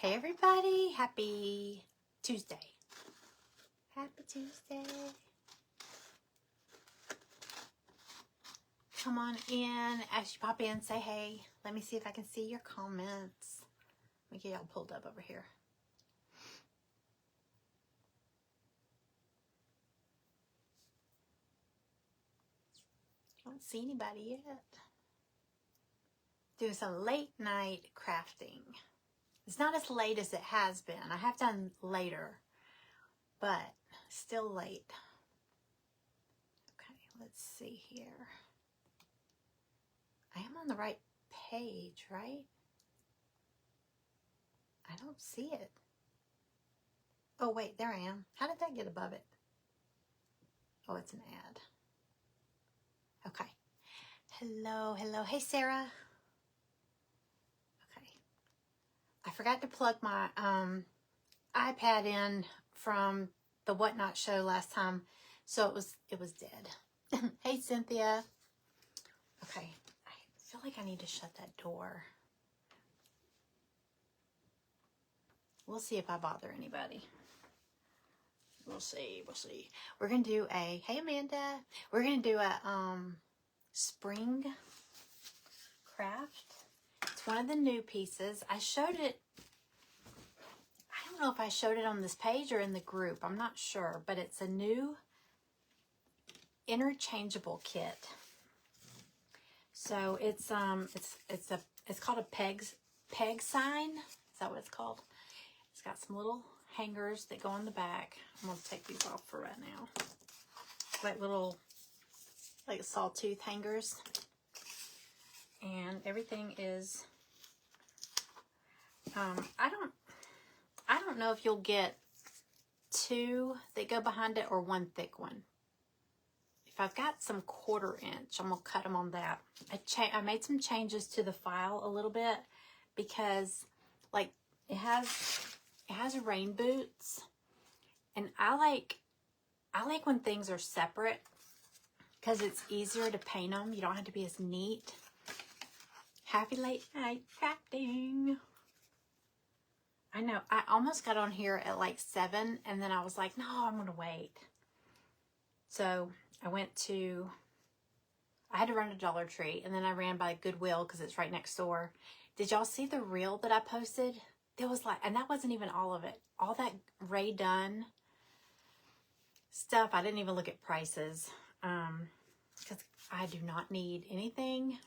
Hey everybody, happy Tuesday. Happy Tuesday. Come on in, as you pop in, say hey. Let me see if I can see your comments. Let me get y'all pulled up over here. Don't see anybody yet. Doing some late night crafting. It's not as late as it has been. I have done later, but still late. Okay, let's see here. I am on the right page, right? I don't see it. Oh, wait, there I am. How did that get above it? Oh, it's an ad. Okay. Hello, hello. Hey, Sarah. Okay. I forgot to plug my iPad in from the Whatnot show last time, so it was dead. Hey, Cynthia. Okay. I feel like I need to shut that door. We'll see if I bother anybody. We'll see. We're going to do hey Amanda. We're going to do a spring craft. It's one of the new pieces. I showed it. I don't know if I showed it on this page or in the group. I'm not sure, but it's a new interchangeable kit. So it's called a peg sign. Is that what it's called? It's got some little hangers that go on the back. I'm going to take these off for right now. Like little, like sawtooth hangers. And everything is, I don't know if you'll get two that go behind it or one thick one. If I've got some 1/4 inch, I'm going to cut them on that. I made some changes to the file a little bit because like it has rain boots, and I like when things are separate because it's easier to paint them. You don't have to be as neat. Happy late night crafting. I know, I almost got on here at like 7, and then I was like, no, I'm gonna wait. So I had to run to Dollar Tree, and then I ran by Goodwill because it's right next door. Did y'all see the reel that I posted? There was like, and that wasn't even all of it. All that Ray Dunn stuff, I didn't even look at prices because I do not need anything.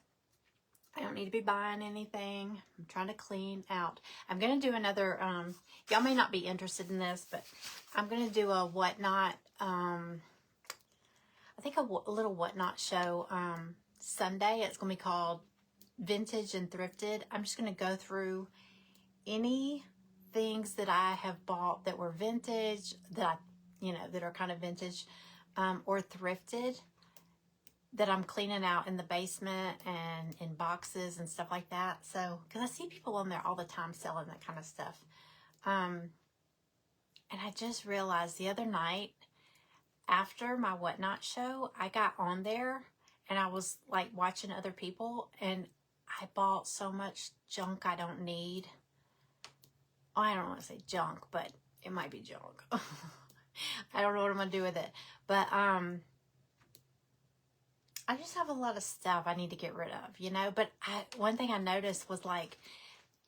I don't need to be buying anything. I'm trying to clean out. I'm going to do another, y'all may not be interested in this, but I'm going to do a Whatnot, I think a little Whatnot show Sunday. It's going to be called Vintage and Thrifted. I'm just going to go through any things that I have bought that were vintage, that that are kind of vintage or thrifted, that I'm cleaning out in the basement and in boxes and stuff like that. So, because I see people on there all the time selling that kind of stuff. And I just realized the other night, after my Whatnot show, I got on there and I was like watching other people, and I bought so much junk I don't need. Oh, I don't want to say junk, but it might be junk. I don't know what I'm going to do with it. But, I just have a lot of stuff I need to get rid of, But one thing I noticed was like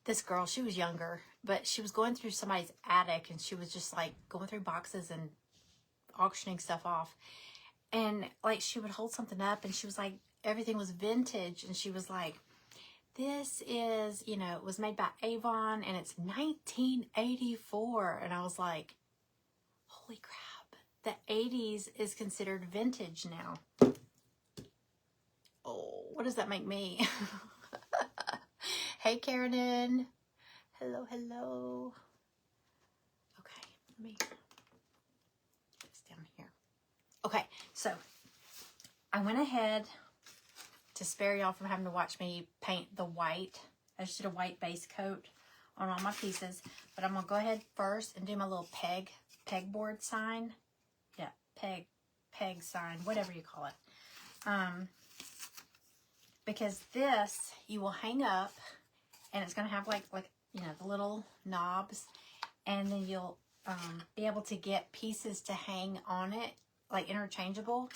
this girl, she was younger, but she was going through somebody's attic, and she was just like going through boxes and auctioning stuff off. And like she would hold something up, and she was like, everything was vintage. And she was like, this is, it was made by Avon, and it's 1984. And I was like, holy crap, the 80s is considered vintage now. Oh, what does that make me? Hey, Karen. Hello, hello. Okay, let me get this down here. Okay, so I went ahead to spare y'all from having to watch me paint the white. I just did a white base coat on all my pieces, but I'm gonna go ahead first and do my little pegboard sign. Yeah, peg sign, whatever you call it. Because this you will hang up, and it's gonna have like you know, the little knobs, and then you'll be able to get pieces to hang on it, like interchangeable.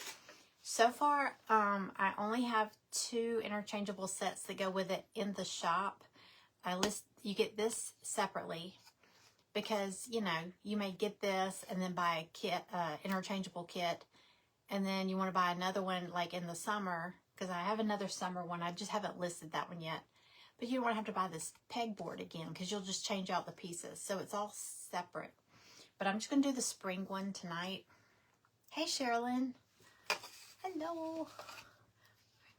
So far, I only have 2 interchangeable sets that go with it in the shop. You get this separately because, you know, you may get this and then buy a kit, interchangeable kit, and then you want to buy another one like in the summer, because I have another summer one. I just haven't listed that one yet. But you don't want to have to buy this pegboard again because you'll just change out the pieces. So it's all separate. But I'm just going to do the spring one tonight. Hey, Sherilyn. Hello.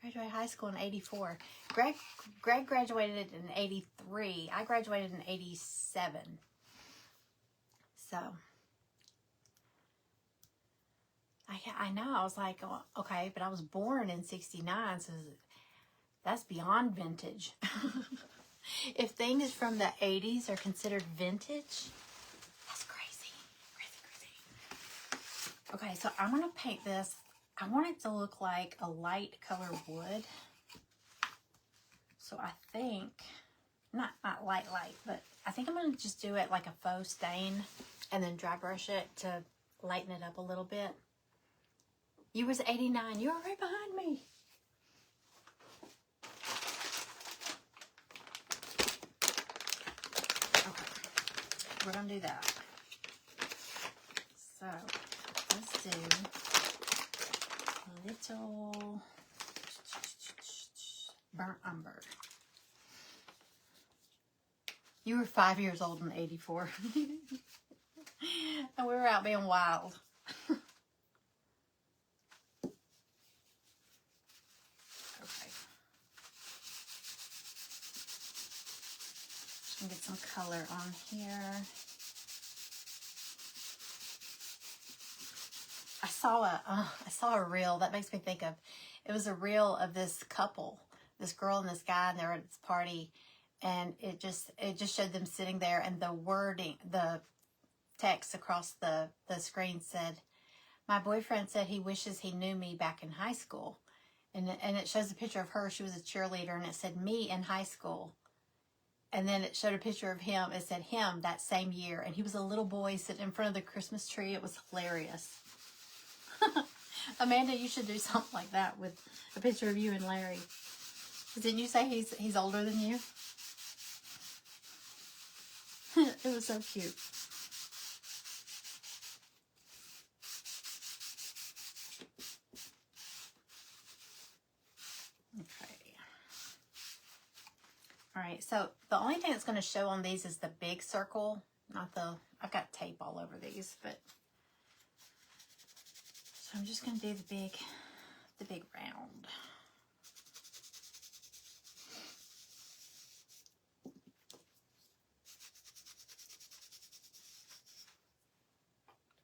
I graduated high school in 84. Greg graduated in 83. I graduated in 87. So, I know. I was like, oh, okay, but I was born in 69, so that's beyond vintage. If things from the 80s are considered vintage, that's crazy. Crazy. Okay, so I'm going to paint this. I want it to look like a light color wood. So I think, not light, but I think I'm going to just do it like a faux stain and then dry brush it to lighten it up a little bit. You was 89. You were right behind me. Okay, we're going to do that. So let's do a little burnt umber. You were 5 years old in 84. And we were out being wild. Okay. Just gonna get some color on here. I saw a reel that makes me think of, it was a reel of this couple, this girl and this guy, and they were at this party, and it just showed them sitting there, and the wording, the text across the screen said, "My boyfriend said he wishes he knew me back in high school," and it shows a picture of her. She was a cheerleader, and it said "me in high school." And then it showed a picture of him. It said him that same year, and he was a little boy sitting in front of the Christmas tree. It was hilarious. Amanda, you should do something like that with a picture of you and Larry. Didn't you say he's older than you? It was so cute. Okay. All right, so the only thing that's going to show on these is the big circle, not the, I've got tape all over these, but, so I'm just going to do the big round.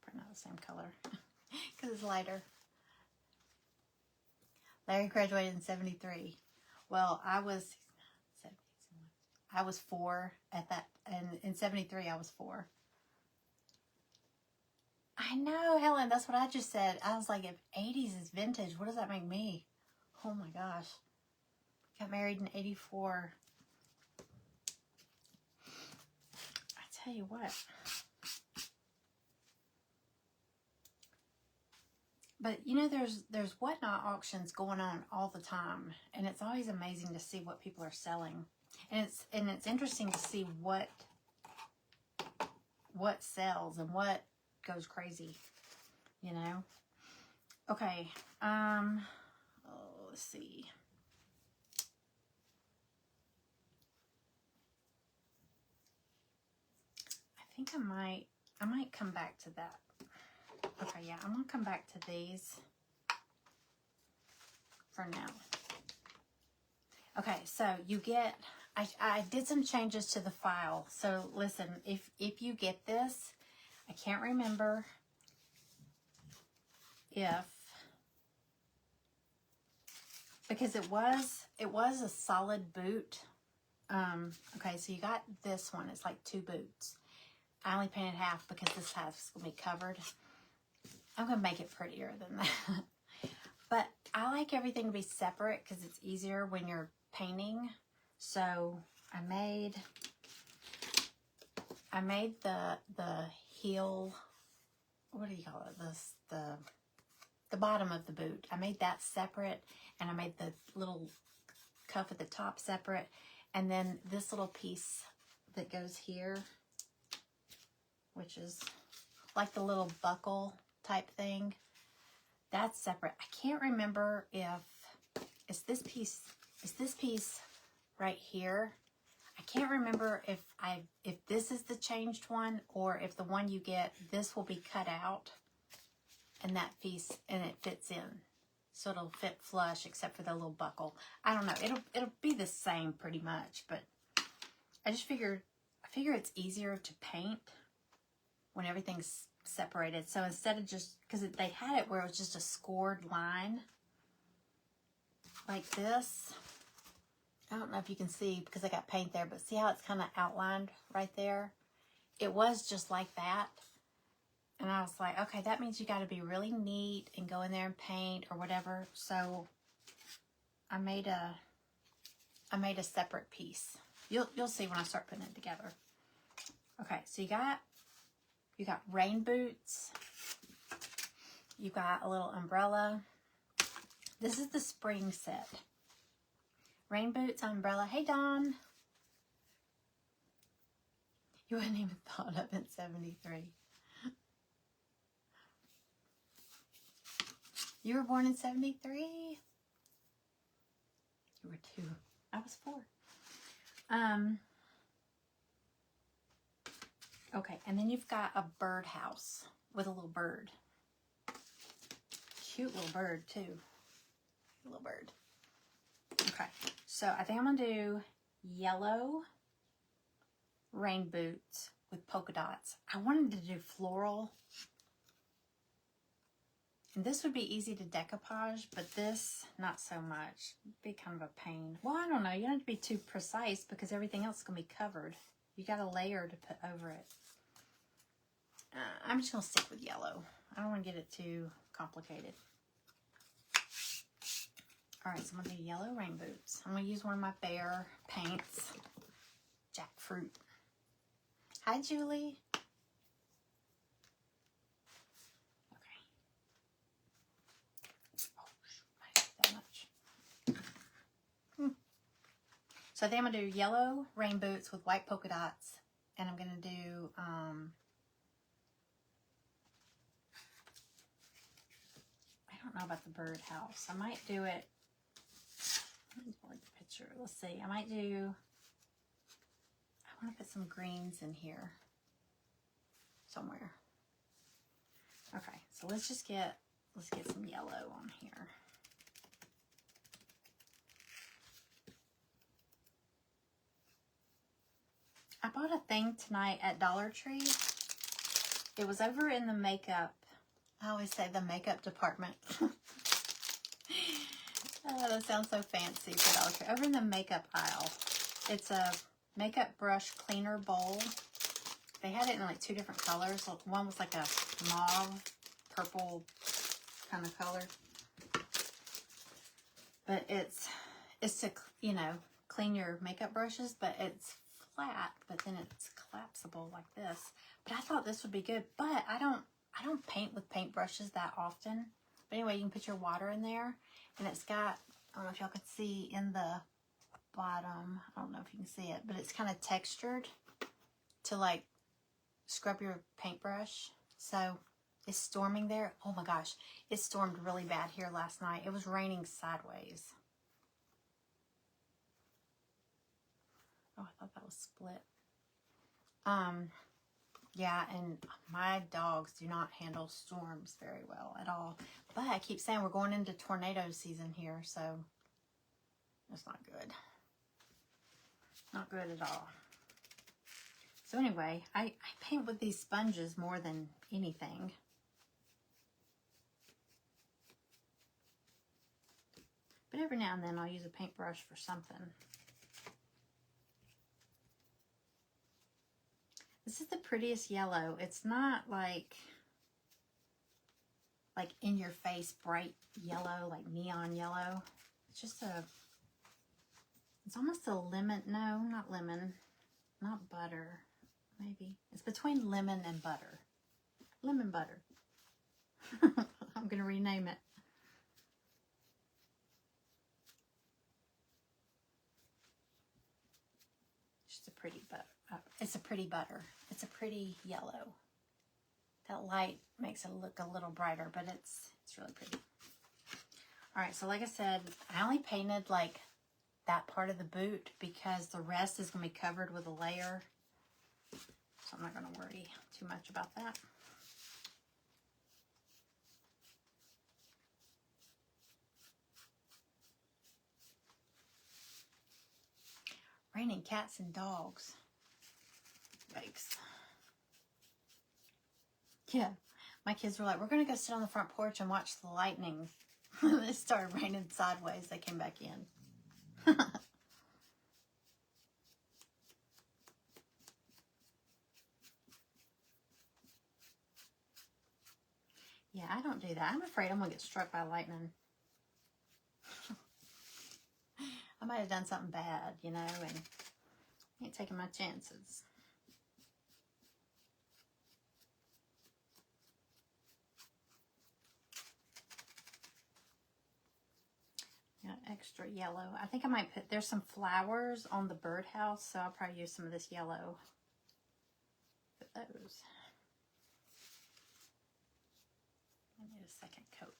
Probably not the same color because it's lighter. Larry graduated in 73. Well, I was 4 at that, and in 73 I was 4. I know, Helen, that's what I just said. I was like, if 80s is vintage, what does that make me? Oh my gosh. Got married in 84. I tell you what. But you know, there's whatnot auctions going on all the time, and it's always amazing to see what people are selling. And it's interesting to see what sells and what goes crazy, you know. Okay, let's see. I think I might come back to that. Okay, yeah, I'm gonna come back to these for now. Okay, so you get, I did some changes to the file. So listen, if you get this, I can't remember because it was a solid boot. Okay, so you got this one. It's like 2 boots. I only painted half because this half's gonna be covered. I'm gonna make it prettier than that. But I like everything to be separate because it's easier when you're painting. So I made I made the heel, what do you call it? The bottom of the boot. I made that separate, and I made the little cuff at the top separate, and then this little piece that goes here, which is like the little buckle type thing, that's separate. I can't remember if it's this piece right here. I can't remember if this is the changed one, or if the one you get, this will be cut out and that piece, and it fits in. So it'll fit flush except for the little buckle. I don't know. It'll be the same pretty much, but I figure it's easier to paint when everything's separated. So instead of just, because they had it where it was just a scored line like this. I don't know if you can see because I got paint there, but see how it's kind of outlined right there? It was just like that. And I was like, okay, that means you got to be really neat and go in there and paint or whatever. So I made a separate piece. You'll see when I start putting it together. Okay, so you got rain boots. You got a little umbrella. This is the spring set. Rain boots, umbrella. Hey, Dawn. You wouldn't even thought of in 73. You were born in 73? You were 2. I was 4. Okay, and then you've got a birdhouse with a little bird. Cute little bird, too. Little bird. Okay, so I think I'm going to do yellow rain boots with polka dots. I wanted to do floral. And this would be easy to decoupage, but this, not so much. It'd be kind of a pain. Well, I don't know. You don't have to be too precise because everything else is going to be covered. You got a layer to put over it. I'm just going to stick with yellow. I don't want to get it too complicated. All right, so I'm going to do yellow rain boots. I'm going to use one of my Bear paints. Jackfruit. Hi, Julie. Okay. Oh, I hate that much. So I think I'm going to do yellow rain boots with white polka dots. And I'm going to do... I don't know about the birdhouse. I might do it... Let me pull the picture. Let's see. I might do... I want to put some greens in here. Somewhere. Okay. So let's get some yellow on here. I bought a thing tonight at Dollar Tree. It was over in the makeup. I always say the makeup department. Oh, that sounds so fancy for Dollar Tree. Over in the makeup aisle. It's a makeup brush cleaner bowl. They had it in like 2 different colors. One was like a mauve, purple kind of color. But it's to, you know, clean your makeup brushes, but it's flat, but then it's collapsible like this. But I thought this would be good, but I don't paint with paintbrushes that often. But anyway, you can put your water in there, and it's got, I don't know if y'all can see in the bottom, I don't know if you can see it, but it's kind of textured to like scrub your paintbrush. So it's storming there. Oh my gosh, it stormed really bad here last night. It was raining sideways. Oh, I thought that was split. Yeah, and my dogs do not handle storms very well at all. But I keep saying we're going into tornado season here, so it's not good. Not good at all. So anyway, I paint with these sponges more than anything. But every now and then I'll use a paintbrush for something. This is the prettiest yellow. It's not like in your face bright yellow, like neon yellow. It's just it's almost a lemon. No, not lemon. Not butter. maybe. It's between lemon and butter. Lemon butter. I'm going to rename it. Just a pretty butter. It's a pretty butter. It's a pretty yellow. That light makes it look a little brighter, but it's really pretty. All right, so like I said, I only painted like that part of the boot because the rest is going to be covered with a layer. So I'm not going to worry too much about that. Raining cats and dogs. Yikes. Yeah, my kids were like, we're going to go sit on the front porch and watch the lightning. It started raining sideways. They came back in. Yeah, I don't do that. I'm afraid I'm going to get struck by lightning. I might have done something bad, you know, and I ain't taking my chances. Got extra yellow. I think I might put, there's some flowers on the birdhouse, so I'll probably use some of this yellow. Put those. I need a second coat.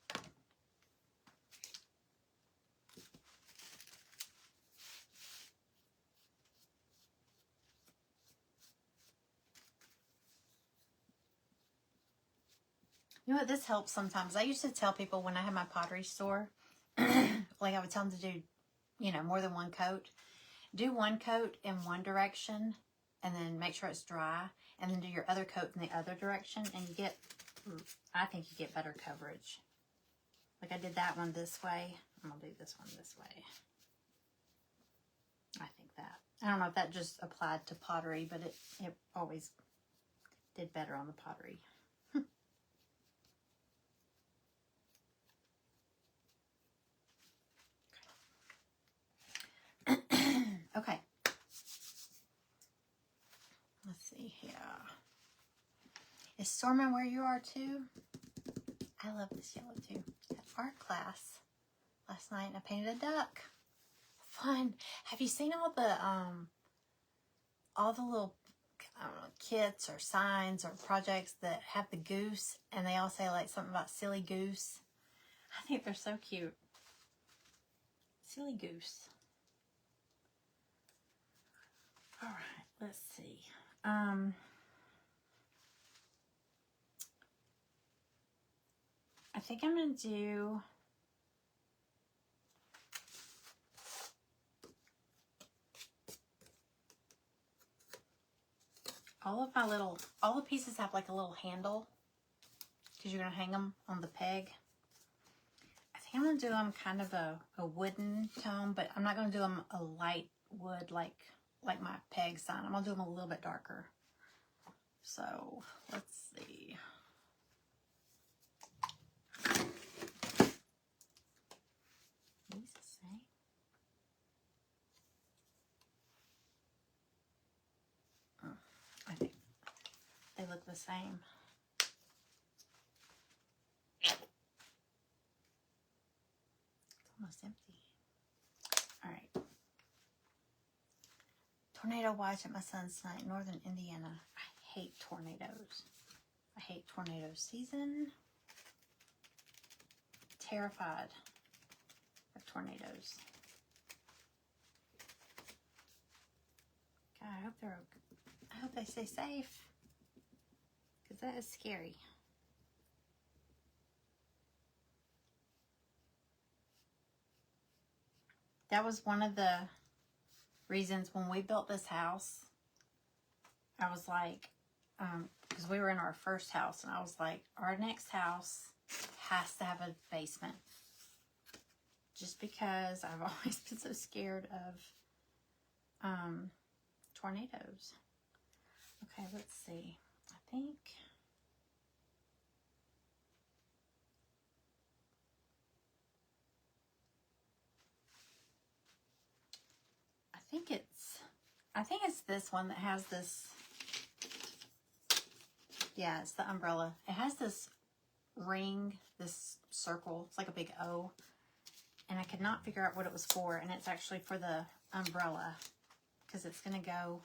You know what, this helps sometimes. I used to tell people when I had my pottery store, like I would tell them to do, you know, more than one coat. Do one coat in one direction and then make sure it's dry, and then do your other coat in the other direction, and you get, I think you get better coverage. Like I did that one this way. I'm going to do this one this way. I think that. I don't know if that just applied to pottery, but it always did better on the pottery. Okay. Let's see here. Is storming where you are too? I love this yellow too. At art class last night, I painted a duck. Fun. Have you seen all the little, I don't know, kits or signs or projects that have the goose, and they all say like something about silly goose? I think they're so cute. Silly goose. All right, let's see. I think I'm going to do all the pieces have like a little handle because you're going to hang them on the peg. I think I'm going to do them kind of a wooden tone, but I'm not going to do them a light wood like my peg sign. I'm going to do them a little bit darker. So, let's see. These the same? I think they look the same. It's almost empty. All right. Tornado watch at my son's tonight in northern Indiana. I hate tornadoes. I hate tornado season. Terrified of tornadoes. God, I hope they stay safe, because that is scary. That was one of the reasons when we built this house. I was like, because we were in our first house, and I was like, our next house has to have a basement. Just because I've always been so scared of tornadoes. Okay, let's see. I think it's this one that has this Yeah, it's the umbrella. It has this ring, this circle. It's like a big O. And I could not figure out what it was for. And it's actually for the umbrella. Because it's going to go,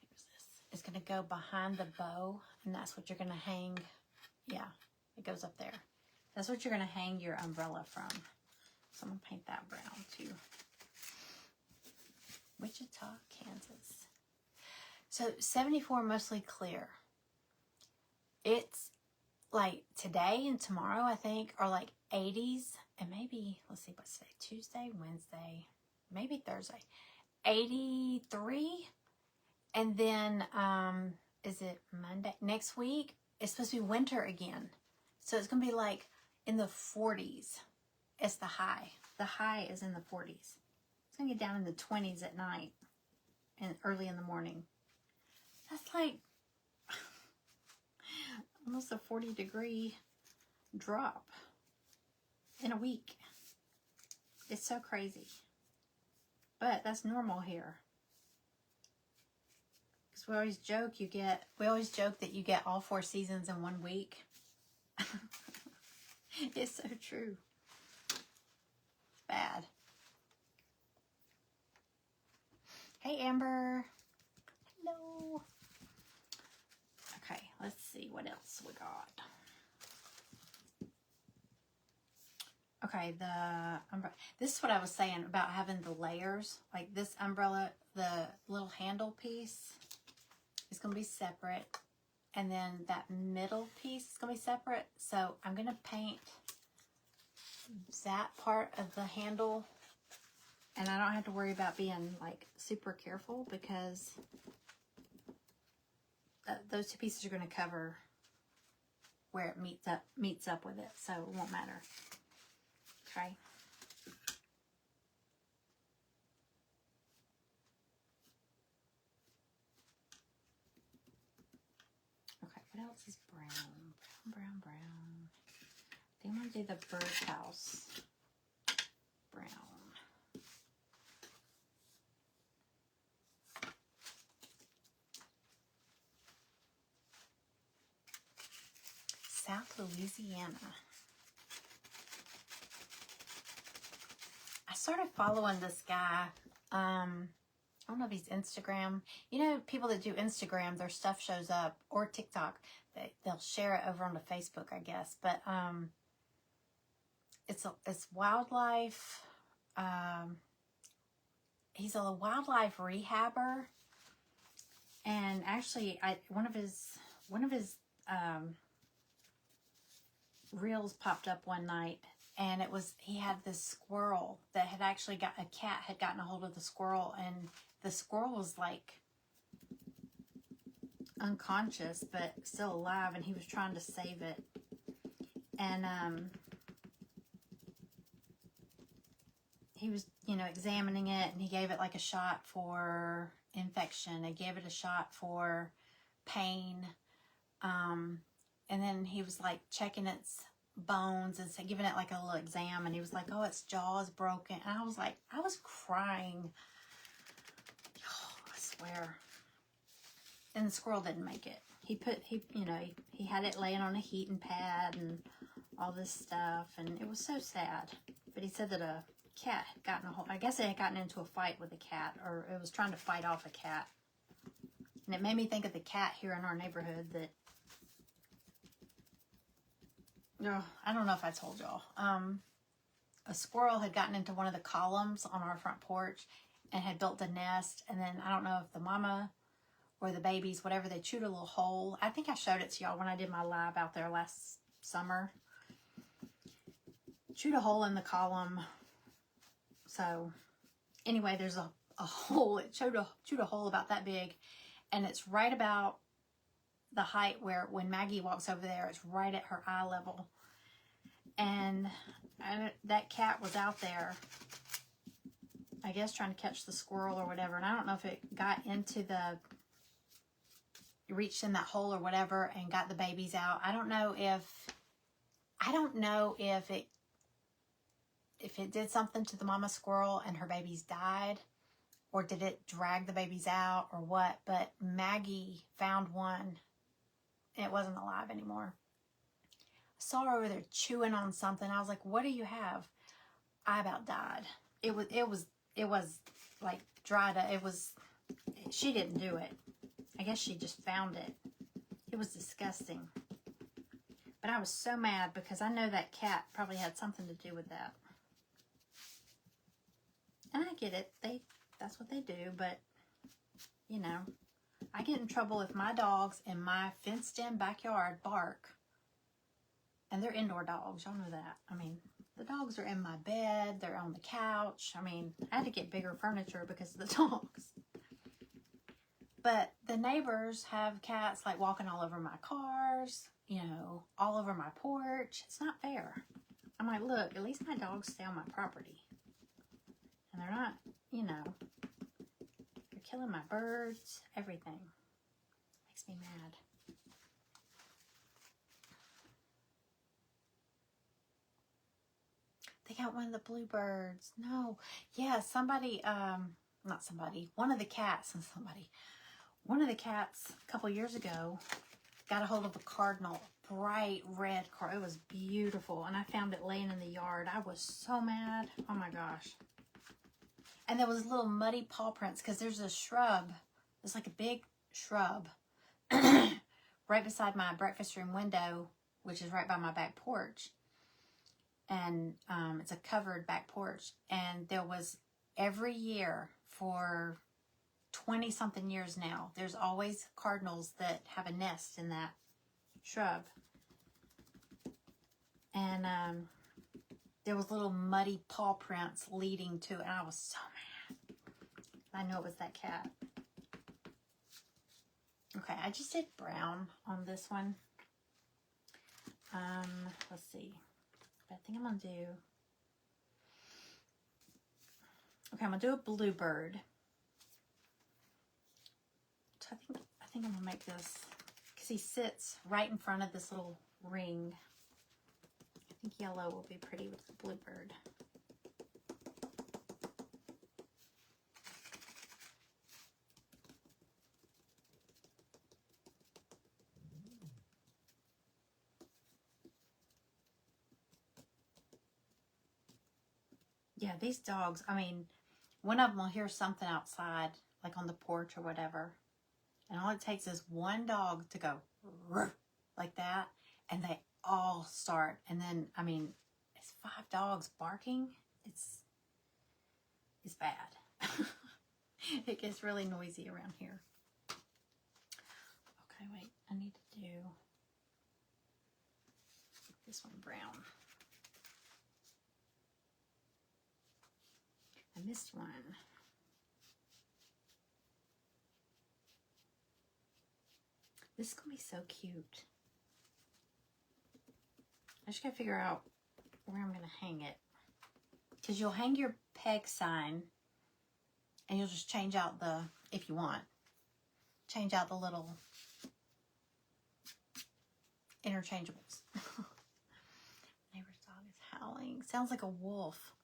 here's this. It's going to go behind the bow. And that's what you're going to hang. Yeah, it goes up there. That's what you're going to hang your umbrella from. So I'm going to paint that brown too. Wichita, Kansas. So 74 mostly clear. It's like today and tomorrow, I think, are like 80s. And maybe, let's see, what's today? Tuesday, Wednesday, maybe Thursday. 83. And then, is it Monday? Next week, it's supposed to be winter again. So it's going to be like in the 40s. It's the high. The high is in the 40s. It's going to get down in the 20s at night and early in the morning. That's like almost a 40-degree drop in a week. It's so crazy. But that's normal here. Because we always joke that you get all 4 seasons in 1 week. It's so true. It's bad. Hey, Amber. Hello. Okay, let's see what else we got. Okay, the umbrella. This is what I was saying about having the layers. Like this umbrella, the little handle piece is going to be separate. And then that middle piece is going to be separate. So I'm going to paint that part of the handle. And I don't have to worry about being like super careful because those 2 pieces are going to cover where it meets up with it. So it won't matter. Okay. Okay, what else is brown? Brown, brown. I think I'm going to do the birdhouse brown. South Louisiana. I started following this guy. I don't know if he's Instagram. You know, people that do Instagram, their stuff shows up, or TikTok. They'll share it over onto Facebook, I guess. But it's wildlife. He's a wildlife rehabber, and actually, one of his reels popped up one night. And it was, he had this squirrel that had actually a cat had gotten a hold of the squirrel, and the squirrel was like unconscious, but still alive, and he was trying to save it. And he was, you know, examining it, and he gave it like a shot for infection. He gave it a shot for pain. And then he was like checking its bones and giving it like a little exam, and he was like, oh, its jaw is broken. And I was like, I was crying. Oh, I swear. And the squirrel didn't make it. He had it laying on a heating pad and all this stuff, and it was so sad. But he said that a cat had gotten I guess it had gotten into a fight with a cat, or it was trying to fight off a cat. And it made me think of the cat here in our neighborhood that, I don't know if I told y'all. A squirrel had gotten into one of the columns on our front porch and had built a nest. And then I don't know if the mama or the babies, whatever, they chewed a little hole. I think I showed it to y'all when I did my live out there last summer. Chewed a hole in the column. So anyway, there's a hole. It chewed a hole about that big. And it's right about the height where when Maggie walks over there, it's right at her eye level. And that cat was out there, I guess, trying to catch the squirrel or whatever. And I don't know if it got into reached in that hole or whatever and got the babies out. I don't know if it did something to the mama squirrel and her babies died, or did it drag the babies out or what. But Maggie found one It wasn't alive anymore. I saw her over there chewing on something. I was like, what do you have? I about died. It was like dried up. She didn't do it. I guess she just found it. It was disgusting. But I was so mad because I know that cat probably had something to do with that. And I get it. That's what they do, but you know, I get in trouble if my dogs in my fenced-in backyard bark. And they're indoor dogs. Y'all know that. I mean, the dogs are in my bed. They're on the couch. I mean, I had to get bigger furniture because of the dogs. But the neighbors have cats like walking all over my cars, you know, all over my porch. It's not fair. I'm like, look, at least my dogs stay on my property. And they're not, you know, they're killing my birds, everything. Makes me mad. They got one of the bluebirds. No. Yeah, somebody, not somebody, one of the cats a couple years ago got a hold of a cardinal, bright red cardinal. It was beautiful. And I found it laying in the yard. I was so mad. Oh my gosh. And there was little muddy paw prints because there's a shrub. It's like a big shrub right beside my breakfast room window, which is right by my back porch. And it's a covered back porch. And there was every year for 20-something years now, there's always cardinals that have a nest in that shrub. And there was little muddy paw prints leading to it. And I was so mad. I know it was that cat. Okay, I just did brown on this one. Let's see. I think I'm going to do... Okay, I'm going to do a bluebird. So I think I'm going to make this... Because he sits right in front of this little ring. I think yellow will be pretty with the bluebird. Yeah, these dogs, I mean, one of them will hear something outside, like on the porch or whatever. And all it takes is one dog to go like that, and they all start. And then, I mean, it's 5 dogs barking. It's bad. It gets really noisy around here. Okay, wait, I need to do this one brown. I missed one. This is going to be so cute. I just got to figure out where I'm going to hang it. Because you'll hang your peg sign and you'll just change out the, if you want, change out the little interchangeables. Neighbor's dog is howling. Sounds like a wolf.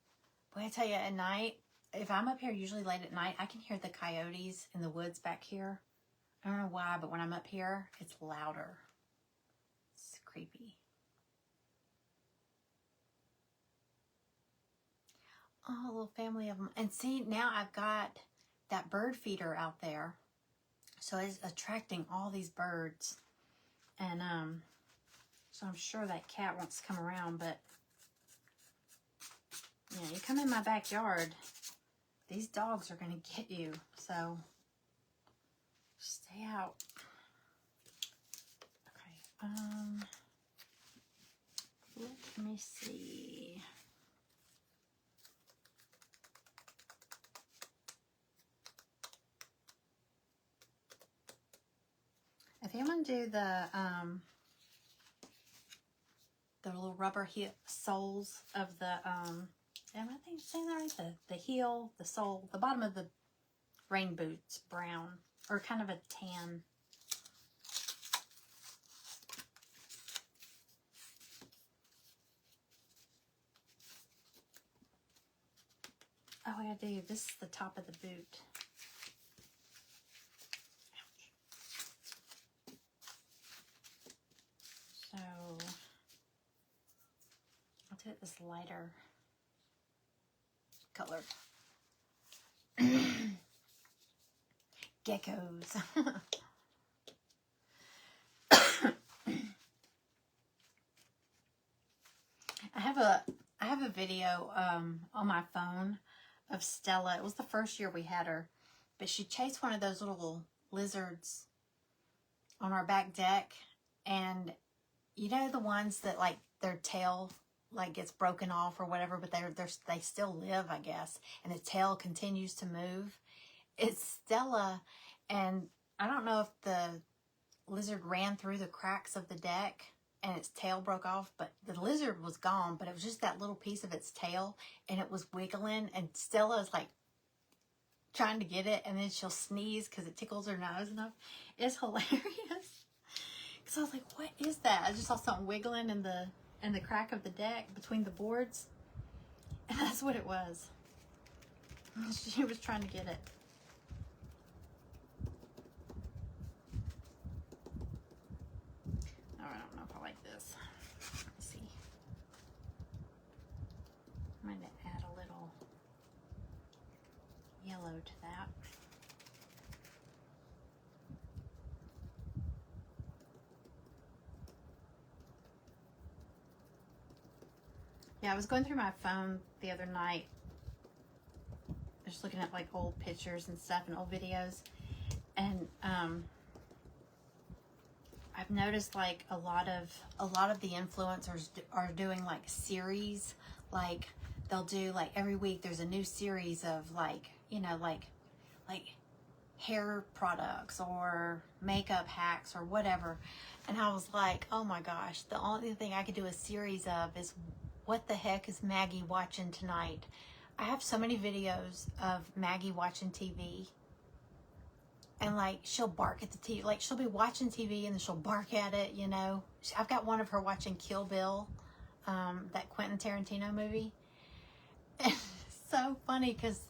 Boy, I tell you, at night, if I'm up here usually late at night, I can hear the coyotes in the woods back here. I don't know why, but when I'm up here, it's louder. It's creepy. Oh, a little family of them. And see, now I've got that bird feeder out there. So it's attracting all these birds. And so I'm sure that cat wants to come around, but yeah, you come in my backyard, these dogs are going to get you. So stay out. Okay. Let me see. I think I'm going to do the little rubber heel soles of the, am I saying that right? The heel, the sole, the bottom of the rain boots, brown, or kind of a tan. Oh, I gotta do, this is the top of the boot. do it this lighter color. Geckos. I have a video on my phone of Stella. It was the first year we had her, but she chased one of those little lizards on our back deck, and you know the ones that like their tail like gets broken off or whatever, but they still live, I guess, and the tail continues to move. It's Stella, and I don't know if the lizard ran through the cracks of the deck and its tail broke off, but the lizard was gone, but it was just that little piece of its tail, and it was wiggling, and Stella is like trying to get it, and then she'll sneeze because it tickles her nose enough. It's hilarious. Because I was like, what is that? I just saw something wiggling in the crack of the deck between the boards, and that's what it was. She was trying to get it. Oh, I don't know if I like this. Let's see. I'm going to add a little yellow to that. Yeah, I was going through my phone the other night, just looking at like old pictures and stuff and old videos, and I've noticed like a lot of the influencers are doing like series, like they'll do like every week there's a new series of like, you know, like hair products or makeup hacks or whatever. And I was like, oh my gosh, the only thing I could do a series of is what the heck is Maggie watching tonight? I have so many videos of Maggie watching TV. And like, she'll bark at the TV. Like, she'll be watching TV and then she'll bark at it, you know. I've got one of her watching Kill Bill, that Quentin Tarantino movie. And it's so funny because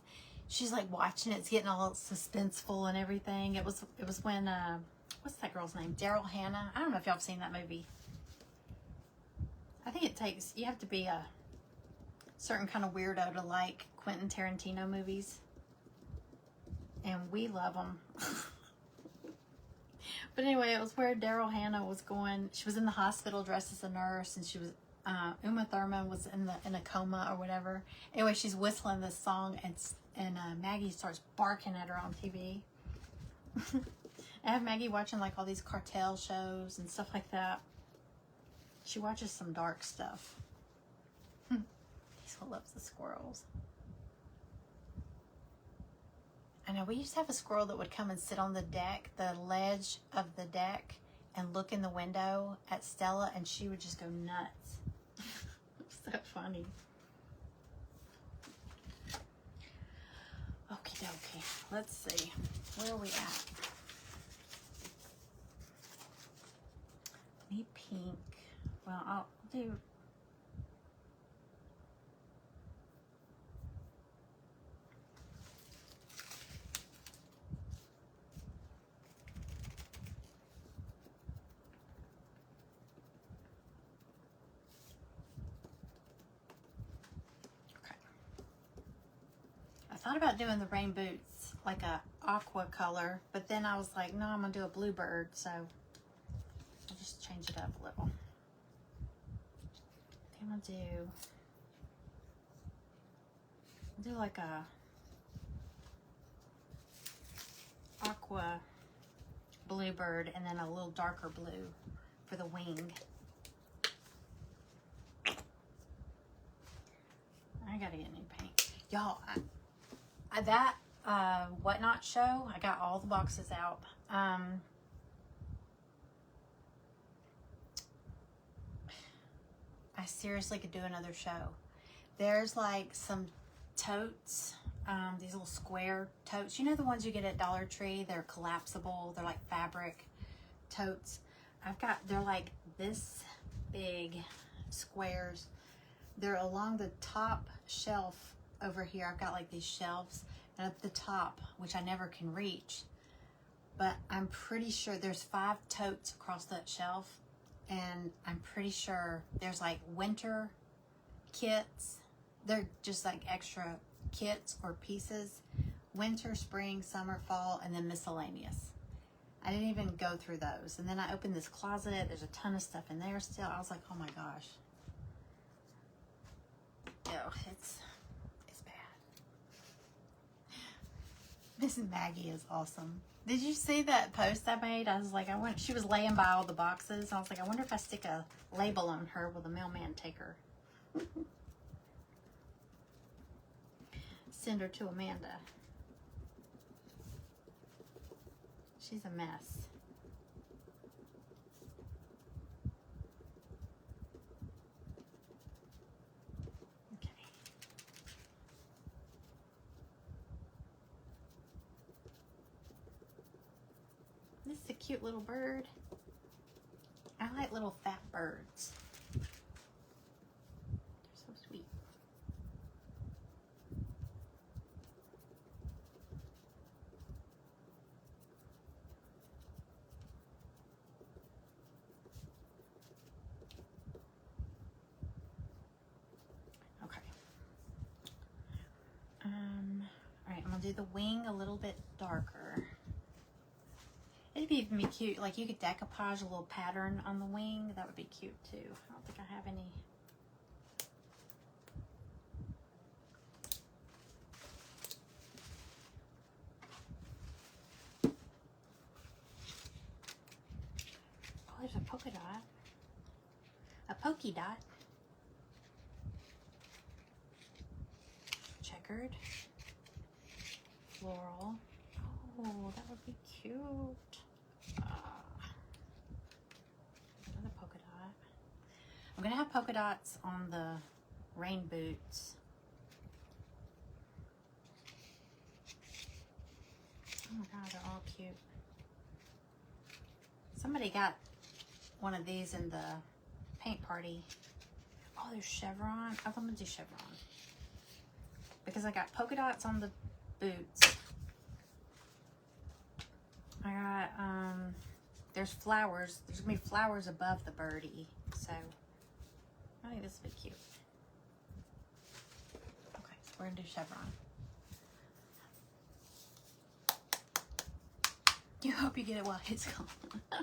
she's like watching it. It's getting all suspenseful and everything. It was when, what's that girl's name? Daryl Hannah. I don't know if y'all have seen that movie. I think you have to be a certain kind of weirdo to like Quentin Tarantino movies. And we love them. But anyway, it was where Daryl Hannah was going. She was in the hospital dressed as a nurse, and she was Uma Thurman was in a coma or whatever. Anyway, she's whistling this song, and Maggie starts barking at her on TV. I have Maggie watching like all these cartel shows and stuff like that. She watches some dark stuff. Diesel loves the squirrels. I know, we used to have a squirrel that would come and sit on the deck, the ledge of the deck, and look in the window at Stella, and she would just go nuts. So funny. Okie dokie. Let's see. Where are we at? Need pink. Well, I'll do... I thought about doing the rain boots like a aqua color, but then I was like, no, I'm gonna do a bluebird, so I'll just change it up a little. I'm gonna do like a aqua bluebird and then a little darker blue for the wing. I gotta get new paint. Y'all, that Whatnot show, I got all the boxes out. I seriously could do another show. There's like some totes, these little square totes. You know the ones you get at Dollar Tree? They're collapsible. They're like fabric totes. They're like this big squares. They're along the top shelf over here. I've got like these shelves, and at the top, which I never can reach, but I'm pretty sure there's 5 totes across that shelf, and I'm pretty sure there's like winter kits. They're just like extra kits or pieces. Winter, spring, summer, fall, and then miscellaneous. I didn't even go through those. And then I opened this closet. There's a ton of stuff in there still. I was like, oh my gosh. Oh, it's bad. Miss Maggie is awesome. Did you see that post I made? I was like, she was laying by all the boxes. I was like, I wonder if I stick a label on her, will the mailman take her? Send her to Amanda. She's a mess. Okay. This is a cute little bird. I like little fat birds. They're so sweet. Okay. All right, I'm gonna do the wing a little bit darker. It'd be even be cute, like you could decoupage a little pattern on the wing. That would be cute too. I don't think I have any. Oh, there's a polka dot. A pokey dot. Checkered. Floral. Oh, that would be cute. Another polka dot. I'm gonna have polka dots on the rain boots. Oh my god, they're all cute. Somebody got one of these in the paint party. Oh, there's chevron. I'm gonna do chevron because I got polka dots on the boots. I got there's flowers. There's gonna be flowers above the birdie, so I think this would be cute. Okay, so we're gonna do chevron. You hope you get it while it's gone. I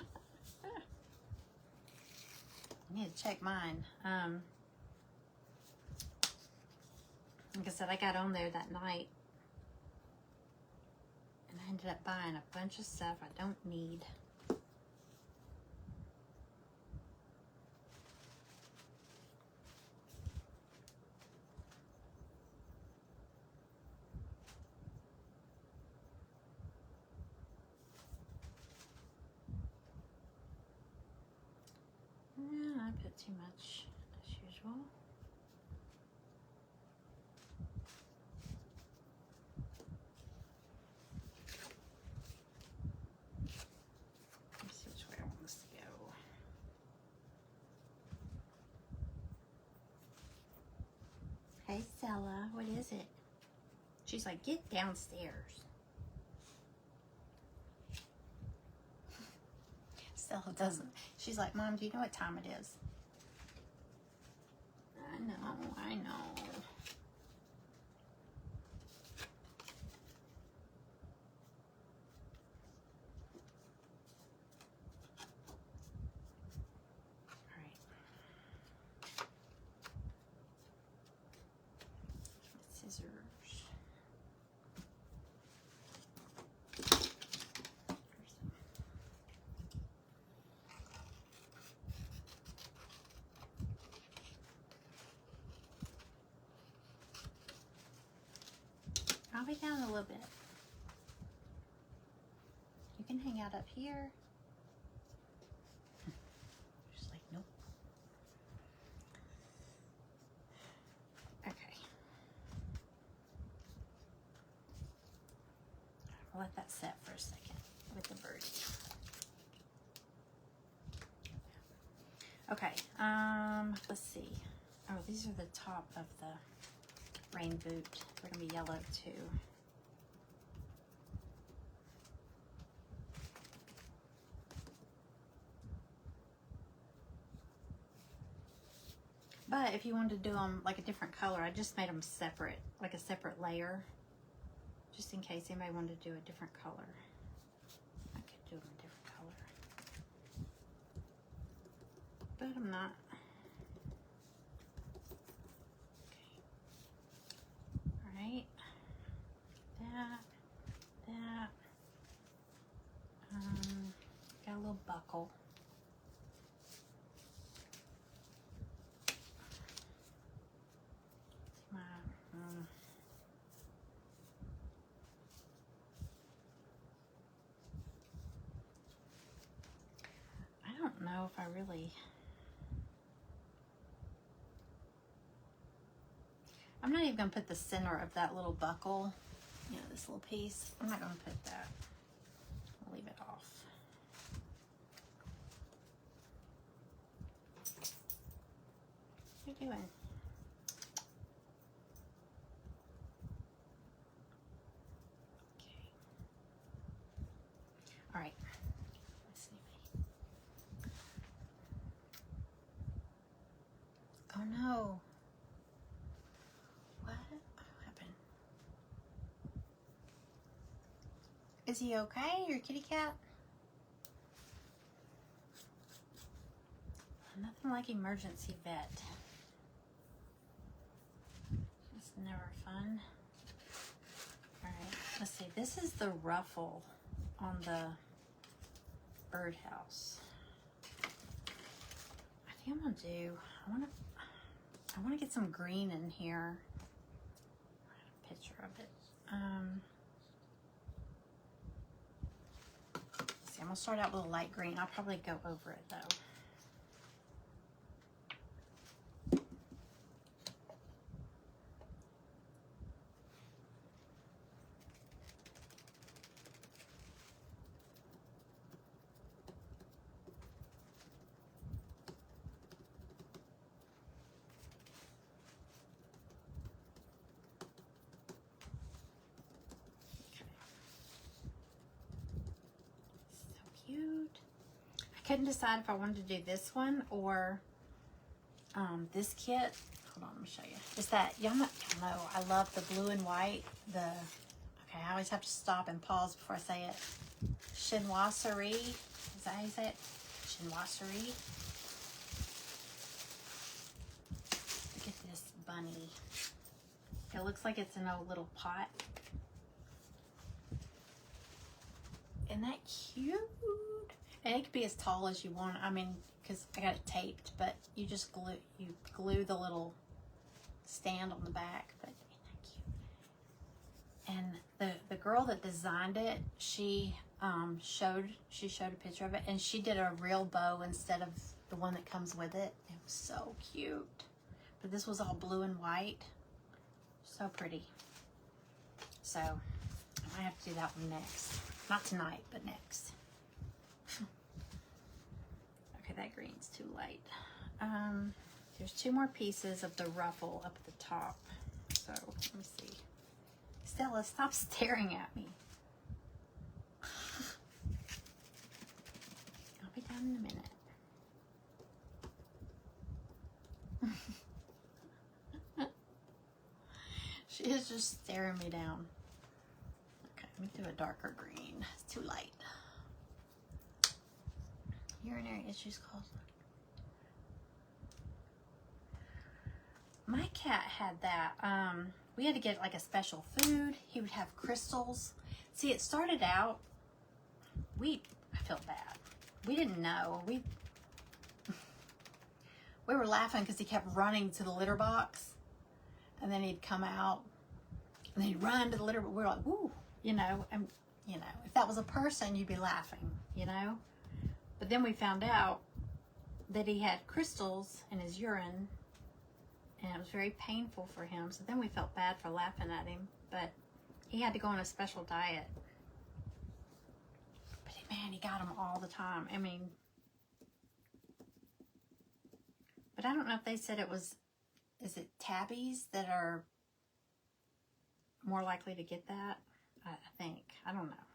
need to check mine. Like I said, I got on there that night and I ended up buying a bunch of stuff I don't need. I put too much as usual. Let's see which way I want this to go. Hey Stella, what is it? She's like, get downstairs. Stella doesn't. She's like, Mom, do you know what time it is? I know. All right. Scissors. I'll be down a little bit. You can hang out up here. She's like, nope. Okay. I'll let that set for a second with the birdie. Okay, let's see. Oh, these are the top of the rain boot. They're gonna be yellow too. But thought if you wanted to do them like a different color, I just made them separate, like a separate layer, just in case anybody wanted to do a different color. I could do them a different color, but I'm not. Okay. All right. That. Got a little buckle. I don't know if I really. I'm not even going to put the center of that little buckle, you know, this little piece. I'm not going to put that. I'll leave it off. What are you doing? Okay. All right. Let's see. Oh no. What happened? Is he okay, your kitty cat? Nothing like emergency vet. It's never fun. All right, let's see. This is the ruffle on the birdhouse. I think I'm gonna do. I want to get some green in here. A picture of it. See, I'm gonna start out with a light green. I'll probably go over it though. Cute. I couldn't decide if I wanted to do this one or this kit. Hold on, let me show you. It's that, y'all know, I love the blue and white. Okay, I always have to stop and pause before I say it. Chinoiserie. Is that how you say it? Chinoiserie. Look at this bunny. It looks like it's an old little pot. Isn't that cute? And it could be as tall as you want. I mean, because I got it taped, but you just glue the little stand on the back. But isn't that cute? And the girl that designed it, she showed a picture of it, and she did a real bow instead of the one that comes with it. It was so cute. But this was all blue and white. So pretty. So I might have to do that one next. Not tonight, but next. Okay, that green's too light. There's 2 more pieces of the ruffle up at the top. So let me see. Stella, stop staring at me. I'll be down in a minute. She is just staring me down. Okay, let me do a darker green. It's too light. Urinary issues caused. My cat had that. We had to get like a special food. He would have crystals. See, it started out, I felt bad. We didn't know. We were laughing because he kept running to the litter box, and then he'd come out and then he'd run to the litter box. We were like, woo, you know, and you know, if that was a person, you'd be laughing, you know. But then we found out that he had crystals in his urine, and it was very painful for him. So then we felt bad for laughing at him, but he had to go on a special diet. But man, he got them all the time. I mean, but I don't know if they said it was, is it tabbies that are more likely to get that? I think. I don't know.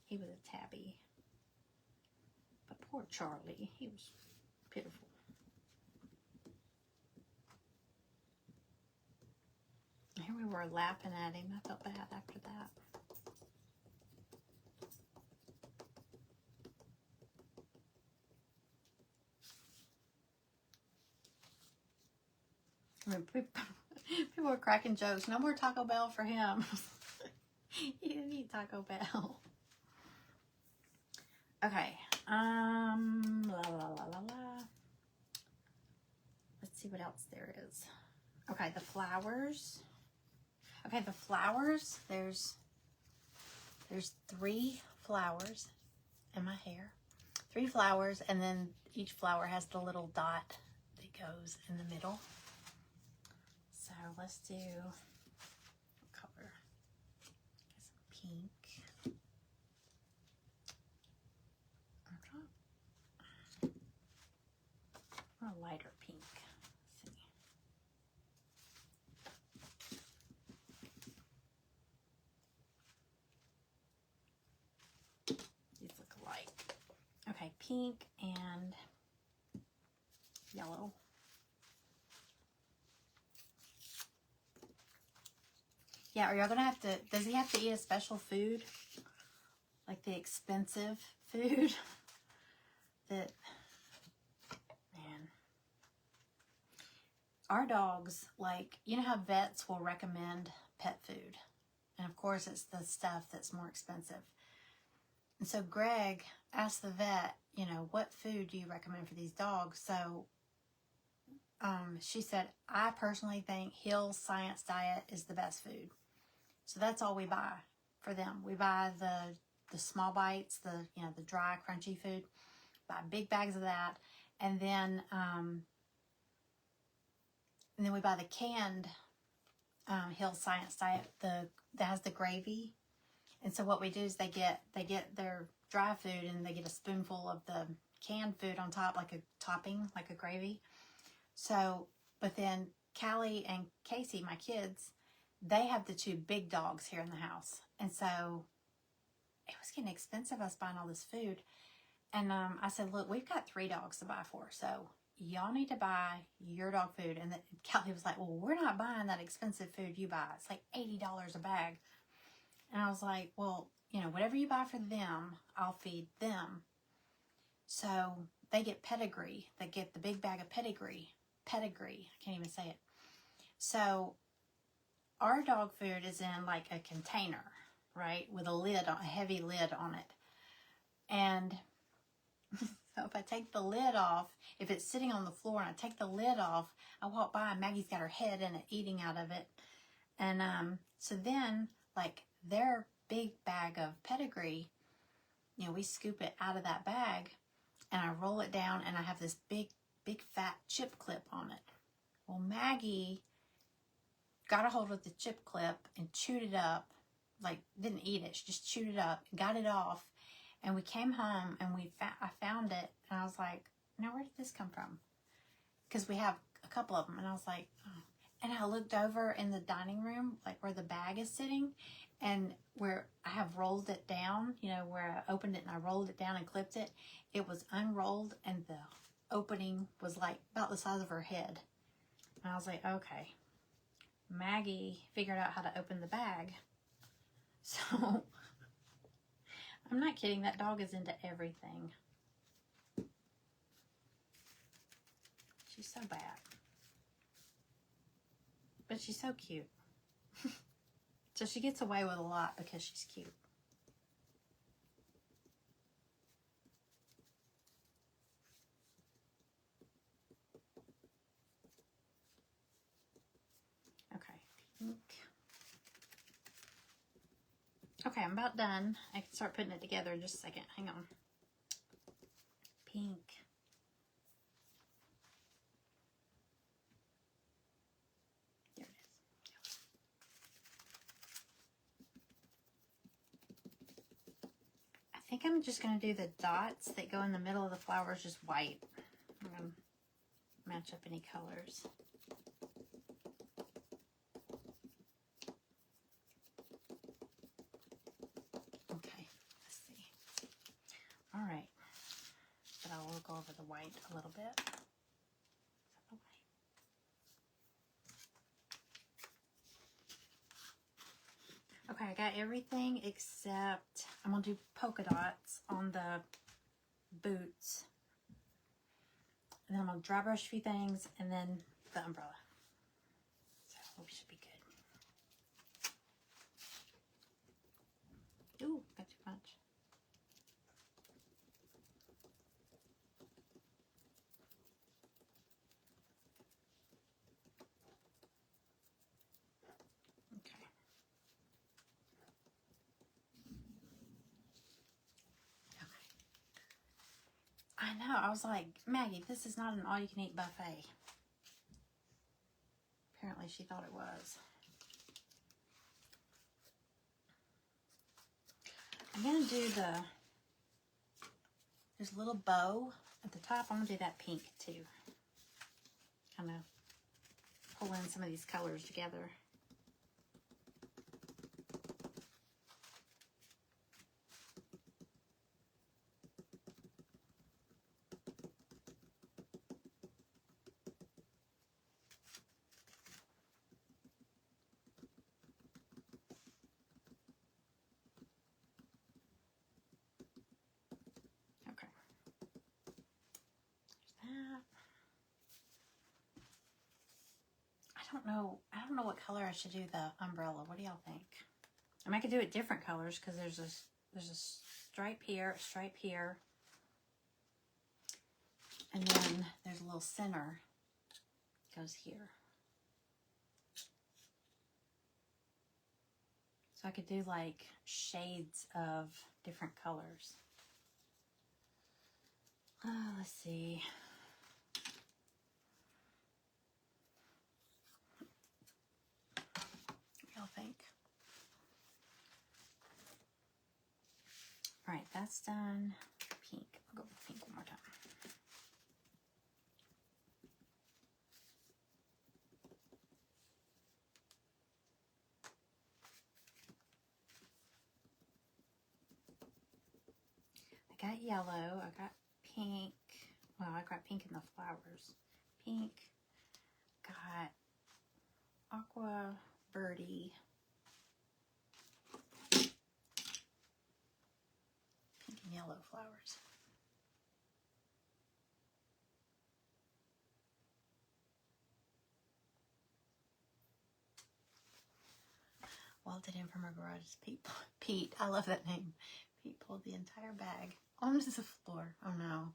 He was a tabby. But poor Charlie, he was pitiful. flower lapping at him. I felt bad after that. I mean, people are cracking jokes. No more Taco Bell for him. He didn't eat Taco Bell. Okay. La la la la la. Let's see what else there is. Okay, the flowers. Okay, the flowers. There's 3 flowers in my hair. 3 flowers, and then each flower has the little dot that goes in the middle. So let's do what color? Some pink. A lighter pink. Let's see. These look alike. Okay, pink and yellow. Yeah, are y'all gonna have to, does he have to eat a special food? Like the expensive food? That, man. Our dogs, like, you know how vets will recommend pet food? And of course it's the stuff that's more expensive. And so Greg asked the vet, you know, what food do you recommend for these dogs? So she said, I personally think Hill's Science Diet is the best food. So that's all we buy for them. We buy the small bites, the dry, crunchy food. Buy big bags of that. And then we buy the canned Hill's Science Diet that has the gravy. And so what we do is they get their dry food and they get a spoonful of the canned food on top, like a topping, like a gravy. So, but then Callie and Casey, my kids, they have the 2 big dogs here in the house. And so it was getting expensive, us buying all this food. And I said, look, we've got 3 dogs to buy for. So y'all need to buy your dog food. And Callie was like, well, we're not buying that expensive food you buy. It's like $80 a bag. And I was like, well, you know, whatever you buy for them, I'll feed them. So they get pedigree. They get the big bag of pedigree. Pedigree. I can't even say it. So our dog food is in like a container, right? With a lid, a heavy lid on it. And so if I take the lid off, if it's sitting on the floor and I take the lid off, I walk by and Maggie's got her head in it, eating out of it. And so then, like, their big bag of pedigree, you know, we scoop it out of that bag and I roll it down and I have this big fat chip clip on it. Well, Maggie got a hold of the chip clip and chewed it up, like didn't eat it, she just chewed it up, got it off, and we came home and I found it and I was like, now where did this come from? Because we have a couple of them, and I was like, oh. And I looked over in the dining room, like where the bag is sitting, and where I have rolled it down, you know, where I opened it and I rolled it down and clipped it, it was unrolled and the opening was like about the size of her head. And I was like, okay, Maggie figured out how to open the bag. So I'm not kidding, that dog is into everything. She's so bad. But she's so cute. So she gets away with a lot because she's cute. Okay, pink. Okay, I'm about done. I can start putting it together in just a second. Hang on. Pink. There it is. I think I'm just going to do the dots that go in the middle of the flowers just white. I'm going to match up any colors. Okay, let's see. All right. But I will go over the white a little bit. Okay, I got everything except I'm going to do polka dots on the boots. And then I'm going to dry brush a few things and then the umbrella. So I hope it should be good. Ooh, got too much. Okay. I know. I was like, Maggie, this is not an all-you-can-eat buffet. Apparently she thought it was. I'm going to do there's a little bow at the top. I'm going to do that pink too. Kind of pull in some of these colors together. Okay. There's that. I don't know what color I should do the umbrella. What do y'all think? I mean, I could do it different colors because there's a stripe here, a stripe here, and then there's a little center goes here. So I could do like shades of different colors. Let's see. What do y'all think? All right, that's done. Pink. I'll go with pink one more time. I got yellow. I got pink. Well, I got pink in the flowers. Pink. Got aqua birdie. Pink and yellow flowers. Walked in from her garage. Pete, I love that name. Pete pulled the entire bag onto the floor. Oh no.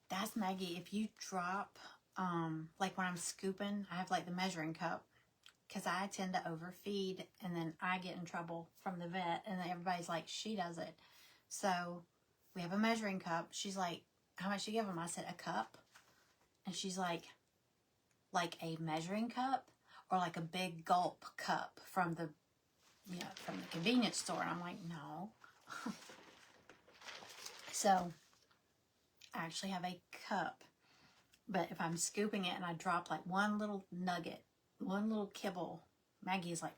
That's Maggie. If you drop, like when I'm scooping, I have like the measuring cup because I tend to overfeed and then I get in trouble from the vet and then everybody's like, she does it. So we have a measuring cup. She's like, how much you give them? I said, a cup. And she's like a measuring cup or like a big gulp cup from the, from the convenience store. And I'm like, no. So I actually have a cup, but if I'm scooping it and I drop like one little nugget, one little kibble, Maggie is like,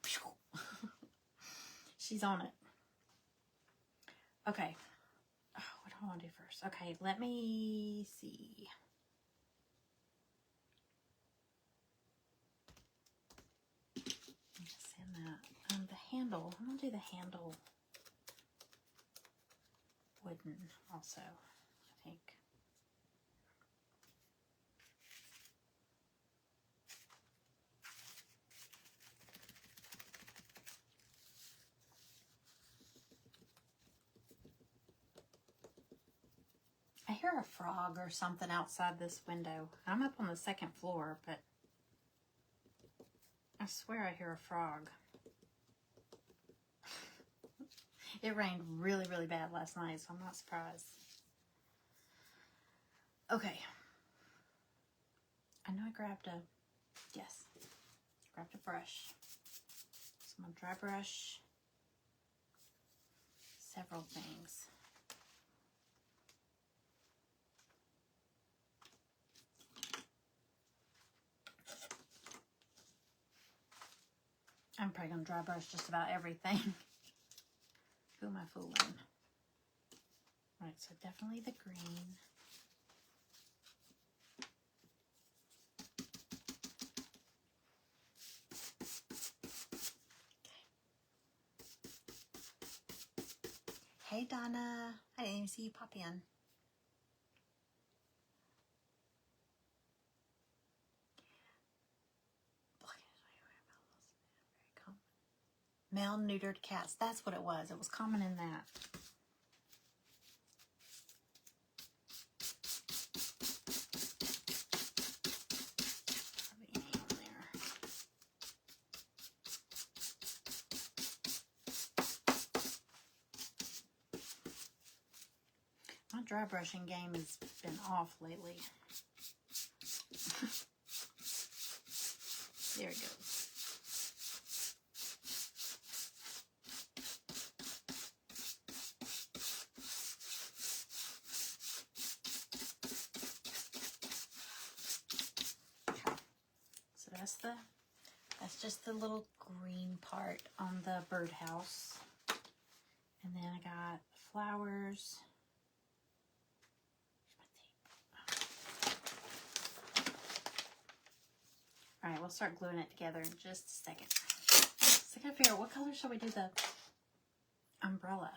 she's on it. Okay. Oh, what do I want to do first? Okay, let me see. Sand that. The handle. I'm gonna do the handle wooden also, I think. I hear a frog or something outside this window. I'm up on the second floor, but I swear I hear a frog. It rained really, really bad last night, so I'm not surprised. Okay. I know I grabbed a brush. So I'm going to dry brush several things. I'm probably going to dry brush just about everything. Who am I fooling? Right, so definitely the green. Donna. I didn't even see you pop in. Male neutered cats. That's what it was. It was common in that. Probably any on there. My dry brushing game has been off lately. There it goes. That's just the little green part on the birdhouse. And then I got flowers. All right, we'll start gluing it together in just a second. So I gotta figure out what color shall we do the umbrella.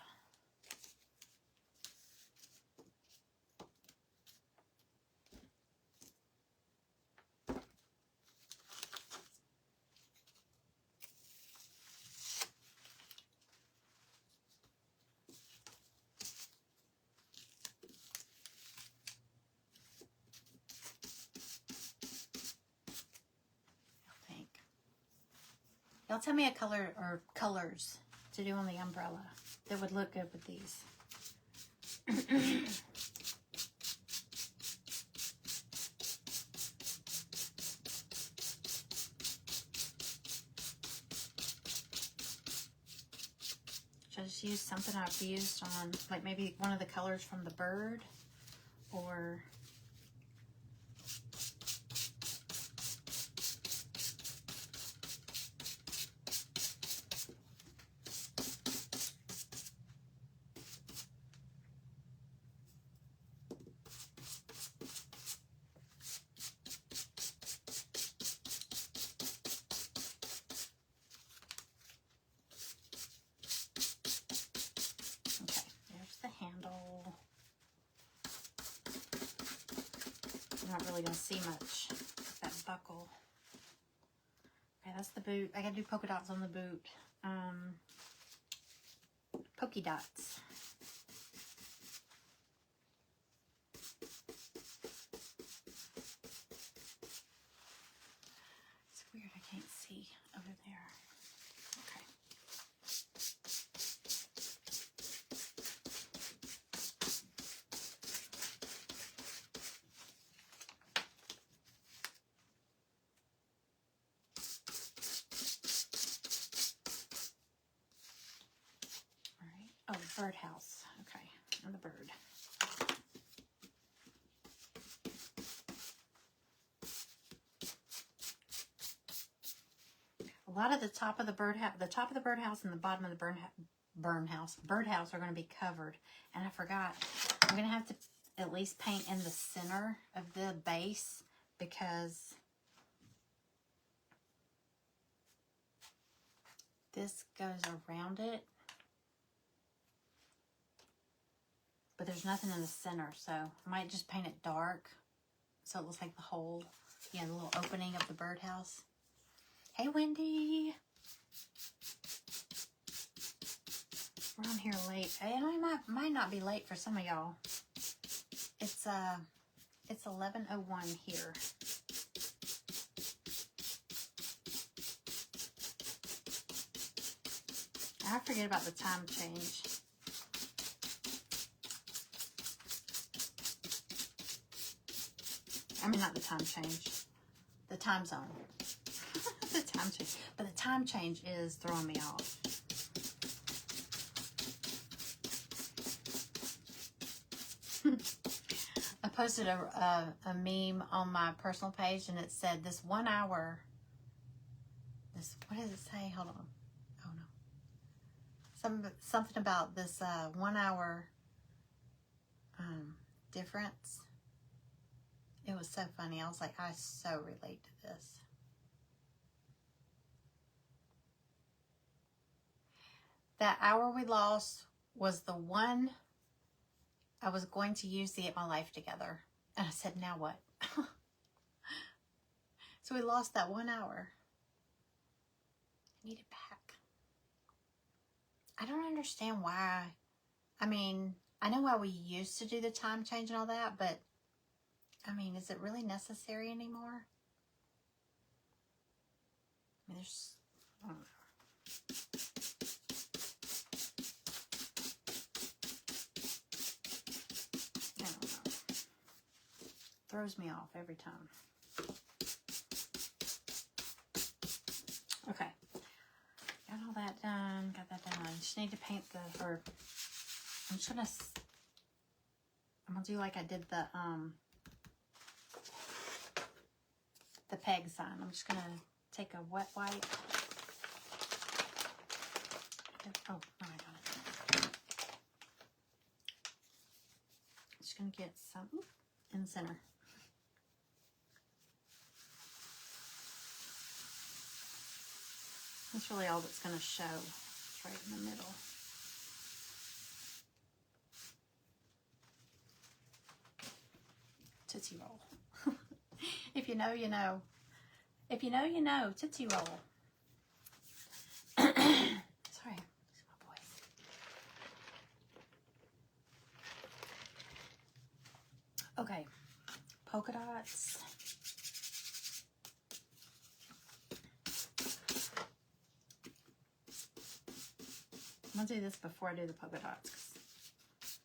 Y'all tell me a color or colors to do on the umbrella that would look good with these. Should I just use something I've used on, like maybe one of the colors from the bird, or... handle. I'm not really going to see much with that buckle. Okay, that's the boot. I got to do polka dots on the boot. Polka dots. It's weird, I can't see over there. Okay. Oh, birdhouse. Okay, and the bird. A lot of the top of the birdhouse, and the bottom of the birdhouse are going to be covered. And I forgot, I'm going to have to at least paint in the center of the base because this goes around it. But there's nothing in the center, so I might just paint it dark so it looks like the hole, the little opening of the birdhouse. Hey, Wendy. We're on here late. I might not be late for some of y'all. It's 11:01 here. I forget about the time change. I mean, not the time change. The time zone. The time change. But the time change is throwing me off. I posted a meme on my personal page and it said this 1 hour. What does it say? Hold on. Oh no. Something about this 1 hour difference. It was so funny. I was like, I so relate to this. That hour we lost was the one I was going to use to get my life together. And I said, now what? So we lost that 1 hour. I need it back. I don't understand why. I mean, I know why we used to do the time change and all that, but I mean, is it really necessary anymore? I mean, there's, I don't know. I don't know. Throws me off every time. Okay. Got all that done. Got that done. I just need to paint the, or I'm just gonna, I'm gonna do like I did the peg sign. I'm just gonna take a wet wipe. Oh, no, I got it. Just gonna get some in the center. That's really all that's gonna show. It's right in the middle. Tootsie Roll. If you know, you know. If you know, you know. Tootsie Roll. Sorry, losing my voice. Okay, polka dots. I'm gonna do this before I do the polka dots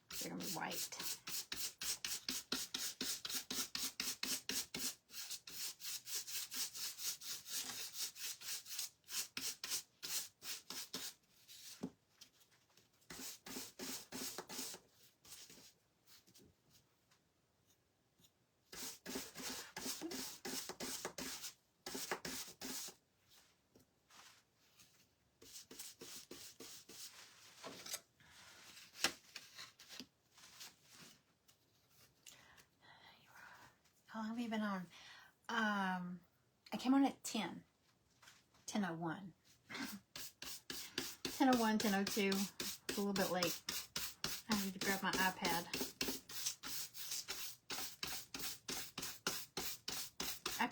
because they're gonna be white. How long have you been on? I came on at 10. 10:01. 10:01, 10:02. It's a little bit late. I need to grab my iPad. I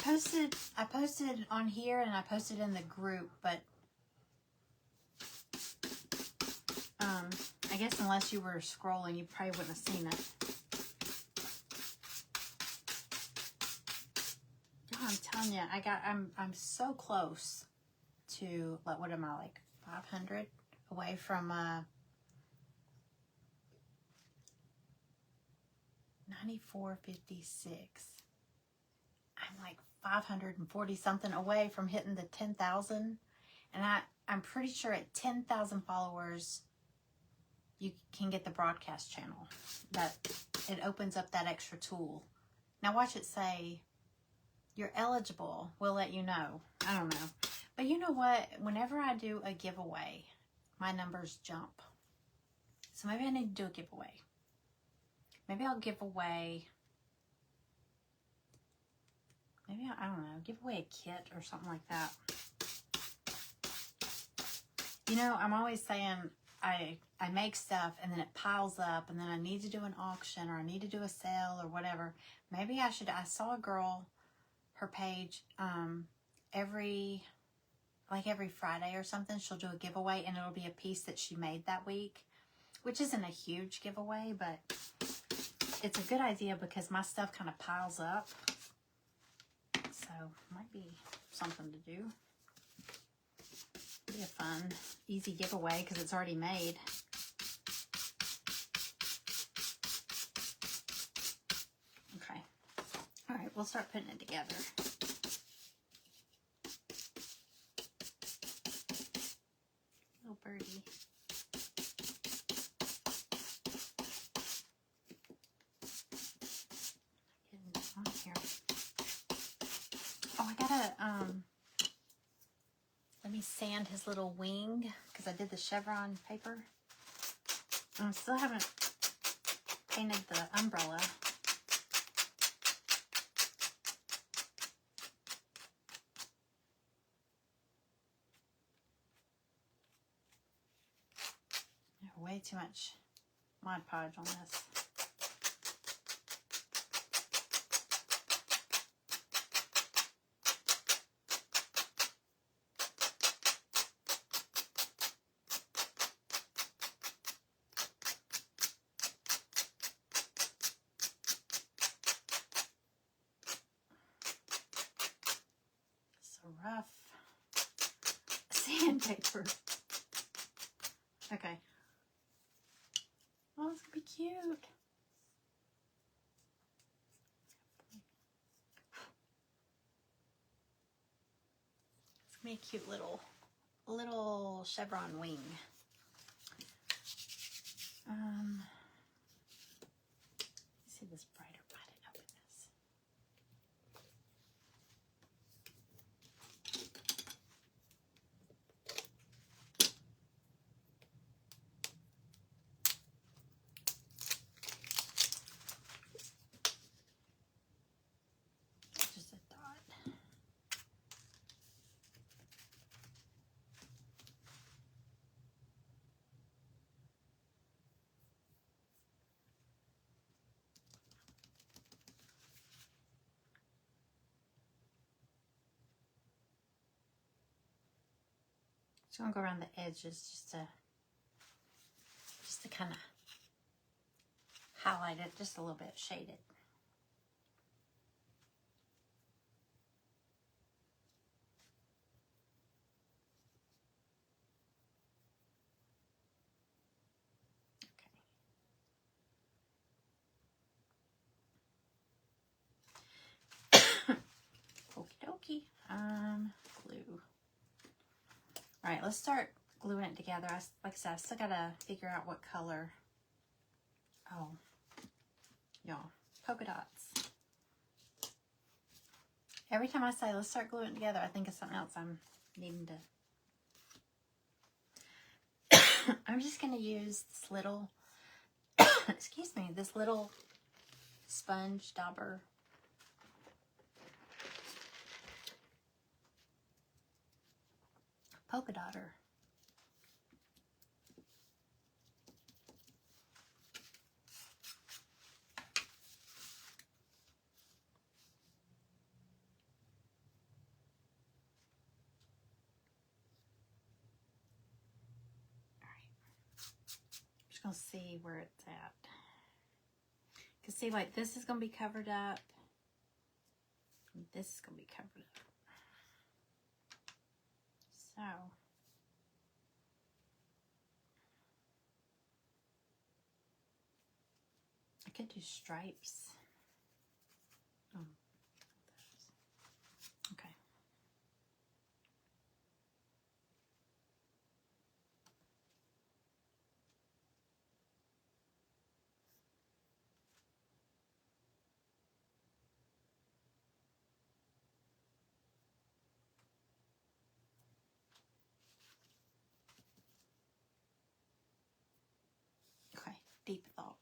posted on here and I posted in the group, but I guess unless you were scrolling, you probably wouldn't have seen it. I'm telling you, I'm so close to, like, what am I, like 500 away from 9456. I'm like 540 something away from hitting the 10,000, and I'm pretty sure at 10,000 followers you can get the broadcast channel. That it opens up that extra tool. Now watch it say you're eligible. We'll let you know. I don't know. But you know what? Whenever I do a giveaway, my numbers jump. So maybe I need to do a giveaway. Maybe I'll give away, I don't know, give away a kit or something like that. You know, I'm always saying I make stuff and then it piles up and then I need to do an auction or I need to do a sale or whatever. Maybe I should. I saw a girl, her page, every Friday or something, she'll do a giveaway and it'll be a piece that she made that week, which isn't a huge giveaway, but it's a good idea because my stuff kind of piles up. So might be something to do. Be a fun, easy giveaway because it's already made. Okay. All right, we'll start putting it together. Little birdie. Getting this on here. Oh, I gotta, let me sand his little wing because I did the chevron paper. I still haven't painted the umbrella. Way too too much Mod Podge on this. Rough sandpaper. Okay. Oh, it's gonna be cute. It's gonna be a cute little chevron wing. Let's see this brighter. I didn't open this. Just a dot. Just gonna go around the edges just to kind of highlight it just a little bit, shade it. Okie dokie. Glue. All right, let's start gluing it together. Like I said, I still gotta figure out what color. Oh, y'all, polka dots. Every time I say let's start gluing it together, I think of something else I'm needing to. I'm just gonna use this little, excuse me, this little sponge dauber. Polka dotter. Just gonna see where it's at. Cause see, like this is gonna be covered up. This is gonna be covered up. So I could do stripes. Oh, okay. Okay, deep thought.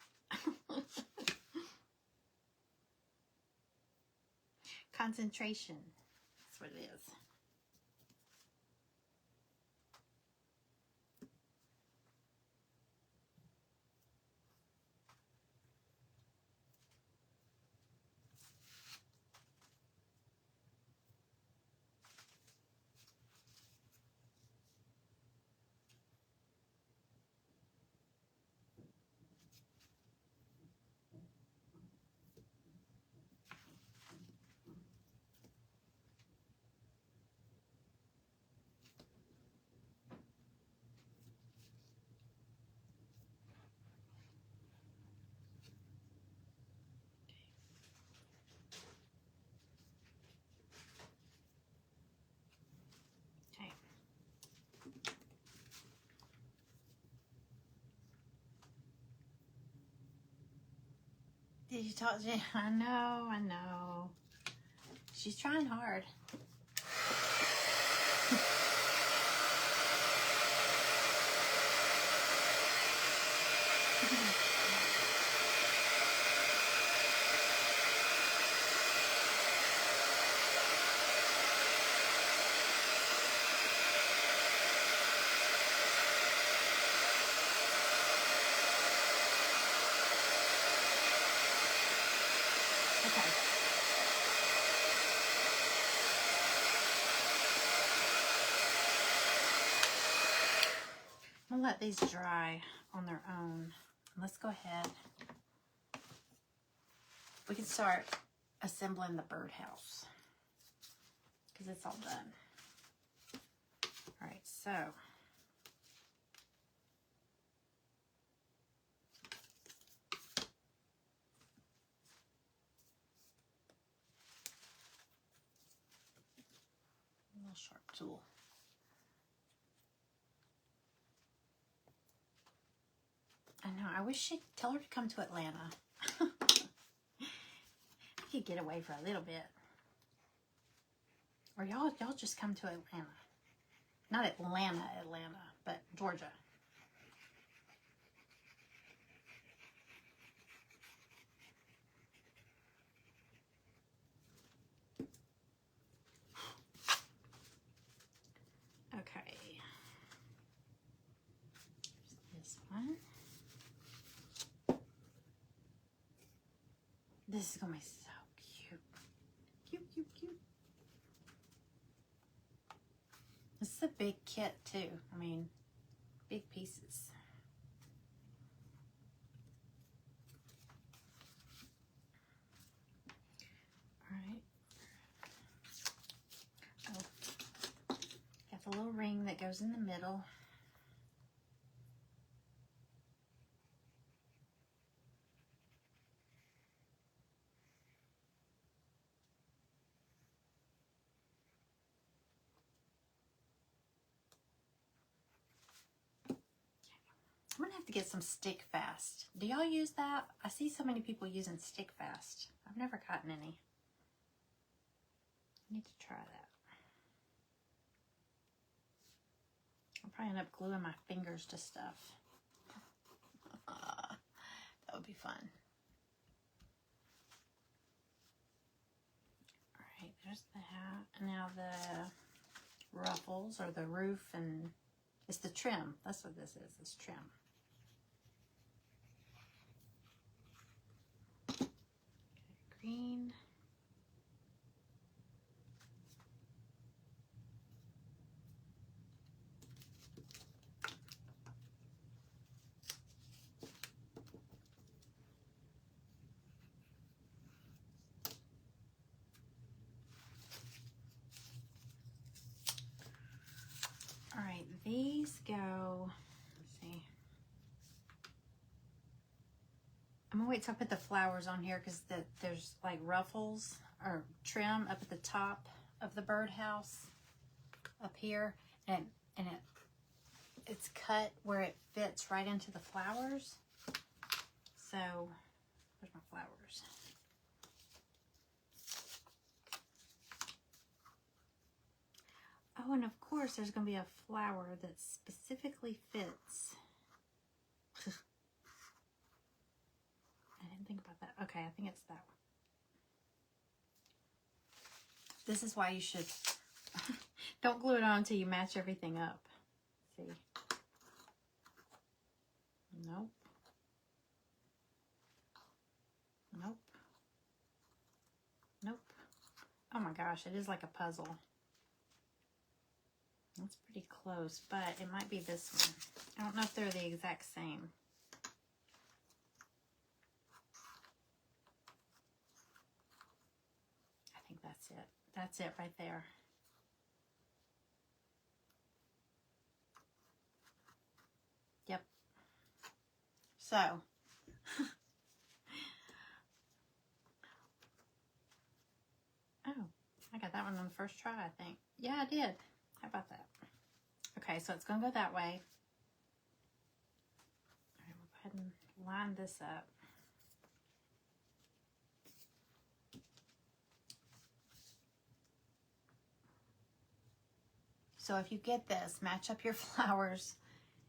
Concentration. That's what it is. Did you talk to Jen? I know. She's trying hard. Okay. I'm gonna let these dry on their own. Let's go ahead. We can start assembling the birdhouse because it's all done. All right, so a little sharp tool. I know. I wish she'd tell her to come to Atlanta. I could get away for a little bit. Or y'all just come to Atlanta. Not Atlanta, but Georgia. Okay. This one. This is gonna be so cute. Cute, cute, cute. This is a big kit too. I mean, big pieces. All right. Oh, got the little ring that goes in the middle. I'm gonna have to get some Stick Fast. Do y'all use that? I see so many people using Stick Fast. I've never gotten any. I need to try that. I'll probably end up gluing my fingers to stuff. That would be fun. All right, there's the hat. And now the ruffles or the roof, and it's the trim. That's what this is. It's trim. Okay, green. All right, these go, let's see. I'm gonna wait till I put the flowers on here because there's like ruffles or trim up at the top of the birdhouse up here, and it's cut where it fits right into the flowers. So, where's my flowers? Oh, and of course there's going to be a flower that specifically fits. I didn't think about that. Okay, I think it's that one. This is why you should don't glue it on until you match everything up. See? Nope. Nope. Nope. Oh my gosh, it is like a puzzle. That's pretty close, but it might be this one. I don't know if they're the exact same. I think that's it. That's it right there. Yep. So, oh, I got that one on the first try, I think. Yeah, I did. How about that? Okay, so it's going to go that way. All right, we'll go ahead and line this up. So if you get this, match up your flowers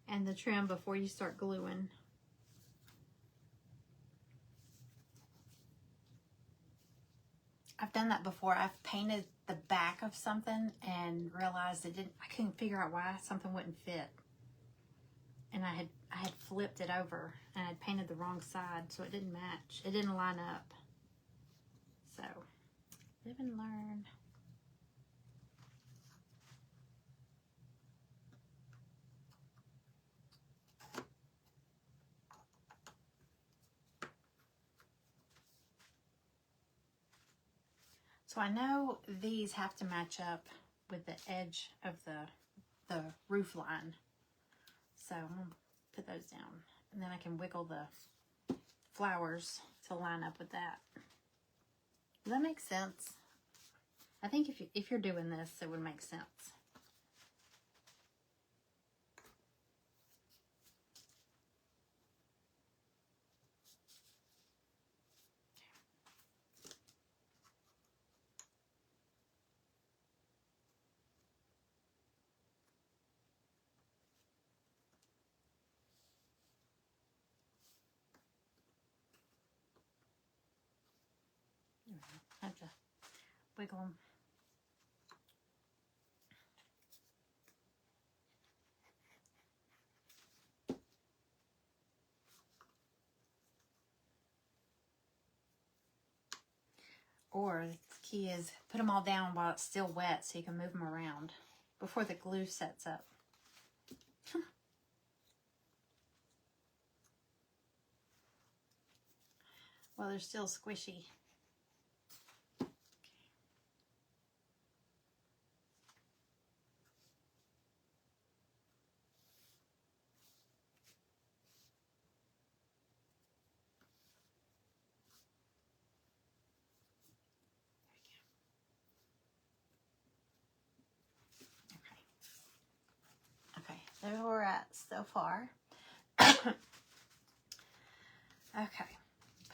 and the trim before you start gluing. I've done that before. I've painted the back of something and realized I couldn't figure out why something wouldn't fit. And I had flipped it over and I'd painted the wrong side, so it didn't match. It didn't line up. So, live and learn. So I know these have to match up with the edge of the roof line. So I'm going to put those down. And then I can wiggle the flowers to line up with that. Does that make sense? I think if you're doing this, it would make sense. I have to wiggle them. Or the key is put them all down while it's still wet so you can move them around before the glue sets up. Well, they're still squishy. Okay, there we're at so far. Okay,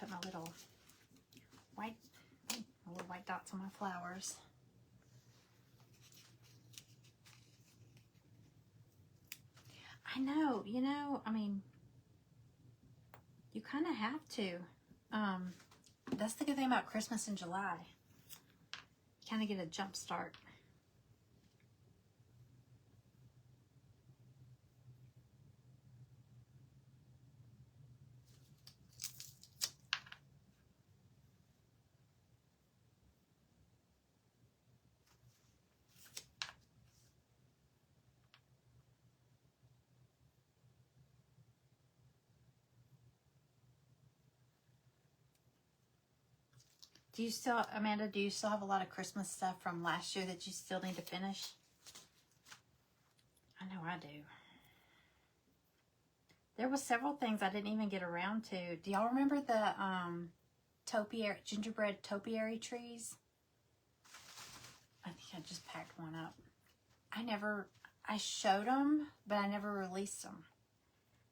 put my little white dots on my flowers. I know, you know, I mean, you kind of have to. That's the good thing about Christmas in July. You kind of get a jump start. Do you still, Amanda, do you still have a lot of Christmas stuff from last year that you still need to finish? I know I do. There was several things I didn't even get around to. Do y'all remember the topiary, gingerbread topiary trees? I think I just packed one up. I showed them, but I never released them.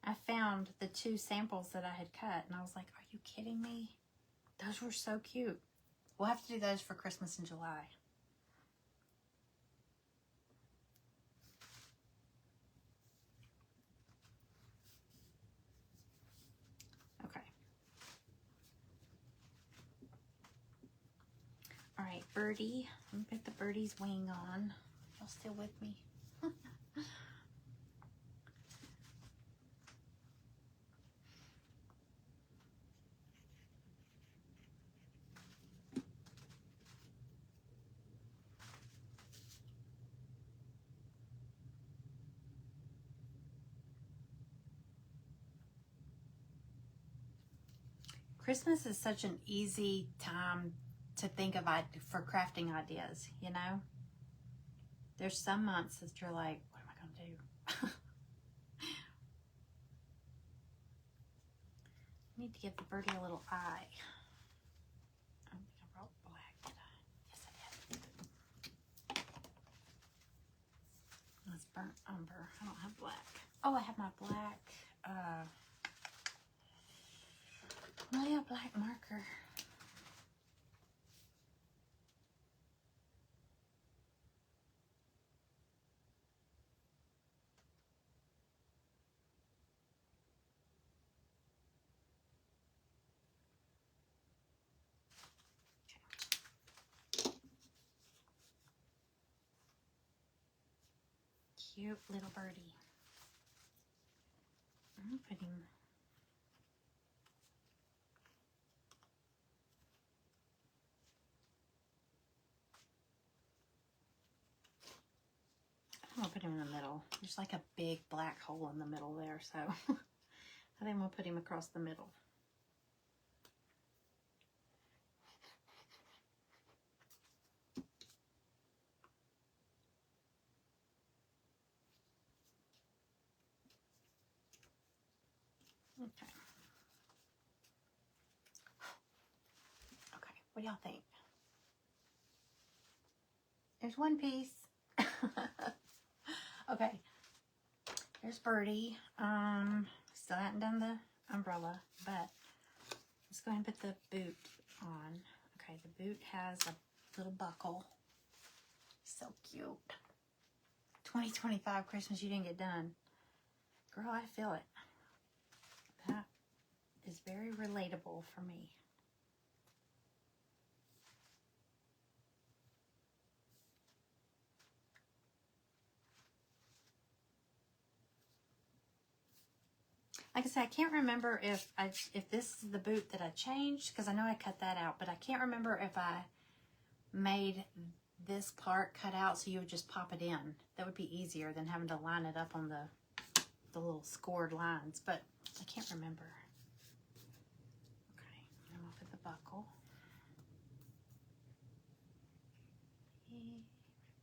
I found the 2 samples that I had cut, and I was like, are you kidding me? Those were so cute. We'll have to do those for Christmas in July. Okay. All right, birdie. Let me put the birdie's wing on. Y'all still with me? Christmas is such an easy time to think of for crafting ideas, you know? There's some months that you're like, what am I going to do? I need to give the birdie a little eye. I don't think I brought black, did I? Yes, I did. That's burnt umber. I don't have black. Oh, I have my black, black marker. Cute little birdie. I'm putting him in the middle. There's like a big black hole in the middle there, so I think we'll put him across the middle. Okay. Okay, what do y'all think? There's one piece. Okay. There's Birdie. Still haven't done the umbrella, but let's go ahead and put the boot on. Okay, the boot has a little buckle. So cute. 2025 Christmas you didn't get done. Girl, I feel it. That is very relatable for me. Like I said, I can't remember if this is the boot that I changed, because I know I cut that out, but I can't remember if I made this part cut out so you would just pop it in. That would be easier than having to line it up on the little scored lines, but I can't remember. Okay, I'm gonna put the buckle. Right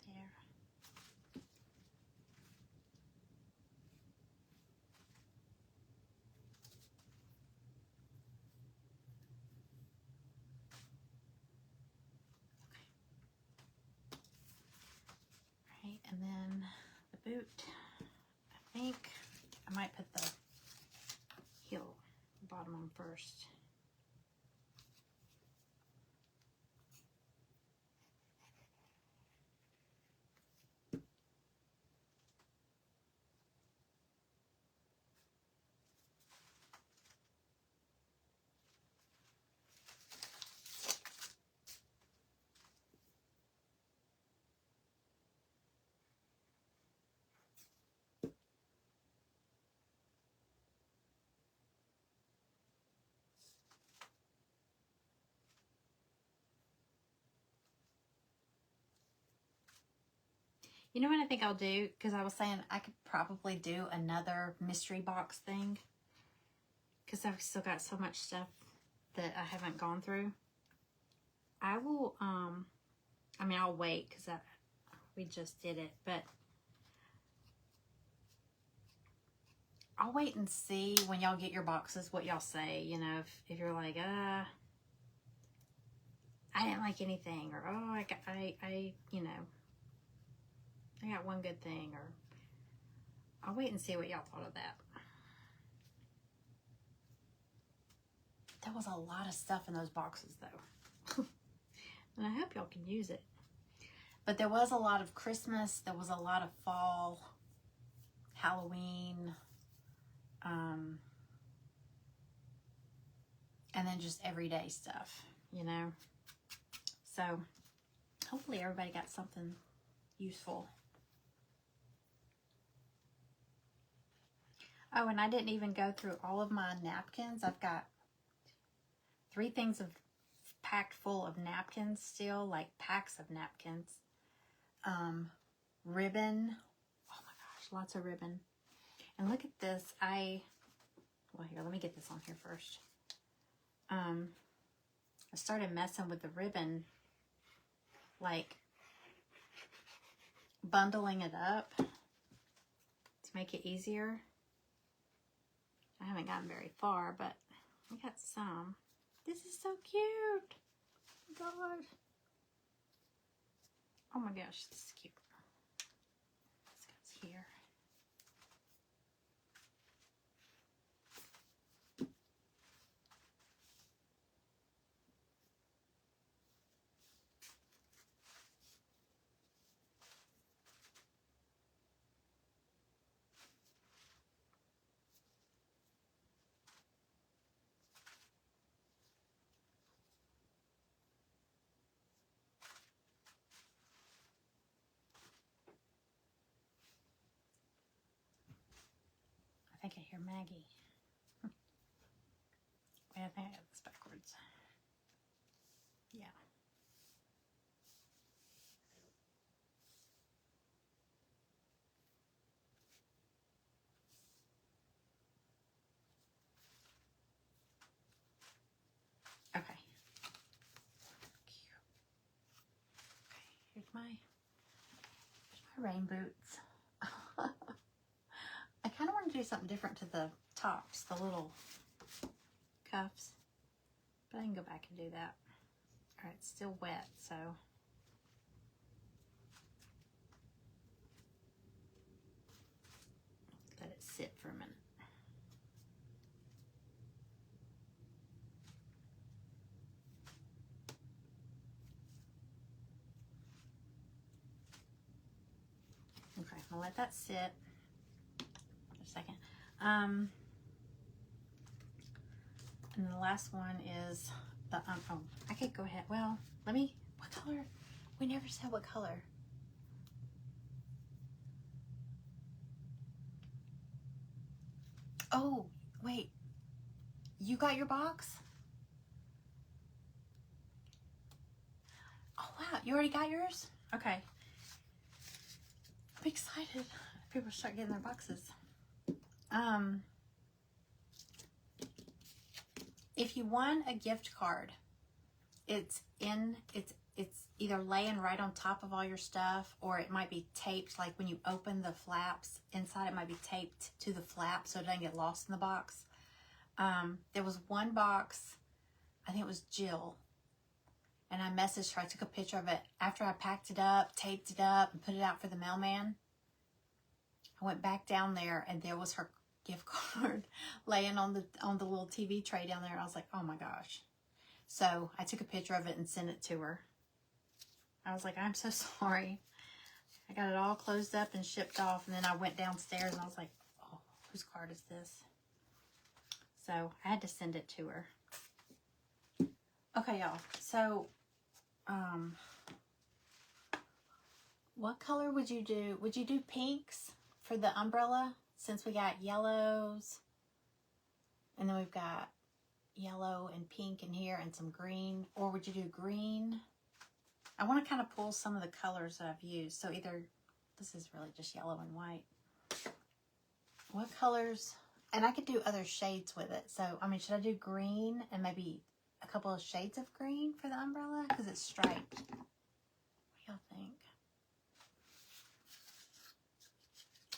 there. Right, and then the boot, I think I might put the heel, bottom on first. You know what I think I'll do? Because I was saying I could probably do another mystery box thing. Because I've still got so much stuff that I haven't gone through. I will, I mean, I'll wait because we just did it. But I'll wait and see when y'all get your boxes what y'all say. You know, if you're like, I didn't like anything. Or, oh, I you know, I got one good thing, or I'll wait and see what y'all thought of that. There was a lot of stuff in those boxes, though. And I hope y'all can use it. But there was a lot of Christmas. There was a lot of fall, Halloween, and then just everyday stuff, you know. So hopefully everybody got something useful. Oh, and I didn't even go through all of my napkins. I've got 3 things packed full of napkins still, like packs of napkins. Ribbon. Oh my gosh, lots of ribbon. And look at this. Well, here, let me get this on here first. I started messing with the ribbon, like bundling it up to make it easier. I haven't gotten very far, but I got some. This is so cute. Oh my God. Oh my gosh, this is cute. This goes here. I think I hear Maggie. Wait, I think I got this backwards. Yeah. my rain boots? I kind of want to do something different to the tops, the little cuffs. But I can go back and do that. All right, it's still wet, so. Let it sit for a minute. Okay, I'm gonna let that sit for a second. And the last one is the, oh, I could go ahead. Well, let me, what color? We never said what color. Oh, wait. You got your box? Oh, wow. You already got yours? Okay. I'm excited. People start getting their boxes. If you won a gift card, it's either laying right on top of all your stuff, or it might be taped, like when you open the flaps inside, it might be taped to the flap so it doesn't get lost in the box. There was one box, I think it was Jill, and I messaged her. I took a picture of it after I packed it up, taped it up, and put it out for the mailman. I went back down there, and there was her gift card laying on the little TV tray down there. And I was like, oh my gosh. So I took a picture of it and sent it to her. I was like, I'm so sorry. I got it all closed up and shipped off, and then I went downstairs and I was like, oh, whose card is this? So I had to send it to her. Okay, y'all. So, what color would you do? Would you do pinks for the umbrella? Since we got yellows, and then we've got yellow and pink in here and some green. Or would you do green? I want to kind of pull some of the colors that I've used. So either, this is really just yellow and white. What colors? And I could do other shades with it. So, I mean, should I do green and maybe a couple of shades of green for the umbrella? Because it's striped. What do y'all think?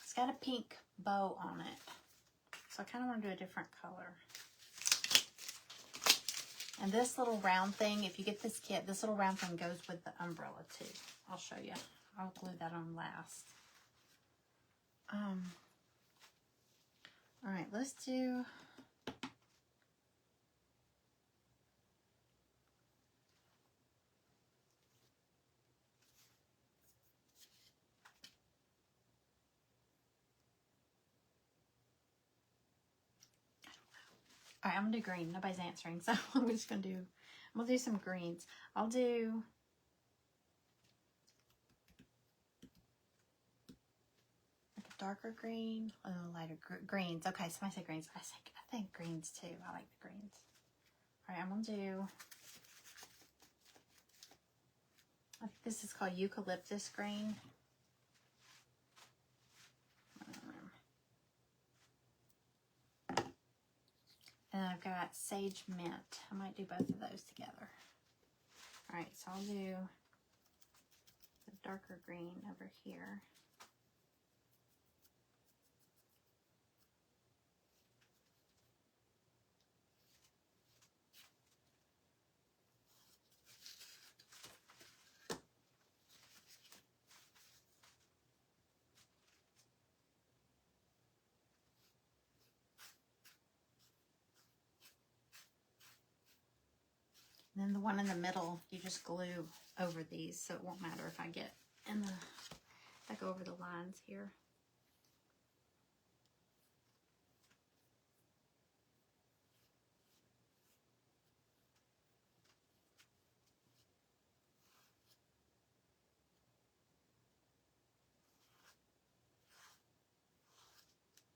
It's got a pink bow on it. So I kind of want to do a different color. And this little round thing, if you get this kit, this little round thing goes with the umbrella too. I'll show you. I'll glue that on last. All right, let's do... All right, I'm gonna do green. Nobody's answering, so I'm just gonna do, I'm gonna do some greens. I'll do, like a darker green, a little lighter greens. Okay, somebody said greens. I think greens too. I like the greens. All right, I'm gonna do, I think this is called eucalyptus green. And I've got sage mint. I might do both of those together. All right, so I'll do the darker green over here. And then the one in the middle, you just glue over these, so it won't matter if I get in the, if I go over the lines here.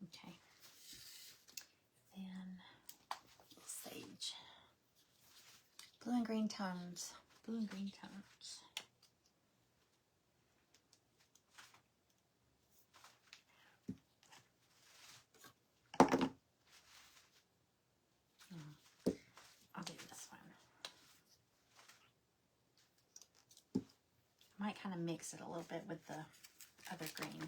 Okay. Then sage. Blue and green tones. Blue and green tones. I'll do this one. might kind of mix it a little bit with the other green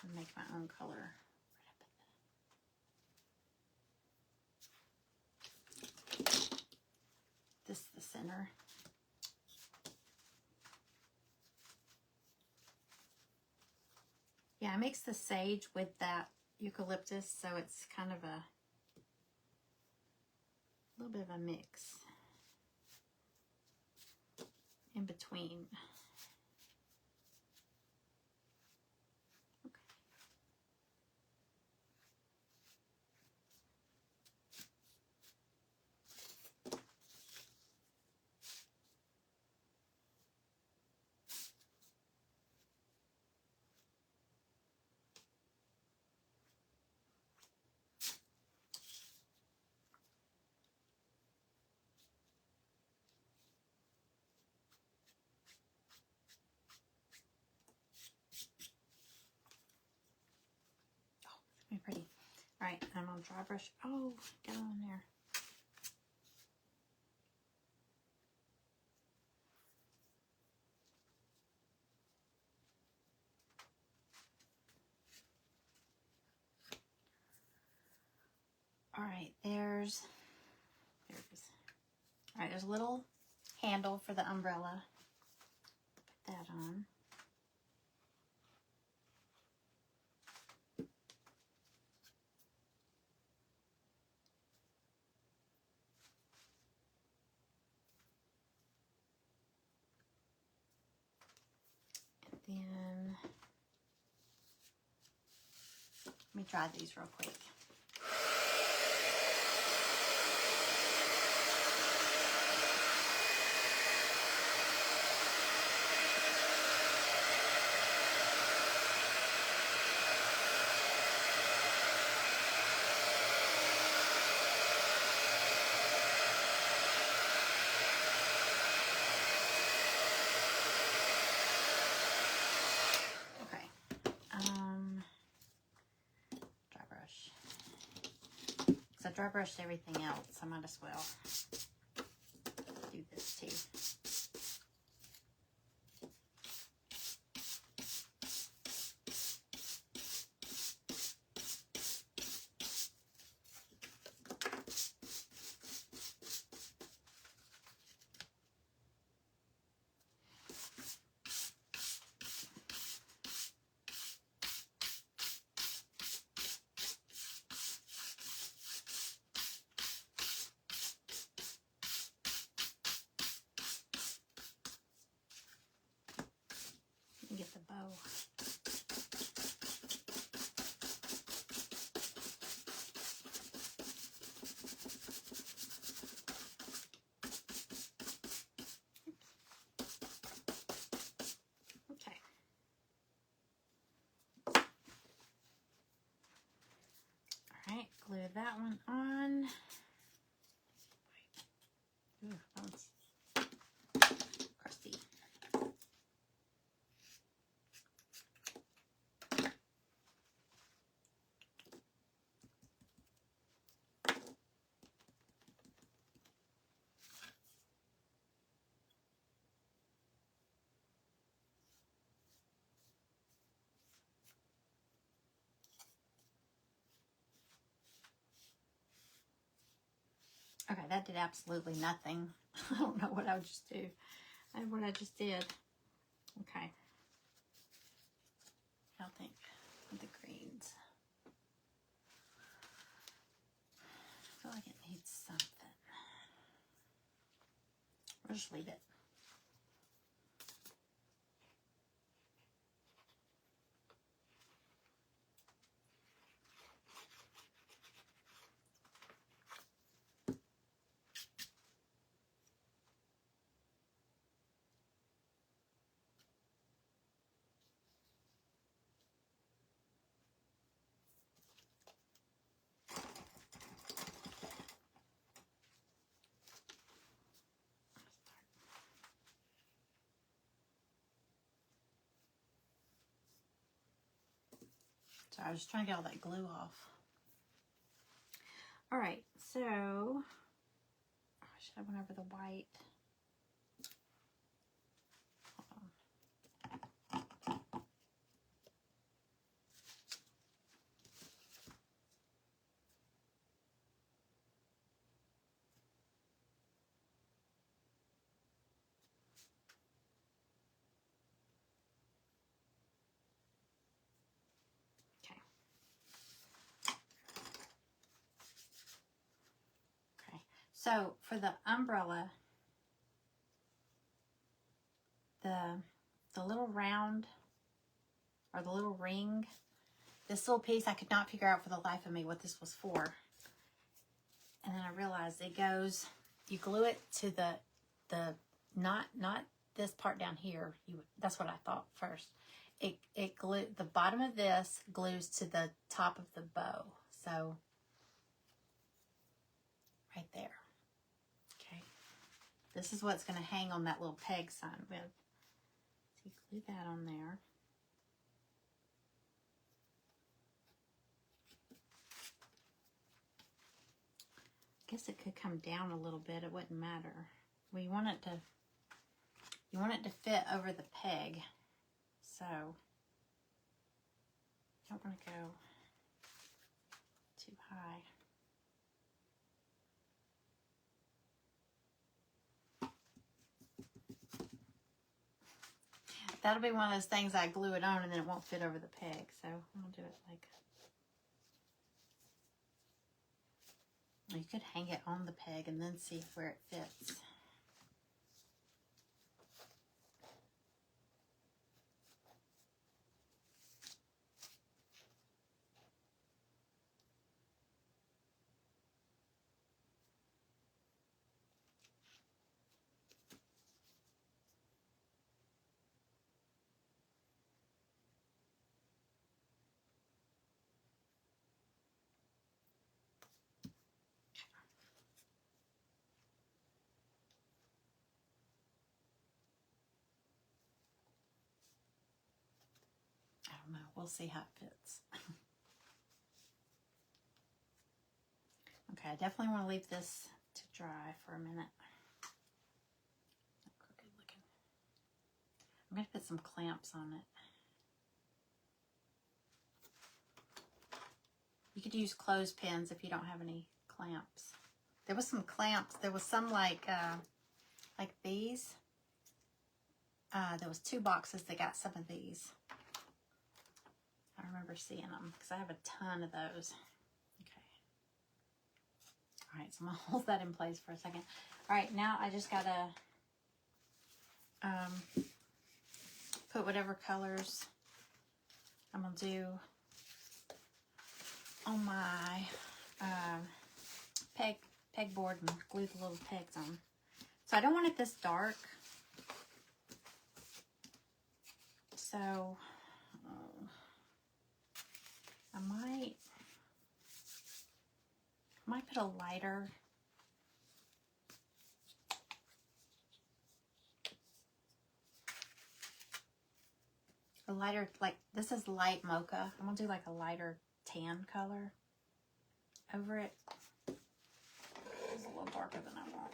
and make my own color. This is the center. Yeah, I mix the sage with that eucalyptus, so it's kind of a little bit of a mix in between. Pretty. All right, I'm on dry brush. Oh, get on there. All right, there it is. All right, there's a little handle for the umbrella. Put that on. Then let me dry these real quick. I dry brushed everything else. I might as well do this too. Get the bow. Okay. All right, glue that one on. Ooh, that one's crusty. Okay, that did absolutely nothing. I don't know what I would just do. What I just did. Okay. I'll think of the greens. I feel like it needs something. We'll just leave it. So I was just trying to get all that glue off. All right, so I should have went over the white. So for the umbrella, the little round or the little ring, this little piece, I could not figure out for the life of me what this was for. And then I realized it goes, you glue it to the not this part down here. That's what I thought first. It glue, the bottom of this glues to the top of the bow. So right there. Okay. This is what's going to hang on that little peg sign with. So you glue that on there. I guess it could come down a little bit. It wouldn't matter. Well, you want it to fit over the peg. So you don't want to go too high. That'll be one of those things I glue it on and then it won't fit over the peg. So I'll do it like, you could hang it on the peg and then see where it fits. I don't know. We'll see how it fits. Okay, I definitely want to leave this to dry for a minute. Crooked looking. I'm going to put some clamps on it. You could use clothespins if you don't have any clamps. There was some clamps. There was some like these. There was 2 boxes that got some of these. I remember seeing them because I have a ton of those. Okay. All right, so I'm going to hold that in place for a second. All right, now I just got to put whatever colors I'm going to do on my pegboard and glue the little pegs on. So I don't want it this dark. So I might put a lighter like this is light mocha. I'm gonna do like a lighter tan color over it. It's a little darker than I want.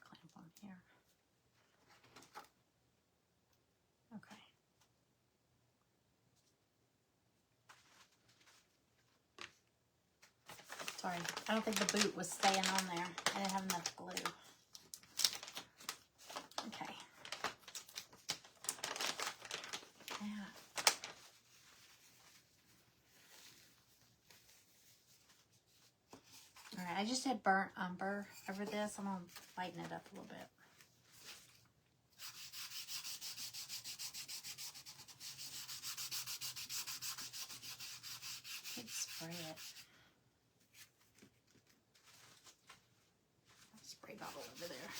Clamp on here. Okay. Sorry, I don't think the boot was staying on there. I didn't have enough glue. Okay. Yeah. All right, I just did burnt umber over this. I'm gonna lighten it up a little bit. Could spray it. Spray bottle over there.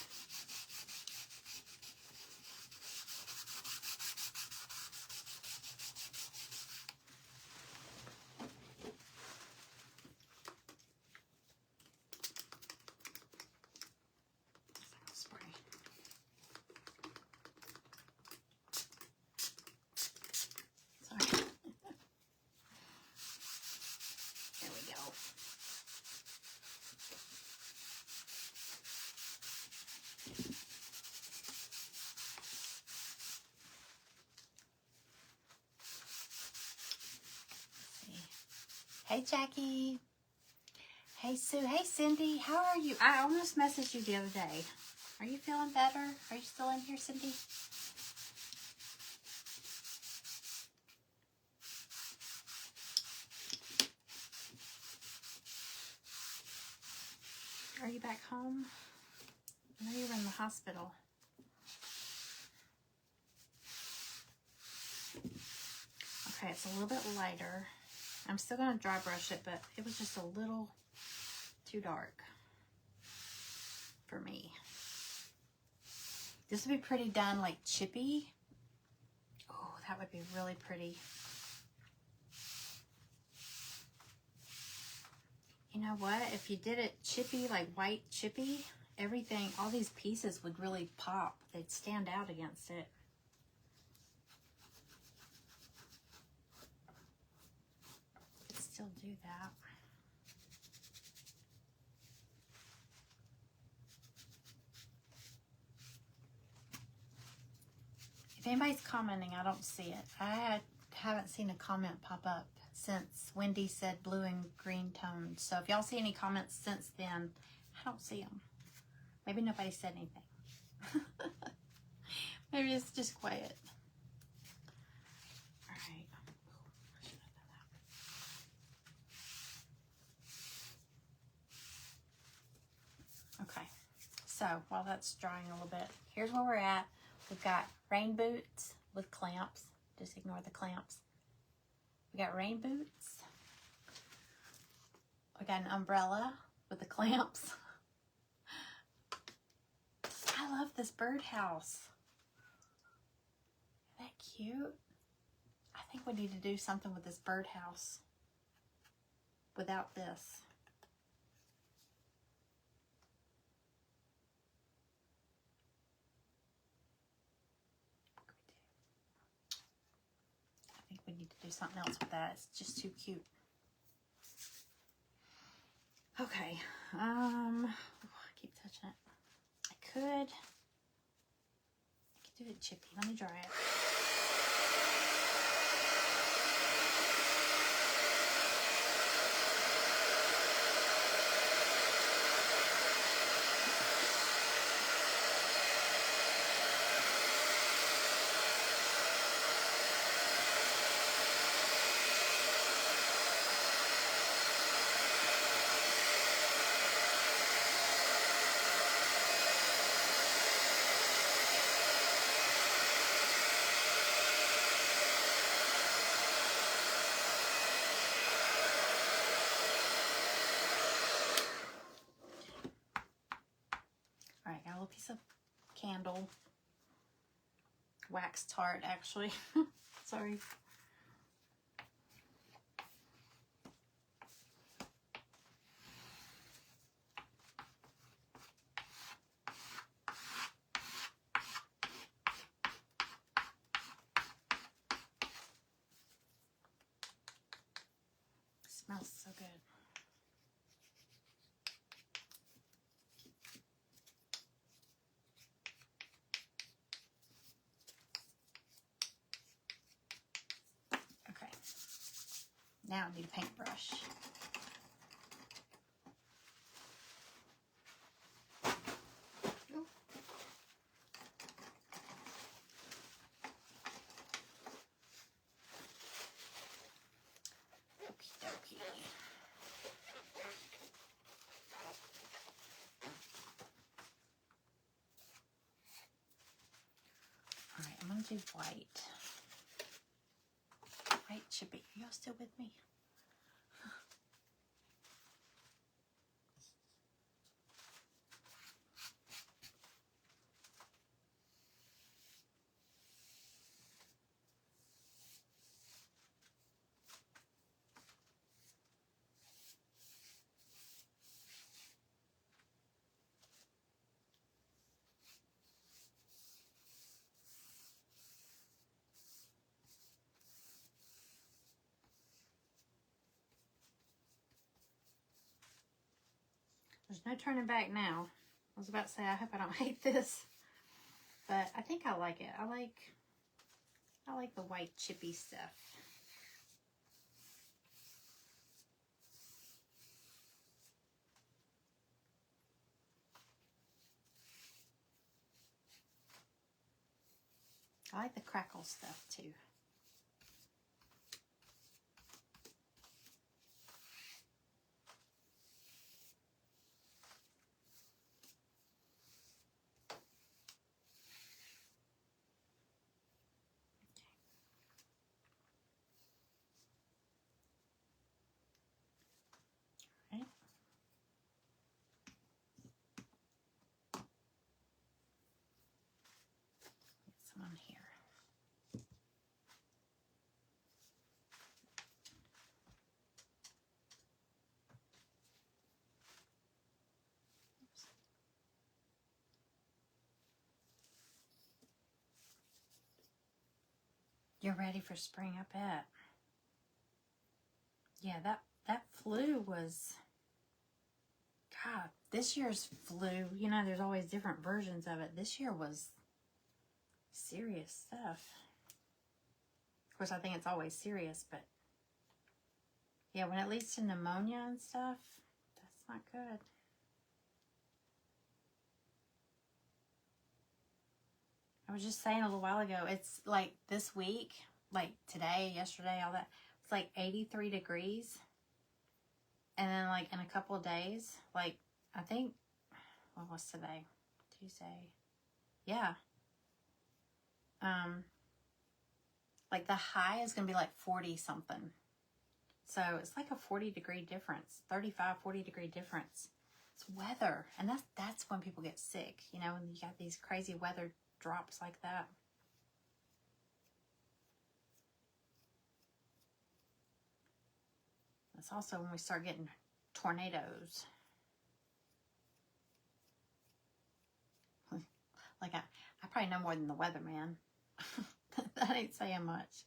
Spray. Sorry. There we Hey, Jackie. Hey, Sue. Hey, Cindy. How are you? I almost messaged you the other day. Are you feeling better? Are you still in here, Cindy? Are you back home? I know you were in the hospital. Okay, it's a little bit lighter. I'm still going to dry brush it, but it was just a little too dark for me. This would be pretty done like chippy. Oh, that would be really pretty. You know what? If you did it chippy, like white chippy, everything, all these pieces would really pop. They'd stand out against it. Could still do that. If anybody's commenting, I don't see it. I haven't seen a comment pop up since Wendy said blue and green tones. So if y'all see any comments since then, I don't see them. Maybe nobody said anything. Maybe it's just quiet. All right. I should have done that. Okay. So while that's drying a little bit, here's where we're at. We've got rain boots with clamps. Just ignore the clamps. We got rain boots. We got an umbrella with the clamps. I love this birdhouse. Isn't that cute? I think we need to do something with this birdhouse without this. I think we need to do something else with that. It's just too cute. Okay. I keep touching it. I could do it chippy. Let me dry it. Piece of candle, wax tart actually. Sorry. Smells so good. Now I need a paintbrush. Okie dokie. All right, I'm gonna do white. White chippy. Are y'all still with me? There's no turning back now. I was about to say, I hope I don't hate this, but I think I like it. I like the white chippy stuff. I like the crackle stuff too. Okay. Right. Get some on here. You're ready for spring, I bet. Yeah, that flu was, God, this year's flu, you know, there's always different versions of it. This year was serious stuff. Of course, I think it's always serious, but yeah, when it leads to pneumonia and stuff, that's not good. I was just saying a little while ago, it's like this week, like today, yesterday, all that, it's like 83 degrees. And then like in a couple of days, like I think, what was today? Tuesday. Yeah. Like the high is going to be like 40 something. So it's like a 40-degree difference, 35, 40-degree difference. It's weather. And that's when people get sick, you know, when you got these crazy weather drops like that. It's also when we start getting tornadoes. Like I probably know more than the weatherman. That ain't saying much.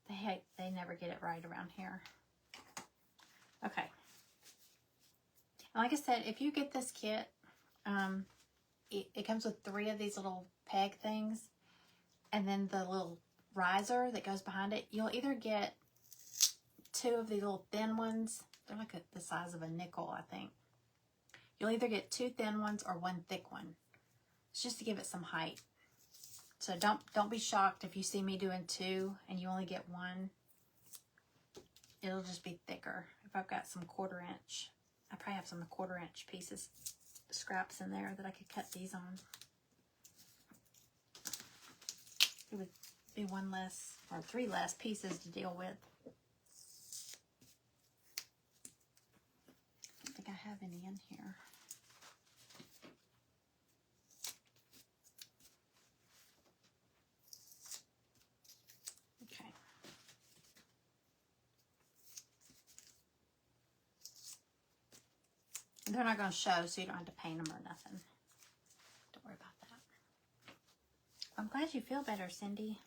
They never get it right around here. Okay. And like I said, if you get this kit, it comes with 3 of these little peg things, and then the little riser that goes behind it. You'll either get 2 of these little thin ones. They're like the size of a nickel, I think. You'll either get 2 thin ones or 1 thick one. It's just to give it some height. So don't be shocked if you see me doing 2 and you only get 1. It'll just be thicker. If I've got some 1/4 inch, I probably have some 1/4 inch pieces, scraps in there that I could cut these on. It would be 1 less or 3 less pieces to deal with. I don't think I have any in here. Okay. They're not going to show, so you don't have to paint them or nothing. Don't worry about that. I'm glad you feel better, Cindy.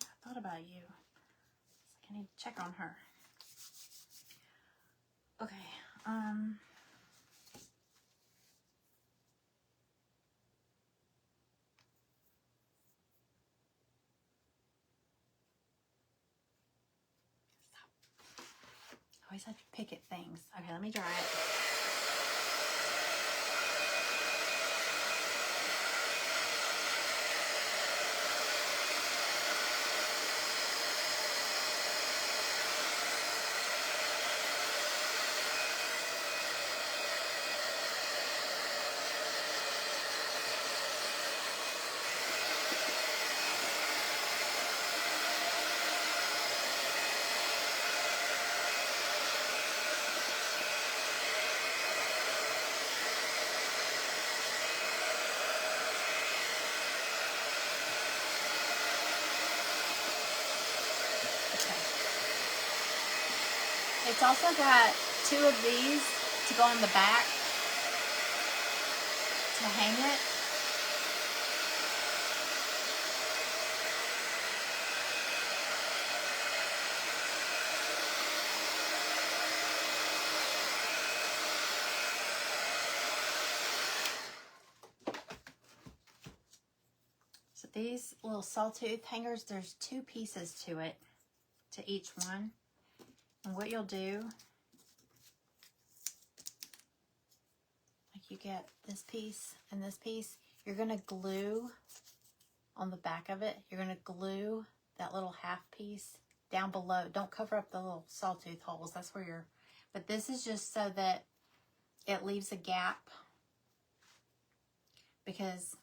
I thought about you. It's like I need to check on her. Okay. I always have to pick at things. Okay, let me dry it. It's also got 2 of these to go on the back to hang it. So these little sawtooth hangers, there's 2 pieces to it, to each one. And what you'll do, like you get this piece and this piece, you're going to glue on the back of it, you're going to glue that little half piece down below. Don't cover up the little sawtooth holes. That's where you're, but this is just so that it leaves a gap, because,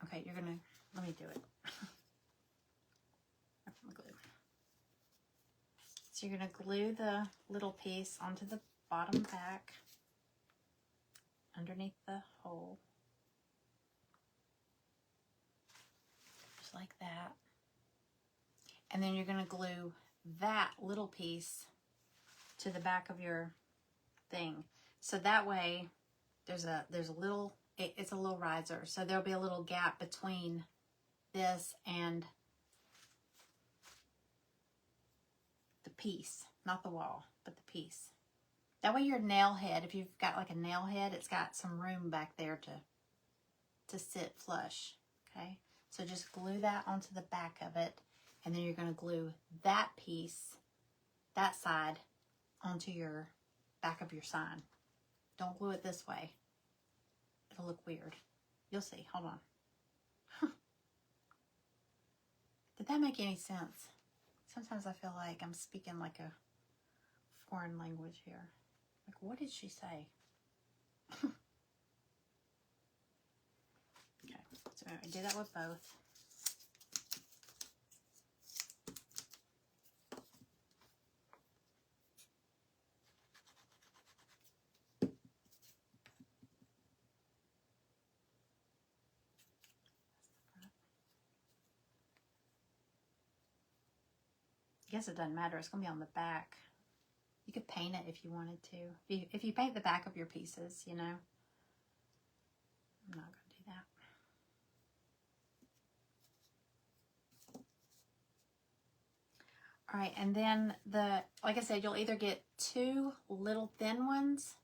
okay, you're going to, let me do it. So you're going to glue the little piece onto the bottom back underneath the hole. Just like that. And then you're going to glue that little piece to the back of your thing. So that way there's a little, it's a little riser. So there'll be a little gap between this and the piece, not the wall, but the piece. That way your nail head, if you've got like a nail head, it's got some room back there to sit flush, okay? So just glue that onto the back of it, and then you're going to glue that piece, that side, onto your back of your sign. Don't glue it this way. It'll look weird. You'll see. Hold on. Did that make any sense? Sometimes I feel like I'm speaking like a foreign language here. Like, what did she say? Okay, so I do that with both. I guess it doesn't matter. It's going to be on the back. You could paint it if you wanted to. If you paint the back of your pieces, you know. I'm not going to do that. All right, and then like I said, you'll either get 2 little thin ones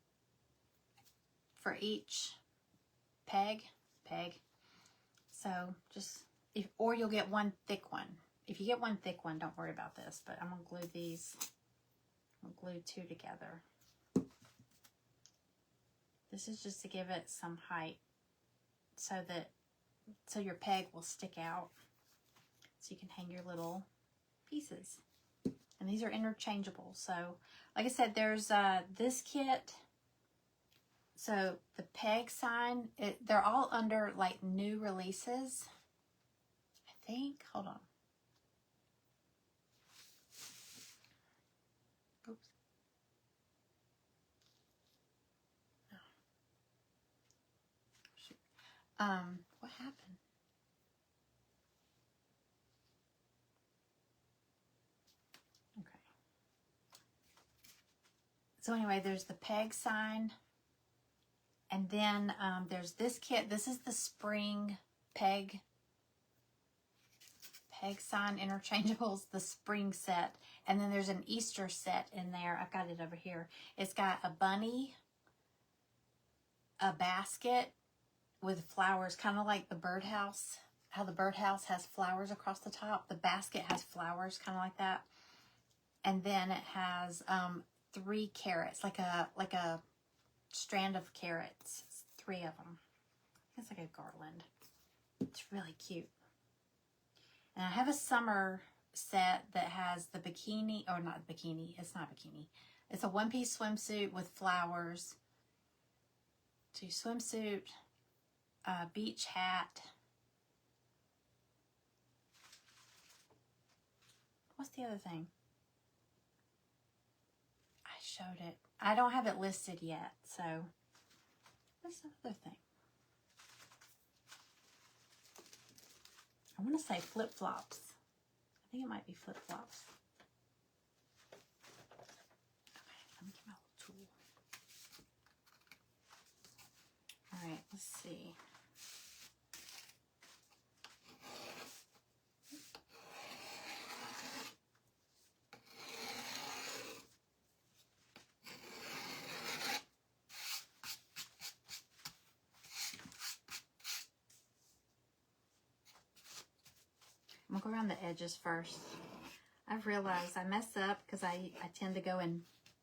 for each peg. So just, or you'll get 1 thick one. If you get 1 thick one, don't worry about this, but I'm going to glue these. I'll glue 2 together. This is just to give it some height so your peg will stick out, so you can hang your little pieces. And these are interchangeable. So like I said, there's this kit. So the peg sign, they're all under like new releases, I think. Hold on. Oops. Oh. Shoot. What happened? Okay. So anyway, there's the peg sign. And then there's this kit. This is the spring peg sign interchangeables, the spring set. And then there's an Easter set in there. I've got it over here. It's got a bunny, a basket with flowers, kind of like the birdhouse, how the birdhouse has flowers across the top. The basket has flowers, kind of like that. And then it has 3 carrots, like a strand of carrots. 3 of them. It's like a garland. It's really cute. And I have a summer set that has the bikini, or not bikini, it's not bikini. It's a 1-piece swimsuit with flowers. 2 swimsuit, beach hat. What's the other thing? I showed it. I don't have it listed yet, so what's the other thing? I want to say flip-flops. I think it might be flip-flops. Okay, let me get my little tool. All right, let's see. I'm going to go around the edges first. I've realized I mess up because I tend to go in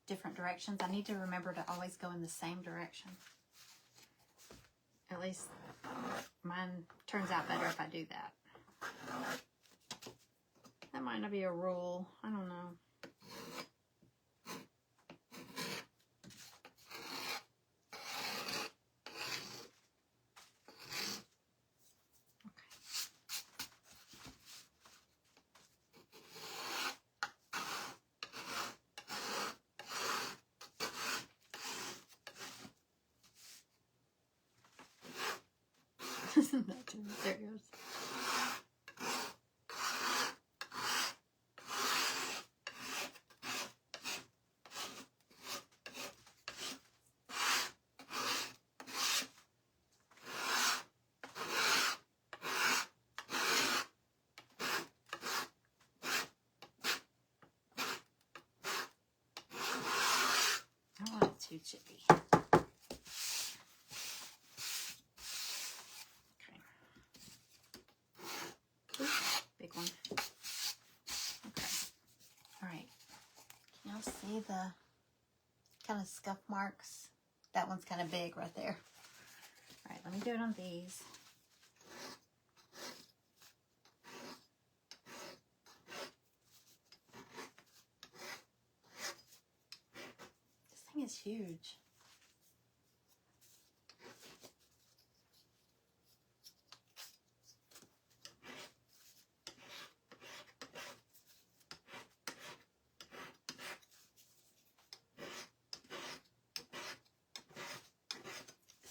different directions. I need to remember to always go in the same direction. At least Mine turns out better if I do that. That might not be a rule. I don't know. There it goes. I don't want it too chippy. Big one. Okay. All right. Can y'all see the kind of scuff marks? That one's kind of big right there. All right, let me do it on these. This thing is huge.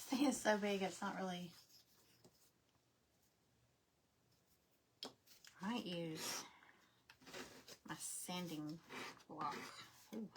This thing is so big, it's not really... I might use my sanding block. Ooh.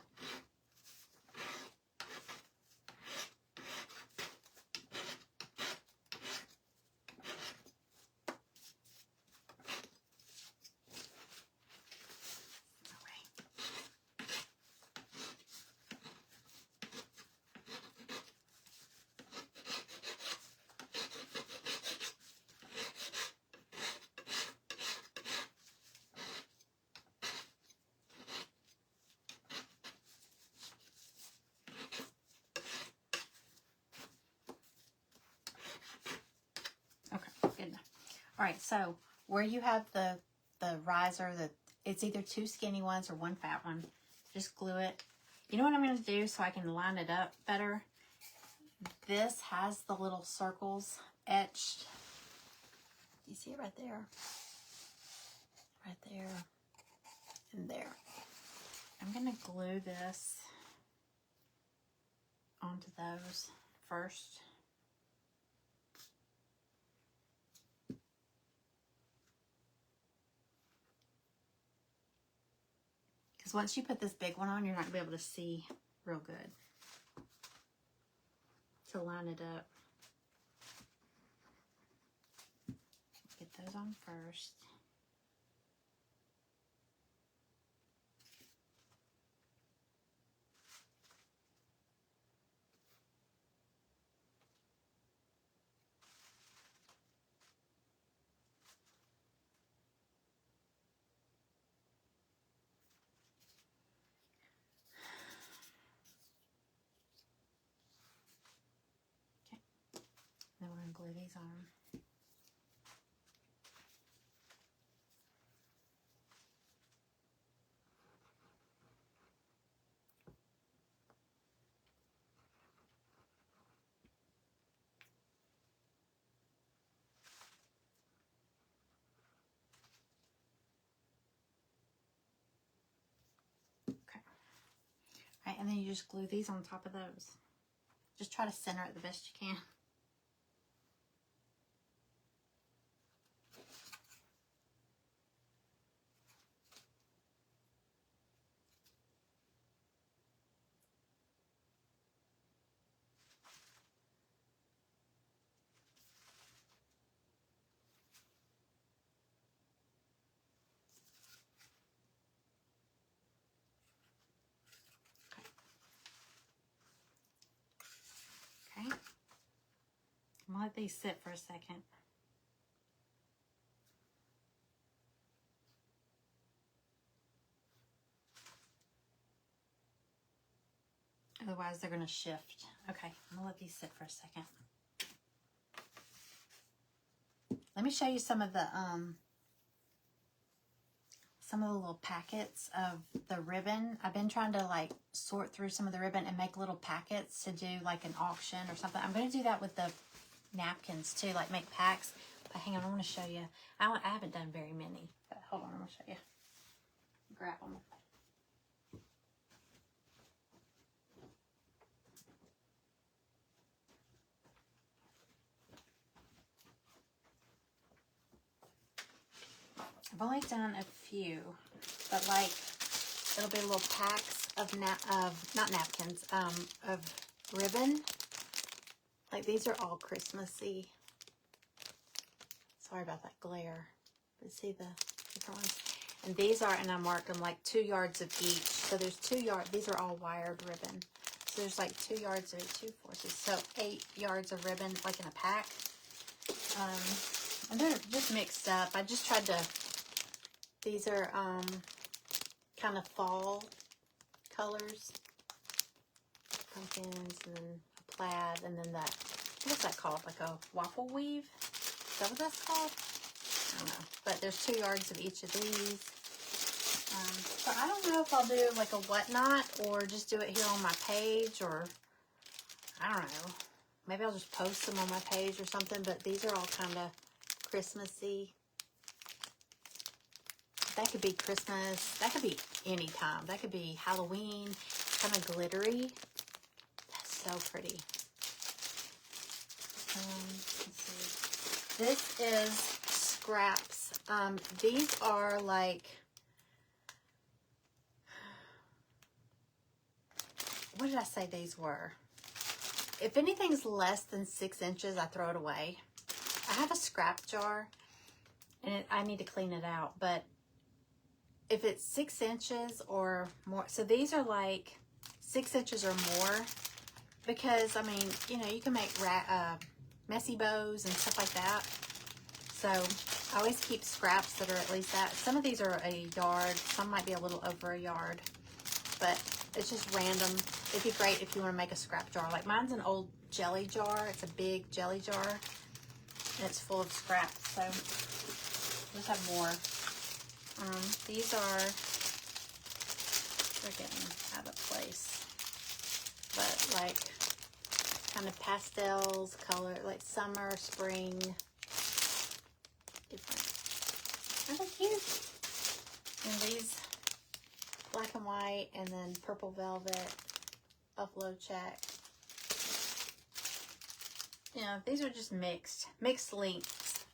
All right, so where you have the riser, it's either two skinny ones or one fat one. Just glue it. You know what I'm going to do so I can line it up better? This has the little circles etched. Do you see it right there? Right there and there. I'm going to glue this onto those first. Because once you put this big one on, you're not going to be able to see real good. To line it up. Get those on first. Then we're going to glue these on. Okay. All right, and then you just glue these on top of those. Just try to center it the best you can. Okay. I'm gonna let these sit for a second. Otherwise they're gonna shift. Okay, I'm gonna let these sit for a second. let me show you some of the little packets of the ribbon. I've been trying to like sort through some of the ribbon and make little packets to do like an auction or something. I'm going to do that with the napkins too, like make packs. But hang on, I want to show you. I haven't done very many, but hold on, I'm going to show you. Grab them. I've only done a few, but like it'll be little packs of not napkins, of ribbon. Like these are all Christmassy. Sorry about that glare. But see the different ones? And these are, and I marked them like 2 yards of each. So there's 2 yards. These are all wired ribbon. So there's like 2 yards of 2, 4, 6, so 8 yards of ribbon, like in a pack. And they're just mixed up. I just tried to. These are kind of fall colors. Pumpkins and then a plaid and then that, what's that called? Like a waffle weave? Is that what that's called? I don't know. But there's 2 yards of each of these. So I don't know if I'll do like a whatnot or just do it here on my page, or I don't know. Maybe I'll just post them on my page or something, but these are all kind of Christmassy. That could be Christmas. That could be any time. That could be Halloween. Kind of glittery. That's so pretty. Let's see. This is scraps. These are like, what did I say these were? If anything's less than 6 inches, I throw it away. I have a scrap jar, and I need to clean it out, but if it's 6 inches or more, so these are like 6 inches or more, because I mean, you know, you can make messy bows and stuff like that. So I always keep scraps that are at least that. Some of these are a yard, some might be a little over a yard, but it's just random. It'd be great if you want to make a scrap jar. Like mine's an old jelly jar. It's a big jelly jar, and it's full of scraps. So let's have more. These are, they're getting out of place, but like kind of pastels, color, like summer, spring, different. Aren't they cute? And these black and white, and then purple velvet, buffalo check. You know, these are just mixed lengths.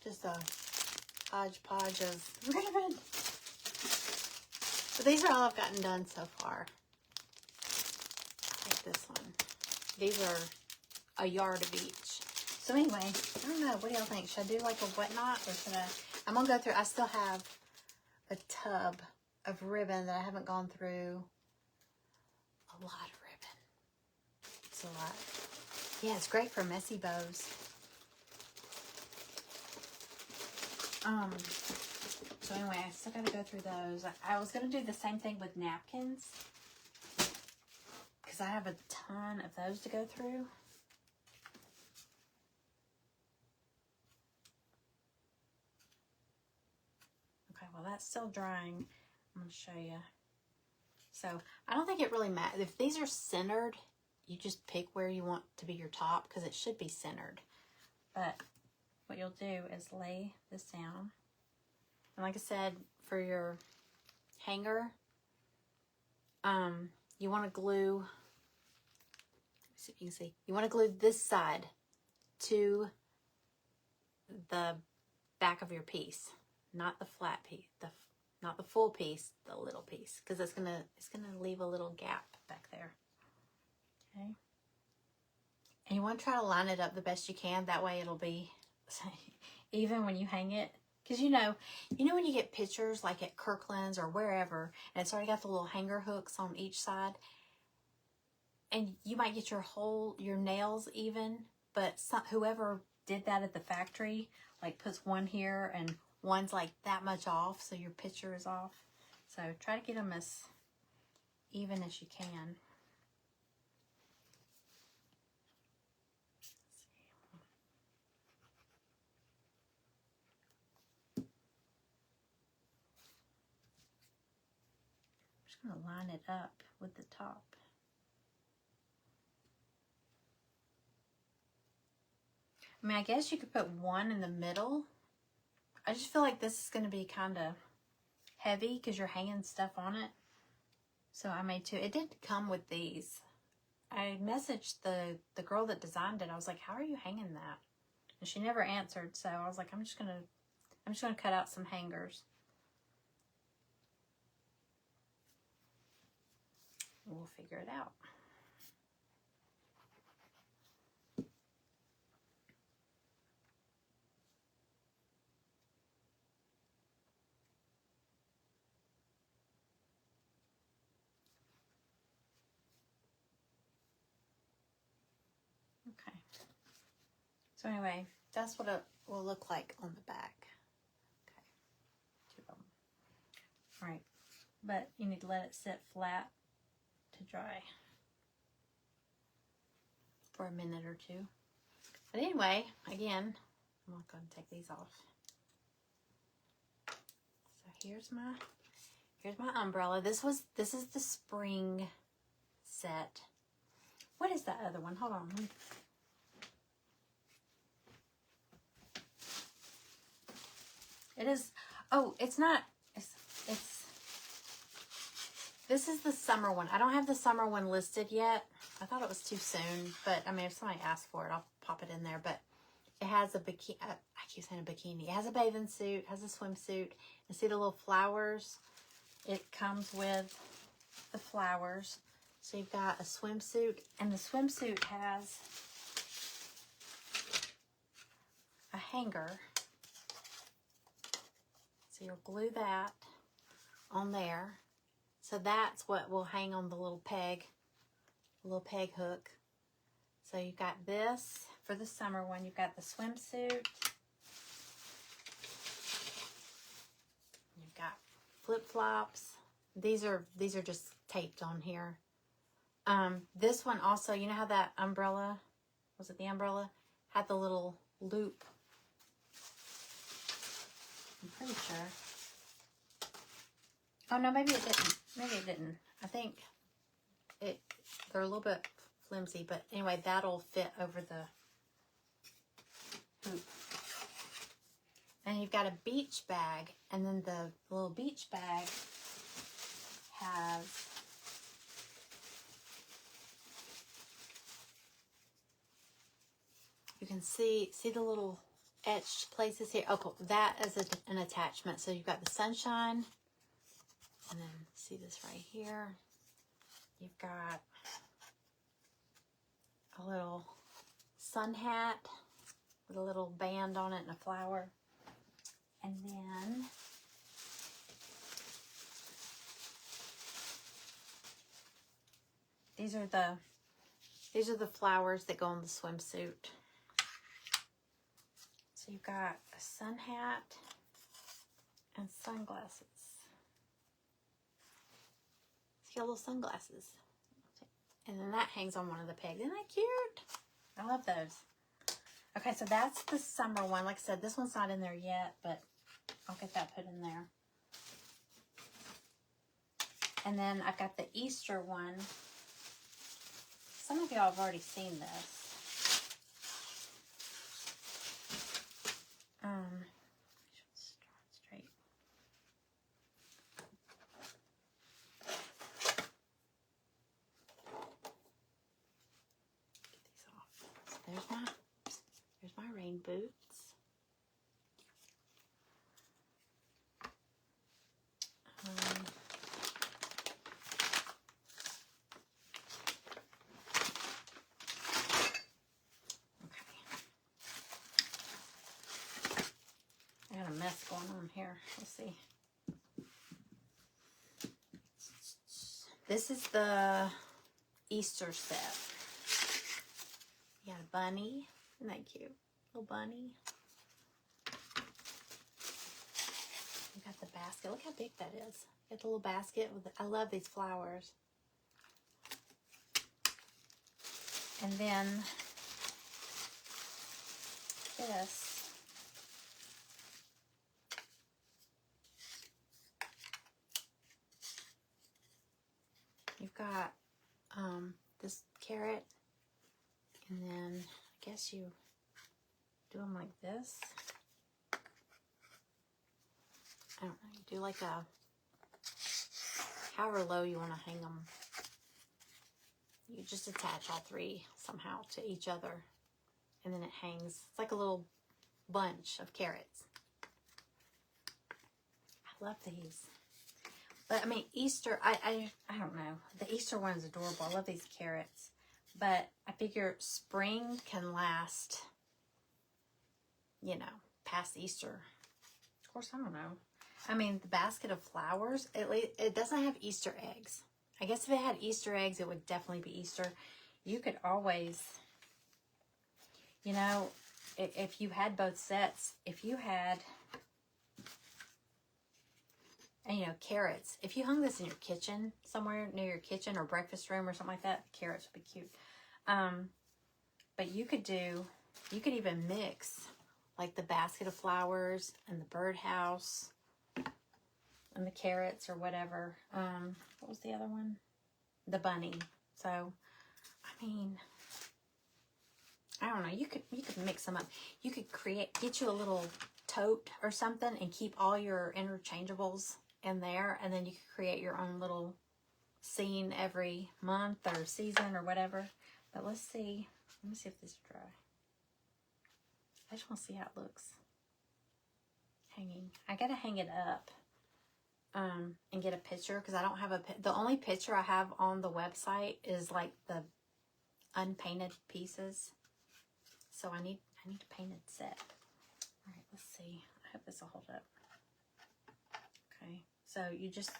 Just a hodgepodge of ribbon. But these are all I've gotten done so far. I like this one. These are a yard of each. So anyway, I don't know. What do y'all think? Should I do like a whatnot, or should I? I'm gonna go through. I still have a tub of ribbon that I haven't gone through. A lot of ribbon. It's a lot. Yeah, it's great for messy bows. So anyway, I still gotta go through those. I was gonna do the same thing with napkins, because I have a ton of those to go through. Okay, well that's still drying. I'm gonna show you. So I don't think it really matters. If these are centered, you just pick where you want to be your top, because it should be centered. But what you'll do is lay this down. And like I said, for your hanger, you want to glue, let's see if you can see, you want to glue this side to the back of your piece, not the flat piece, not the full piece, the little piece, because it's gonna leave a little gap back there. Okay. And you want to try to line it up the best you can. That way it'll be even when you hang it. Because you know when you get pictures like at Kirkland's or wherever, and it's already got the little hanger hooks on each side, and you might get your nails even, but whoever did that at the factory like puts one here and one's like that much off, so your picture is off. So try to get them as even as you can. I'm going to line it up with the top. I mean, I guess you could put one in the middle. I just feel like this is going to be kind of heavy because you're hanging stuff on it. So I made two. It did come with these. I messaged the girl that designed it. I was like, how are you hanging that? And she never answered. So I was like, I'm just gonna cut out some hangers. We'll figure it out. Okay. So anyway, that's what it will look like on the back. Okay. Two of them. All right. But you need to let it sit flat to dry for a minute or two. But anyway, again, I'm not going to take these off. So here's my umbrella. This is the spring set. What is that other one? Hold on. It is, oh, it's not, this is the summer one. I don't have the summer one listed yet. I thought it was too soon, but I mean, if somebody asks for it, I'll pop it in there. But it has a bikini, I keep saying a bikini. It has a bathing suit, has a swimsuit. And see the little flowers? It comes with the flowers. So you've got a swimsuit, and the swimsuit has a hanger. So you'll glue that on there. So that's what will hang on the little peg hook. So you've got this for the summer one. You've got the swimsuit. You've got flip-flops. These are just taped on here. This one also, you know how that umbrella, was it the umbrella, had the little loop? I'm pretty sure. Oh no, maybe it didn't. Maybe it didn't. I think they're a little bit flimsy, but anyway, that'll fit over the hoop. And you've got a beach bag, and then the little beach bag has you can see the little etched places here. Oh, cool. That is an attachment. So you've got the sunshine, and then see this right here. You've got a little sun hat with a little band on it and a flower. And then these are the flowers that go on the swimsuit. So you've got a sun hat and sunglasses. It's yellow sunglasses. And then that hangs on one of the pegs. Isn't that cute? I love those. Okay, so that's the summer one. Like I said, this one's not in there yet, but I'll get that put in there. And then I've got the Easter one. Some of y'all have already seen this. Straight. Get these off. So there's my rain boots. I got a mess going on here. Let's see. This is the Easter set. You got a bunny. Isn't that cute? Little bunny. You got the basket. Look how big that is. You got the little basket with I love these flowers. And then this. you've got this carrot, and then I guess you do them like this. I don't know, you do like a, however low you want to hang them. You just attach all three somehow to each other, and then it hangs. It's like a little bunch of carrots. I love these. But I mean, Easter, I don't know. The Easter one is adorable. I love these carrots. But I figure spring can last, you know, past Easter. Of course, I don't know. I mean, the basket of flowers, it doesn't have Easter eggs. I guess if it had Easter eggs, it would definitely be Easter. You could always, you know, if you had both sets, if you had, and you know, carrots. If you hung this in your kitchen, somewhere near your kitchen or breakfast room or something like that, the carrots would be cute. But you could even mix like the basket of flowers and the birdhouse and the carrots or whatever. What was the other one? The bunny. So, I mean, I don't know. You could mix them up. You could get you a little tote or something and keep all your interchangeables in there, and then you could create your own little scene every month or season or whatever. But let's see. Let me see if this is dry. I just want to see how it looks hanging. I gotta hang it up and get a picture, because I don't have the only picture I have on the website is like the unpainted pieces. So I need a painted set. All right, let's see. I hope this will hold up. Okay, so you just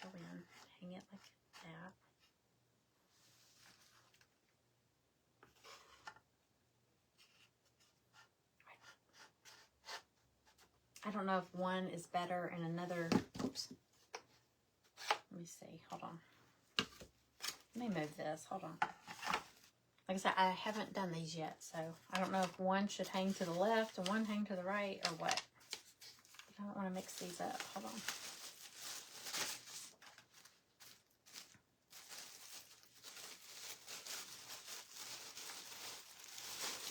go in, hang it like that. I don't know if one is better and another. Oops. Let me see. Hold on. Let me move this. Hold on. Like I said, I haven't done these yet, so I don't know if one should hang to the left and one hang to the right or what. I don't want to mix these up. Hold on.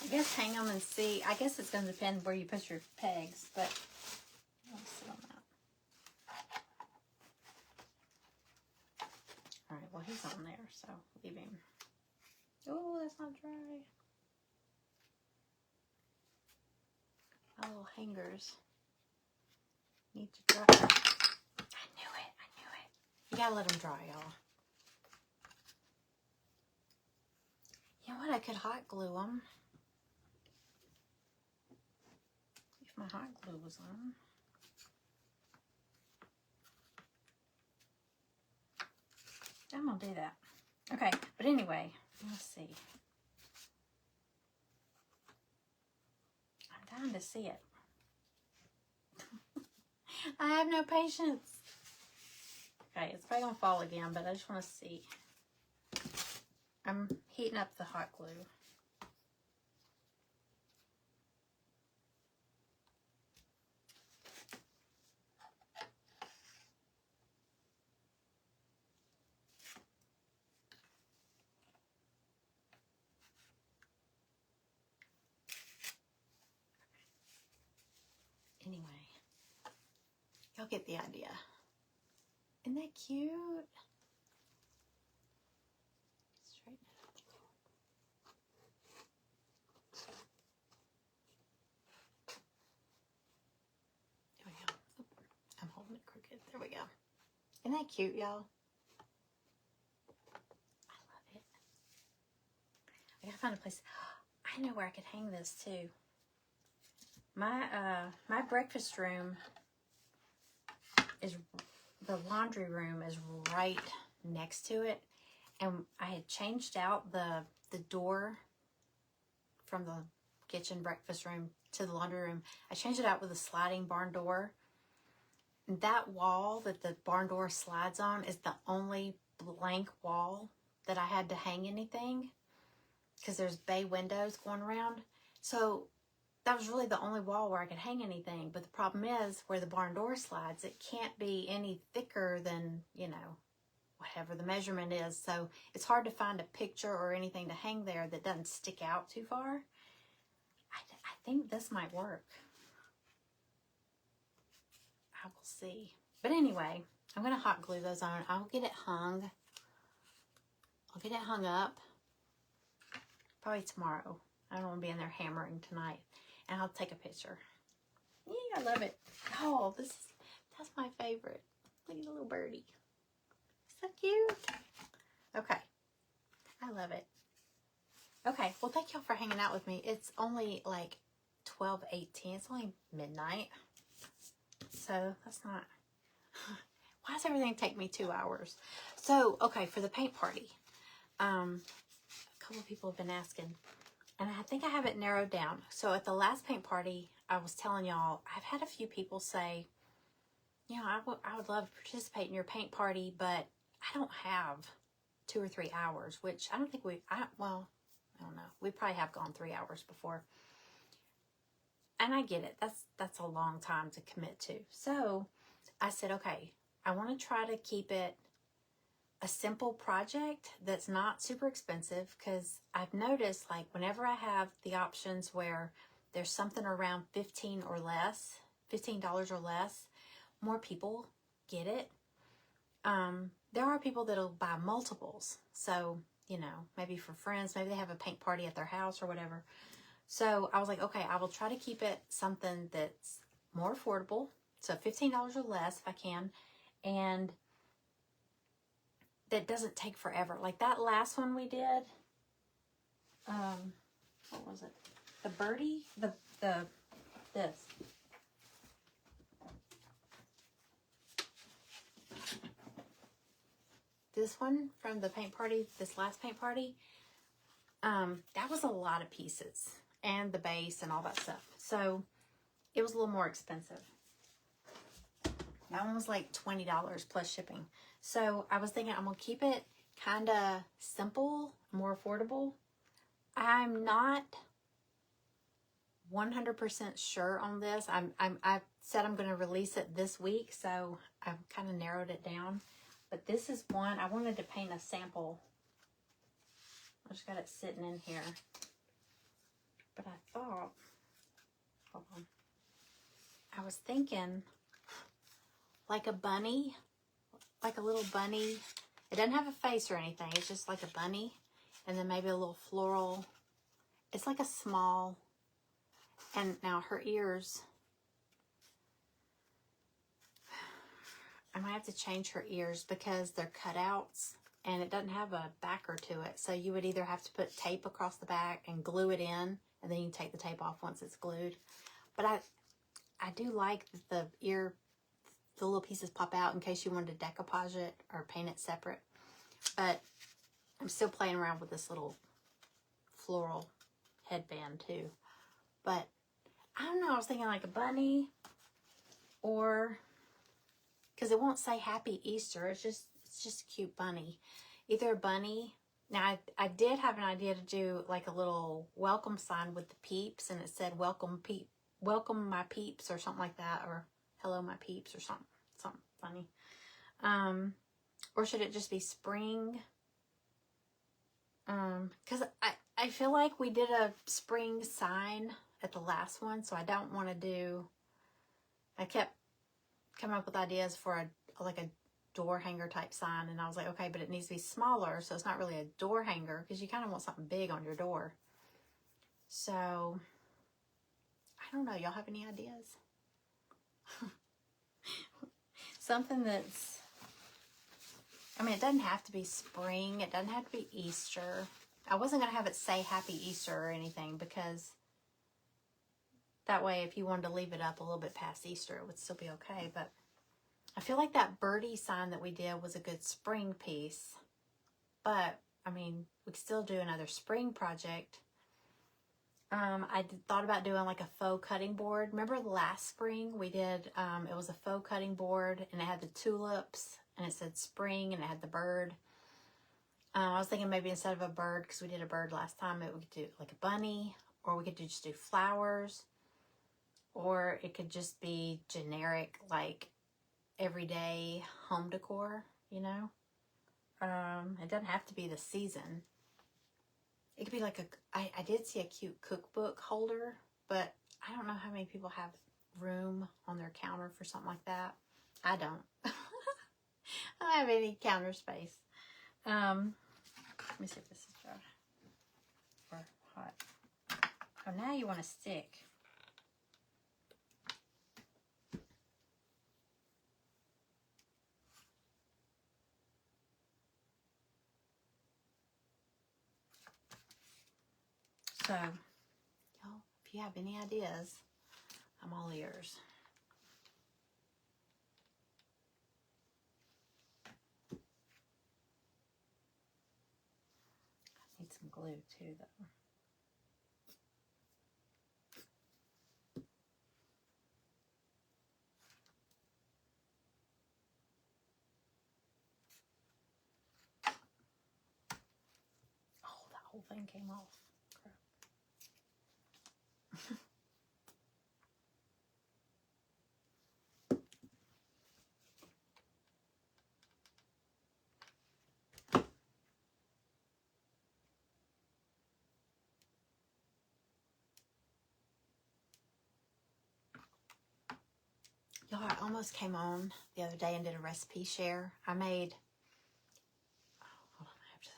I guess hang them and see. I guess it's going to depend where you put your pegs, but let's sit on that. All right, well, he's on there, so leave him. Oh, that's not dry. My little hangers need to dry. I knew it. You gotta let them dry, y'all. You know what? I could hot glue them. If my hot glue was on. I'm gonna do that. Okay, but anyway, let's see. I'm dying to see it. I have no patience. Okay, it's probably gonna fall again, but I just want to see. I'm heating up the hot glue. Anyway, y'all get the idea. Isn't that cute? Straighten it up. There we go. I'm holding it crooked. There we go. Isn't that cute, y'all? I love it. I gotta find a place. I know where I could hang this too. My breakfast room is, the laundry room is right next to it, and I had changed out the door from the kitchen breakfast room to the laundry room. I changed it out with a sliding barn door. And that wall that the barn door slides on is the only blank wall that I had to hang anything, because there's bay windows going around. So that was really the only wall where I could hang anything. But the problem is, where the barn door slides, it can't be any thicker than, you know, whatever the measurement is. So it's hard to find a picture or anything to hang there that doesn't stick out too far. I think this might work. I will see. But anyway, I'm going to hot glue those on. I'll get it hung. I'll get it hung up probably tomorrow. I don't want to be in there hammering tonight. And I'll take a picture. Yeah, I love it. Oh, that's my favorite. Look at the little birdie. So cute. Okay. I love it. Okay. Well, thank y'all for hanging out with me. It's only like 12:18. It's only midnight. So that's not... Why does everything take me 2 hours? So, okay, for the paint party. A couple of people have been asking. And I think I have it narrowed down. So at the last paint party, I was telling y'all, I've had a few people say, you know, I would love to participate in your paint party, but I don't have 2 or 3 hours, which I don't think well, I don't know. We probably have gone 3 hours before. And I get it. That's a long time to commit to. So I said, okay, I want to try to keep it a simple project that's not super expensive, because I've noticed, like, whenever I have the options where there's something around $15 or less, more people get it. There are people that'll buy multiples. So, you know, maybe for friends, maybe they have a paint party at their house or whatever. So I was like, okay, I will try to keep it something that's more affordable. So $15 or less if I can. And that doesn't take forever. Like that last one we did. What was it? The birdie? This. This one from the paint party, this last paint party, that was a lot of pieces. And the base and all that stuff. So it was a little more expensive. That one was like $20 plus shipping. So I was thinking I'm going to keep it kind of simple, more affordable. I'm not 100% sure on this. I said I'm going to release it this week, so I've kind of narrowed it down. But this is one, I wanted to paint a sample. I just got it sitting in here. But I thought, hold on. I was thinking like a bunny, like a little bunny. It doesn't have a face or anything. It's just like a bunny. And then maybe a little floral. It's like a small, and now her ears, I might have to change her ears because they're cutouts and it doesn't have a backer to it. So you would either have to put tape across the back and glue it in, and then you can take the tape off once it's glued. But I do like the ear, the little pieces pop out in case you wanted to decoupage it or paint it separate. But I'm still playing around with this little floral headband too. But I don't know, I was thinking like a bunny, or because it won't say Happy Easter, it's just a cute bunny. Either a bunny. Now I did have an idea to do like a little welcome sign with the peeps, and it said welcome my peeps or something like that, or hello my peeps or something funny. Or should it just be spring? Because I feel like we did a spring sign at the last one, so I don't want to do, I kept coming up with ideas for a door hanger type sign, and I was like, okay, but it needs to be smaller, so it's not really a door hanger, because you kind of want something big on your door. So I don't know, y'all have any ideas? Something that's, I mean, it doesn't have to be spring, it doesn't have to be Easter. I wasn't going to have it say Happy Easter or anything, because that way if you wanted to leave it up a little bit past Easter, it would still be okay. But I feel like that birdie sign that we did was a good spring piece. But, I mean, we could still do another spring project. I thought about doing like a faux cutting board. Remember last spring we did, it was a faux cutting board, and it had the tulips, and it said spring, and it had the bird. I was thinking maybe instead of a bird, because we did a bird last time, we could do like a bunny, or we could just do flowers, or it could just be generic, like everyday home decor, you know? It doesn't have to be the season. It could be like I did see a cute cookbook holder, but I don't know how many people have room on their counter for something like that. I don't. I don't have any counter space. Let me see if this is dry or hot. Oh, now you want to stick. So, y'all, if you have any ideas, I'm all ears. I need some glue too, though. Oh, that whole thing came off. Crap. Y'all, I almost came on the other day and did a recipe share. I made, hold on, I have to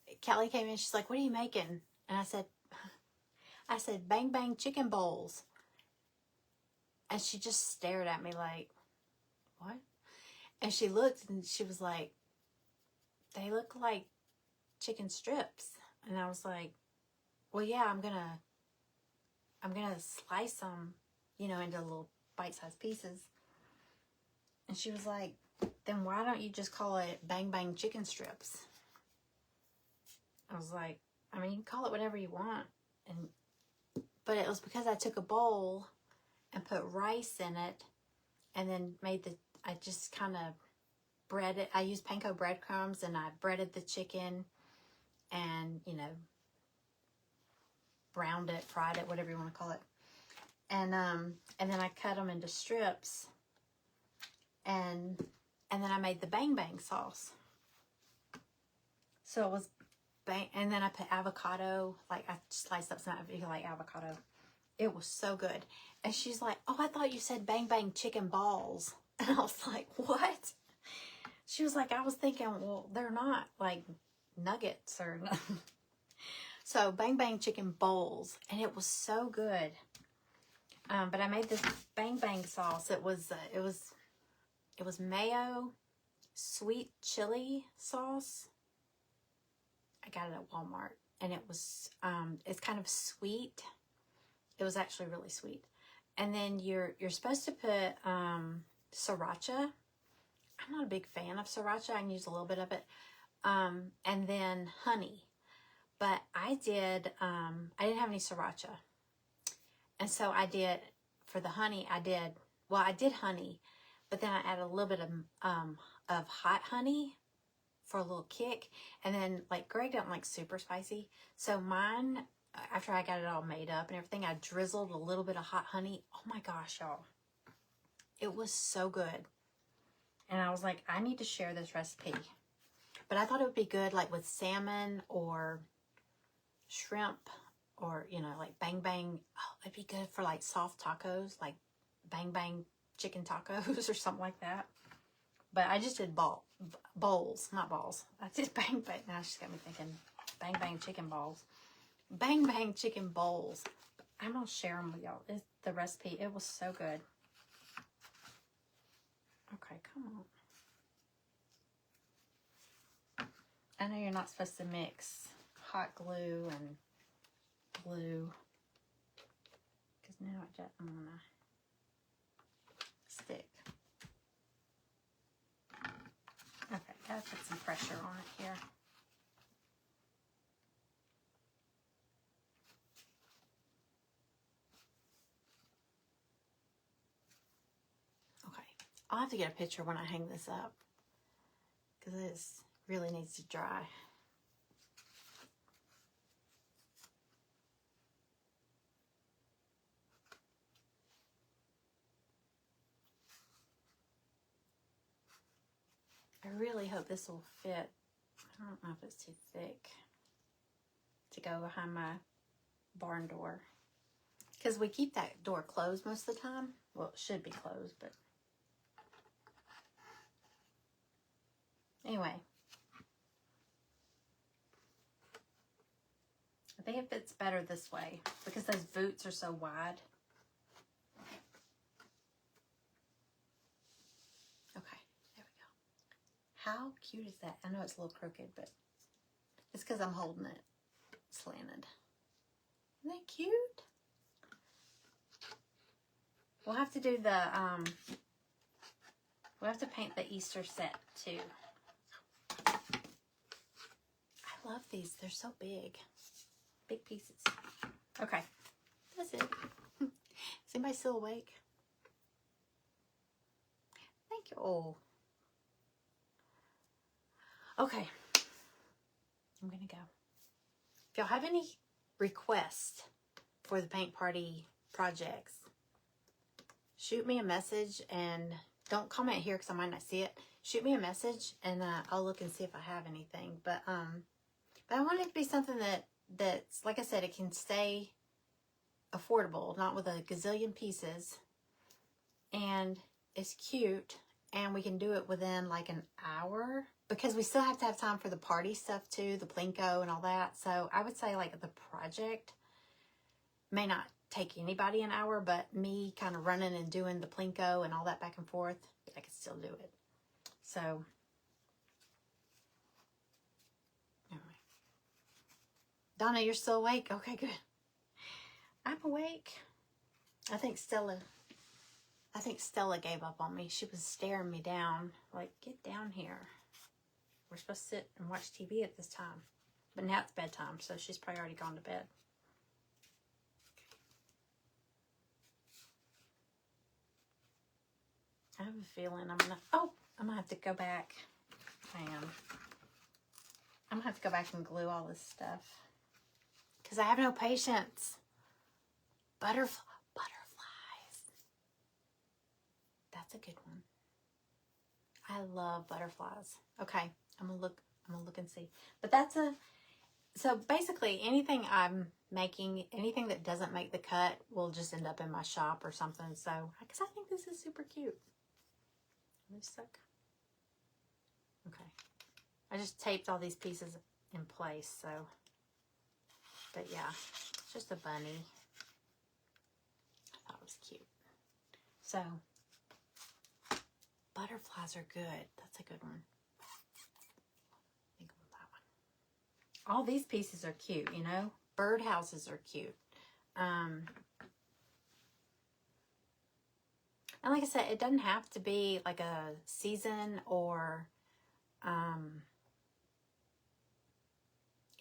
think. Kelly came in, she's like, what are you making? And I said, bang bang chicken bowls. And she just stared at me like, what? And she looked and she was like, they look like chicken strips. And I was like, well, yeah, I'm gonna slice them, into little bite-sized pieces. And she was like, then why don't you just call it bang bang chicken strips? I was like, I mean, you can call it whatever you want. But it was because I took a bowl and put rice in it and then I just kind of bread it. I used panko breadcrumbs and I breaded the chicken and, browned it, fried it, whatever you want to call it. And then I cut them into strips and then I made the bang bang sauce. So it was and then I put avocado, like I sliced up some, if you like avocado. It was so good. And she's like, oh, I thought you said bang bang chicken balls. And I was like, what? She was like, I was thinking, well, they're not like nuggets or nothing. So bang bang chicken bowls. And it was so good. But I made this bang bang sauce. It was mayo, sweet chili sauce. I got it at Walmart, and it was it's kind of sweet. It was actually really sweet. And then you're supposed to put sriracha. I'm not a big fan of sriracha. I can use a little bit of it. And then honey. But I didn't have any sriracha. And so I did, for the honey, I did honey, but then I added a little bit of hot honey for a little kick. And then, like, Greg doesn't like super spicy. So mine, after I got it all made up and everything, I drizzled a little bit of hot honey. Oh my gosh, y'all. It was so good. And I was like, I need to share this recipe. But I thought it would be good, like, with salmon or shrimp or, like bang bang. Oh, it'd be good for, like, soft tacos, like bang bang chicken tacos or something like that. But I just did bowls, not balls. I did bang bang. Now she's got me thinking bang bang chicken balls. Bang bang chicken bowls. I'm going to share them with y'all. The recipe, it was so good. Okay, come on. I know you're not supposed to mix hot glue and glue. Because now I'm going to stick. Okay, gotta put some pressure on it here. Okay, I'll have to get a picture when I hang this up because this really needs to dry. I really hope this will fit. I don't know if it's too thick to go behind my barn door. Because we keep that door closed most of the time. Well, it should be closed, but anyway. I think it fits better this way because those boots are so wide. Okay, there we go. How cute is that? I know it's a little crooked, but it's because I'm holding it slanted. Isn't that cute? We'll have to do the, we'll have to paint the Easter set too. I love these. They're so big. Big pieces. Okay. That's it. Is anybody still awake? Thank you. Oh. Okay. I'm going to go. If y'all have any requests for the paint party projects, shoot me a message, and don't comment here because I might not see it. Shoot me a message and I'll look and see if I have anything. But I want it to be something that's, like I said, it can stay affordable, not with a gazillion pieces, and it's cute, and we can do it within like an hour because we still have to have time for the party stuff too, the Plinko and all that. So I would say like the project may not take anybody an hour, but me kind of running and doing the Plinko and all that back and forth, I could still do it. So anyway. Donna, you're still awake? Okay, good. I'm awake. I think Stella gave up on me. She was staring me down. Like, get down here. We're supposed to sit and watch TV at this time. But now it's bedtime, so she's probably already gone to bed. I have a feeling I'm gonna have to go back. I am. I'm gonna have to go back and glue all this stuff. Because I have no patience. Butterflies. That's a good one. I love butterflies. Okay, I'm gonna look and see. But so basically anything I'm making, anything that doesn't make the cut will just end up in my shop or something. So, because I think this is super cute. Are they stuck? Okay. I just taped all these pieces in place, so. But yeah, just a bunny. I thought it was cute. So, butterflies are good. That's a good one. Think about that one. All these pieces are cute, you know. Birdhouses are cute. And like I said, it doesn't have to be like a season or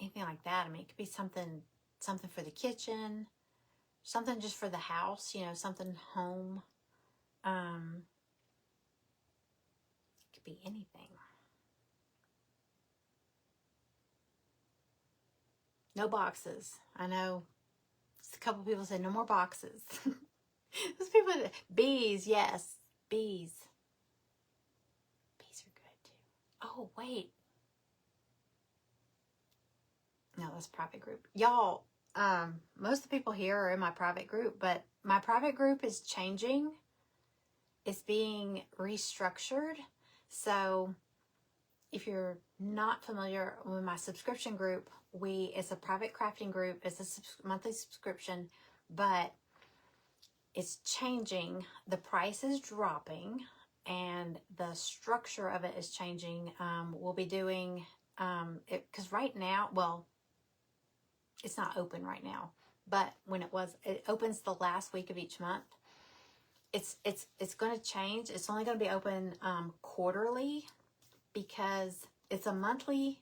anything like that. I mean, it could be something for the kitchen, something just for the house, you know, something home. It could be anything. No boxes. I know a couple people say no more boxes. Those people, bees, yes, bees. Bees are good too. Oh, wait. No, that's private group. Y'all, most of the people here are in my private group, but my private group is changing. It's being restructured. So if you're not familiar with my subscription group, it's a private crafting group. It's a monthly subscription, but it's changing. The price is dropping and the structure of it is changing. We'll be doing it because right now, well, it's not open right now, but when it opens the last week of each month. It's going to change. It's only going to be open quarterly because it's a monthly.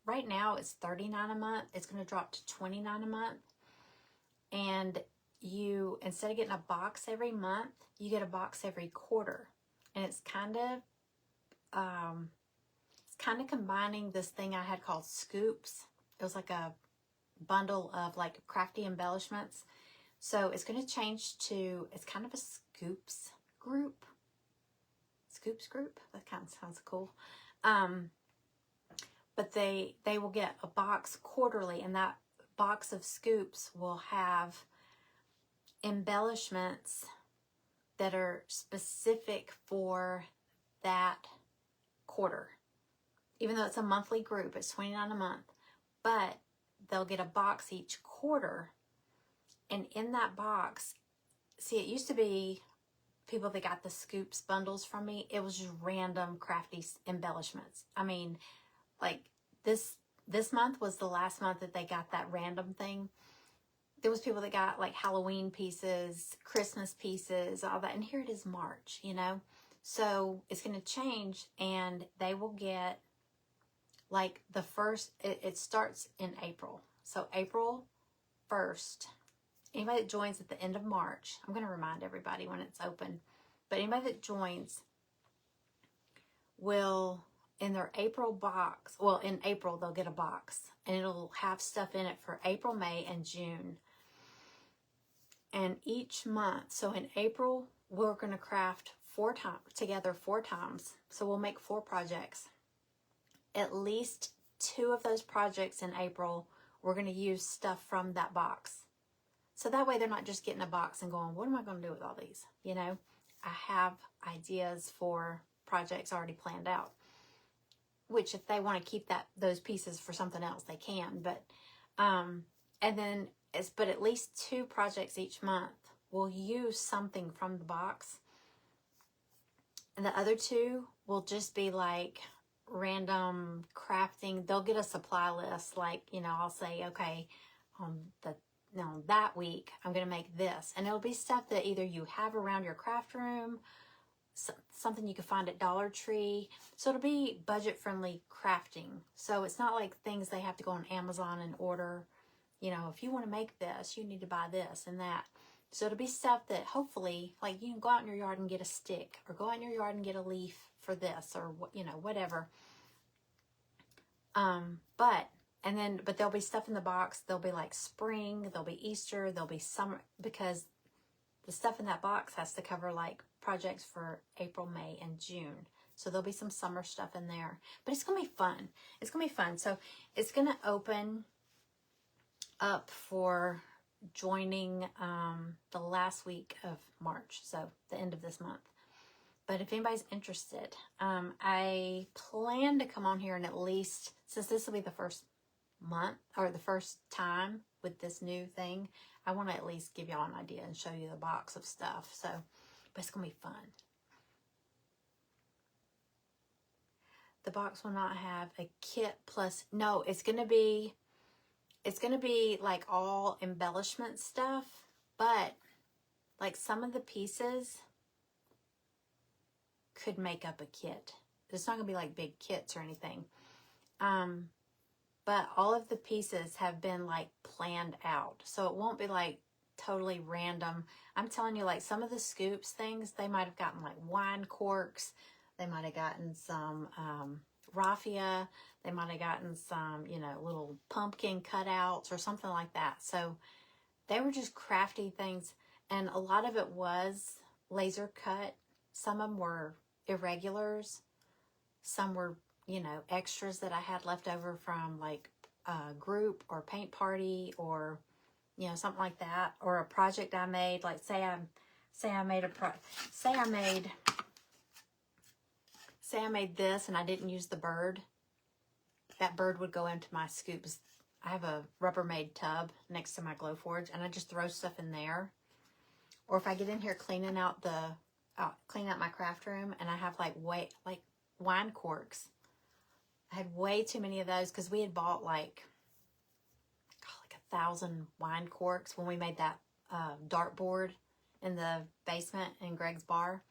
Right now it's $39 a month. It's going to drop to $29 a month. And you, instead of getting a box every month, you get a box every quarter. And it's kind of combining this thing I had called Scoops. It was like a bundle of like crafty embellishments. So it's going to change to, it's kind of a Scoops group. It's Scoops group. That kind of sounds cool. But they will get a box quarterly, and that box of scoops will have embellishments that are specific for that quarter. Even though it's a monthly group, it's $29 a month, but they'll get a box each quarter. And in that box, see, it used to be people that got the scoops bundles from me, it was just random crafty embellishments. I mean, like this month was the last month that they got that random thing. There was people that got like Halloween pieces, Christmas pieces, all that. And here it is March, you know. So it's going to change, and they will get like the first, it starts in April. So April 1st, anybody that joins at the end of March, I'm going to remind everybody when it's open, but anybody that joins will, in their April box, well, in April, they'll get a box, and it'll have stuff in it for April, May, and June. And each month, so in April, we're going to craft 4 times. So we'll make 4 projects. At least 2 of those projects in April, we're going to use stuff from that box. So that way they're not just getting a box and going, what am I going to do with all these? You know, I have ideas for projects already planned out, which if they want to keep those pieces for something else, they can. But, but at least 2 projects each month will use something from the box. And the other 2 will just be like random crafting. They'll get a supply list. Like, you know, I'll say, okay, that week I'm going to make this. And it'll be stuff that either you have around your craft room, something you can find at Dollar Tree. So it'll be budget-friendly crafting. So it's not like things they have to go on Amazon and order. You know, if you want to make this, you need to buy this and that. So it'll be stuff that hopefully, like, you can go out in your yard and get a stick, or go out in your yard and get a leaf for this, or, you know, whatever. But there'll be stuff in the box. There'll be like spring, there'll be Easter, there'll be summer, because the stuff in that box has to cover like projects for April, May, and June. So there'll be some summer stuff in there, but it's going to be fun. It's going to be fun. So it's going to open up for joining the last week of March, so the end of this month. But if anybody's interested, I plan to come on here and at least, since this will be the first month or the first time with this new thing, I want to at least give y'all an idea and show you the box of stuff. So, but it's gonna be fun. The box will not have a kit plus, no, it's gonna be like all embellishment stuff, but like some of the pieces could make up a kit. It's not gonna be like big kits or anything. But all of the pieces have been like planned out. So it won't be like totally random. I'm telling you, like some of the scoops things, they might have gotten like wine corks. They might have gotten some raffia. They might have gotten some, you know, little pumpkin cutouts or something like that. So they were just crafty things. And a lot of it was laser cut. Some of them were irregulars. Some were, you know, extras that I had left over from like a group or paint party or, you know, something like that, or a project I made. Like say I made this and I didn't use the bird. That bird would go into my scoops. I have a Rubbermaid tub next to my Glowforge, and I just throw stuff in there. Or if I get in here cleaning out my craft room, and I have like wine corks. I had way too many of those because we had bought like 1,000 wine corks when we made that dartboard in the basement in Greg's bar.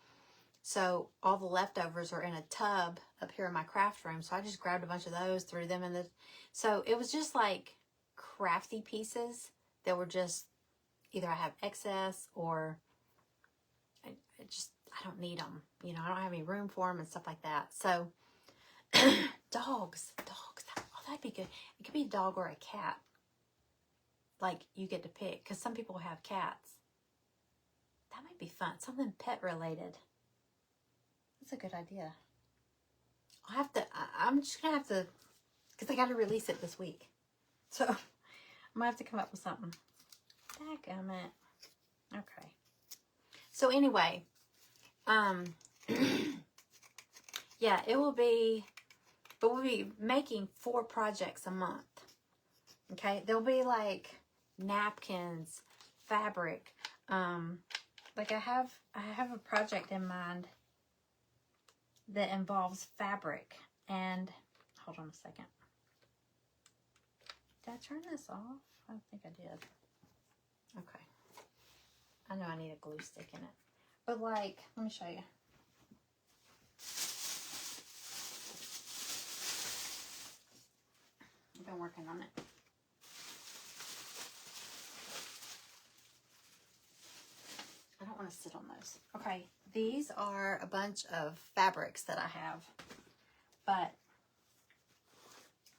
So all the leftovers are in a tub up here in my craft room. So I just grabbed a bunch of those, threw them in the... So it was just like crafty pieces that were just either I have excess or I don't need them. You know, I don't have any room for them and stuff like that. So dogs. Oh, that'd be good. It could be a dog or a cat. Like you get to pick, because some people have cats. That might be fun. Something pet related. That's a good idea. I'll have to, I'm just going to have to, because I got to release it this week. So I'm going to have to come up with something. Dadgummit. Okay. So anyway, yeah, it will be, but we'll be making 4 projects a month. Okay. There'll be like napkins, fabric. Like I have a project in mind that involves fabric. And hold on a second. Did I turn this off? I don't think I did. Okay. I know I need a glue stick in it. But like, let me show you. I've been working on it. I don't want to sit on those. Okay, these are a bunch of fabrics that I have. But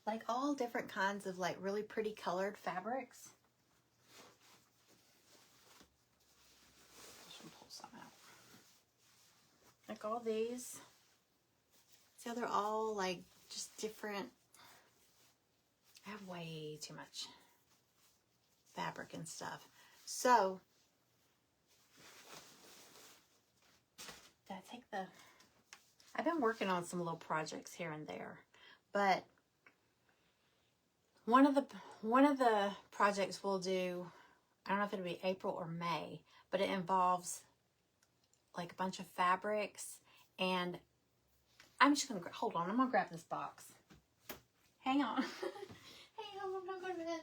like all different kinds of like really pretty colored fabrics. I should pull some out. Like all these. See how they're all like just different. I have way too much fabric and stuff. So, did I take the... I've been working on some little projects here and there. But one of the projects we'll do, I don't know if it'll be April or May, but it involves like a bunch of fabrics. And I'm just going to... Hold on, I'm going to grab this box. Hang on. Hang on, I'm not going to bed.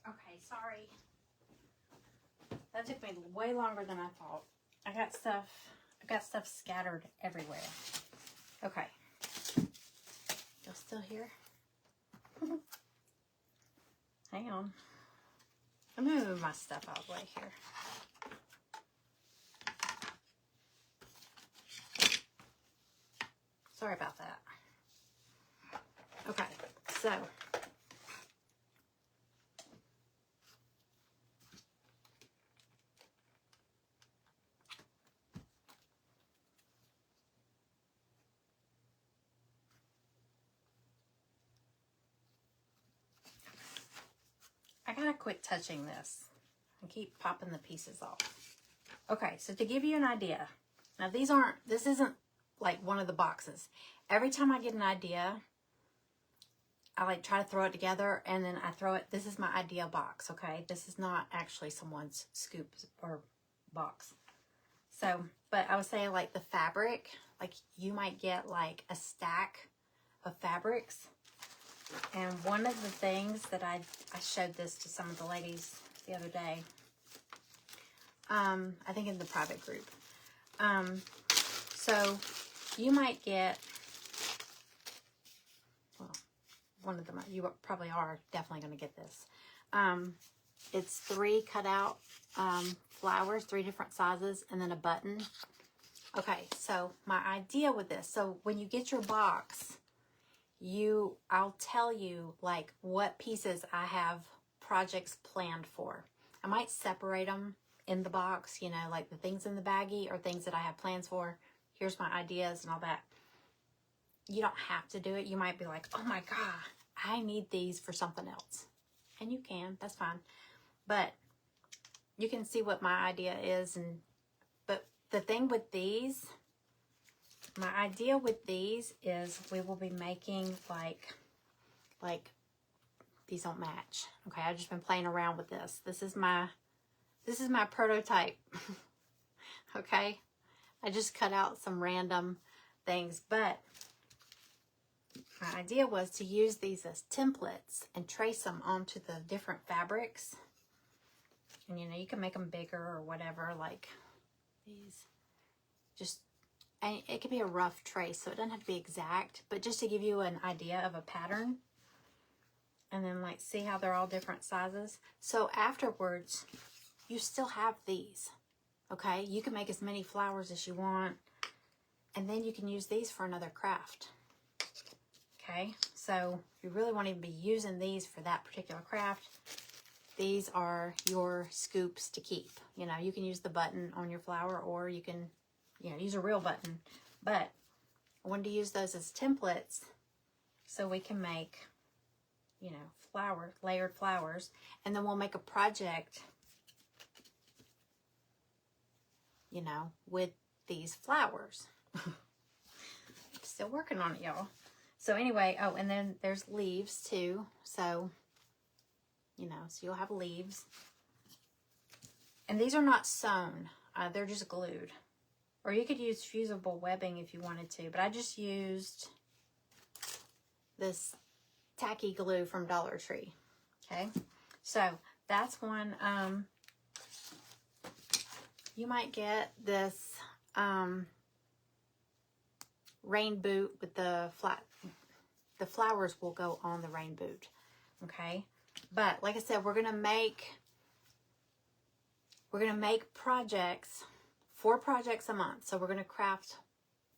Okay, sorry. That took me way longer than I thought. I got stuff scattered everywhere. Okay. Y'all still here? Hang on. I'm gonna move my stuff out of the way here. Sorry about that. Okay, so quit touching this. I keep popping the pieces off. Okay, so to give you an idea, now this isn't like one of the boxes. Every time I get an idea, I like try to throw it together and then I throw it. This is my idea box, okay? This is not actually someone's scoop or box. So, but I would say like the fabric, like you might get like a stack of fabrics. And one of the things that I showed this to some of the ladies the other day, I think in the private group. So you might get, well, one of them, you probably are definitely going to get this. It's 3 cut out flowers, 3 different sizes, and then a button. Okay, so my idea with this, so when you get your box, I'll tell you like what pieces I have projects planned for. I might separate them in the box, you know, like the things in the baggie or things that I have plans for. Here's my ideas and all that. You don't have to do it. You might be like, oh my God, I need these for something else. And you can, that's fine. But you can see what my idea is. But the thing with these, my idea with these is we will be making like these don't match. Okay, I've just been playing around with this. This is my prototype. Okay, I just cut out some random things, but my idea was to use these as templates and trace them onto the different fabrics. And you know, you can make them bigger or whatever, like these. Just, and it could be a rough trace, so it doesn't have to be exact, but just to give you an idea of a pattern. And then like see how they're all different sizes. So afterwards, you still have these, okay? You can make as many flowers as you want, and then you can use these for another craft, okay? So if you really want to be using these for that particular craft, these are your scoops to keep. You know, you can use the button on your flower, or you can, you know, use a real button. But I wanted to use those as templates so we can make, you know, layered flowers. And then we'll make a project, you know, with these flowers. Still working on it, y'all. So anyway, oh, and then there's leaves too. So, you know, so you'll have leaves. And these are not sewn. They're just glued. Or you could use fusible webbing if you wanted to. But I just used this tacky glue from Dollar Tree. Okay. So that's one. You might get this rain boot with the flowers will go on the rain boot. Okay. But like I said, we're gonna make projects, 4 projects a month. So we're gonna craft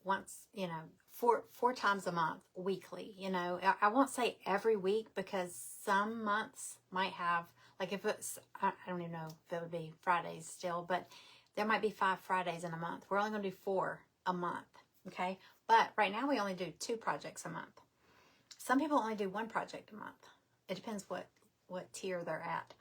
once, you know, 4 times a month, weekly. You know, I won't say every week, because some months might have, like if it's, I don't even know if it would be Fridays still, but there might be 5 Fridays in a month. We're only gonna do 4 a month, okay? But right now we only do 2 projects a month. Some people only do 1 project a month. It depends what tier they're at.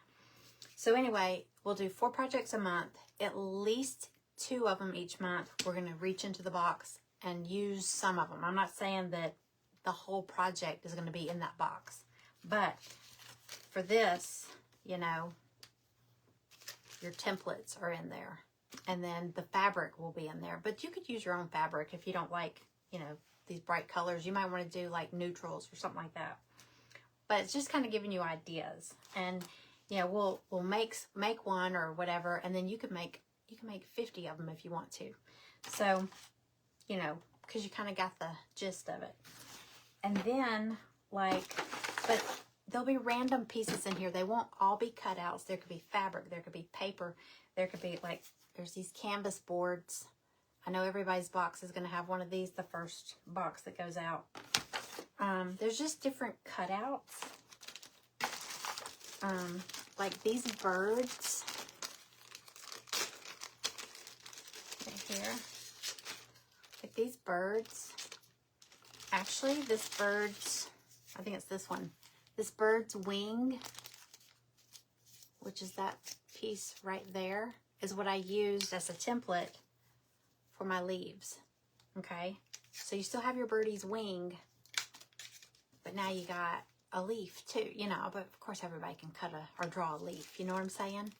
So anyway, we'll do 4 projects a month, at least 2 of them each month. We're going to reach into the box and use some of them. I'm not saying that the whole project is going to be in that box, but for this, you know, your templates are in there, and then the fabric will be in there. But you could use your own fabric if you don't like, you know, these bright colors. You might want to do like neutrals or something like that. But it's just kind of giving you ideas. And, you know, we'll make one or whatever, and then you can make 50 of them if you want to. So, you know, because you kind of got the gist of it. And then, like, but there'll be random pieces in here. They won't all be cutouts. There could be fabric. There could be paper. There could be, like, there's these canvas boards. I know everybody's box is going to have one of these, the first box that goes out. There's just different cutouts. Like these birds right here. Like these birds. Actually, this bird's, I think it's this one. This bird's wing which is that piece right there, is what I used as a template for my leaves. Okay, so you still have your birdie's wing, but now you got a leaf too, you know, but of course everybody can cut or draw a leaf, you know what I'm saying?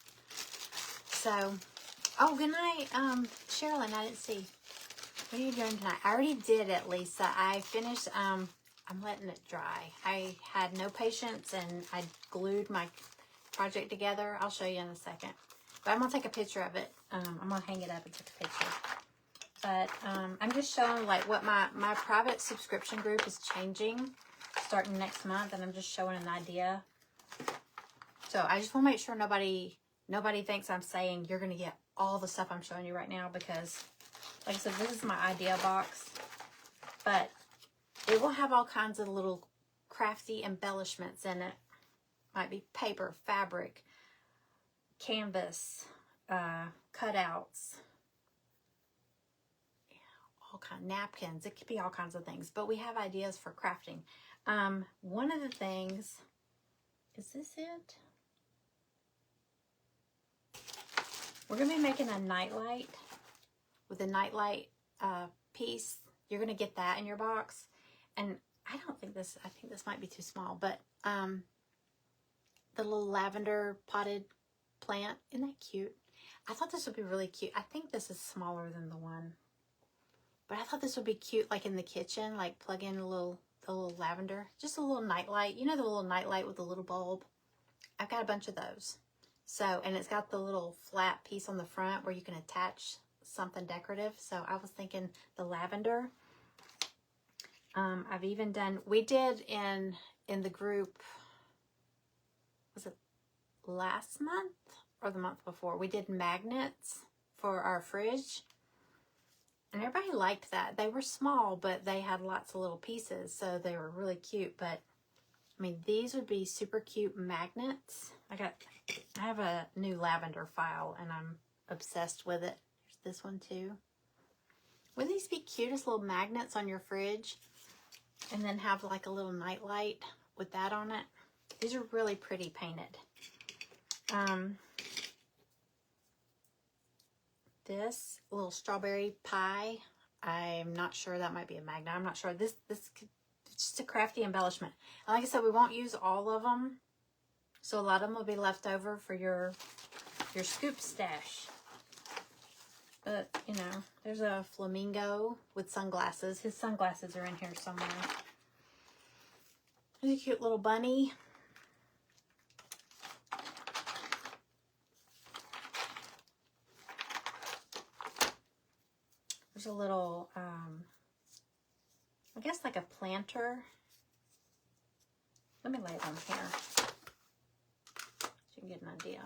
So, oh, good night, Sherilyn, I didn't see. What are you doing tonight? I already did it, Lisa. I finished, I'm letting it dry. I had no patience and I glued my project together. I'll show you in a second. But I'm going to take a picture of it. I'm going to hang it up and take a picture. But I'm just showing like what my private subscription group is changing starting next month. And I'm just showing an idea. So I just want to make sure nobody thinks I'm saying you're going to get all the stuff I'm showing you right now. Because like I said, this is my idea box. But it will have all kinds of little crafty embellishments in it. Might be paper, fabric, canvas, cutouts, all kind of napkins. It could be all kinds of things, but we have ideas for crafting. One of the things, is this it? We're going to be making a nightlight with a nightlight piece. You're going to get that in your box. And I think this might be too small, but the little lavender potted plant, isn't that cute? I thought this would be really cute. I think this is smaller than the one, but I thought this would be cute, like in the kitchen, like plug in the little lavender, just a little nightlight. You know the little nightlight with the little bulb? I've got a bunch of those. So, and it's got the little flat piece on the front where you can attach something decorative. So I was thinking the lavender. I've even done, we did in the group, was it last month or the month before? We did magnets for our fridge. And everybody liked that. They were small, but they had lots of little pieces. So they were really cute. But, I mean, these would be super cute magnets. I have a new lavender file, and I'm obsessed with it. There's this one, too. Wouldn't these be cutest little magnets on your fridge? And then have like a little nightlight with that on it. These are really pretty painted. This little strawberry pie. I'm not sure, that might be a magnet. I'm not sure. This could, it's just a crafty embellishment. And like I said, we won't use all of them. So a lot of them will be left over for your scoop stash. But, you know, there's a flamingo with sunglasses. His sunglasses are in here somewhere. There's a cute little bunny. There's a little, I guess like a planter. Let me lay them here so you can get an idea.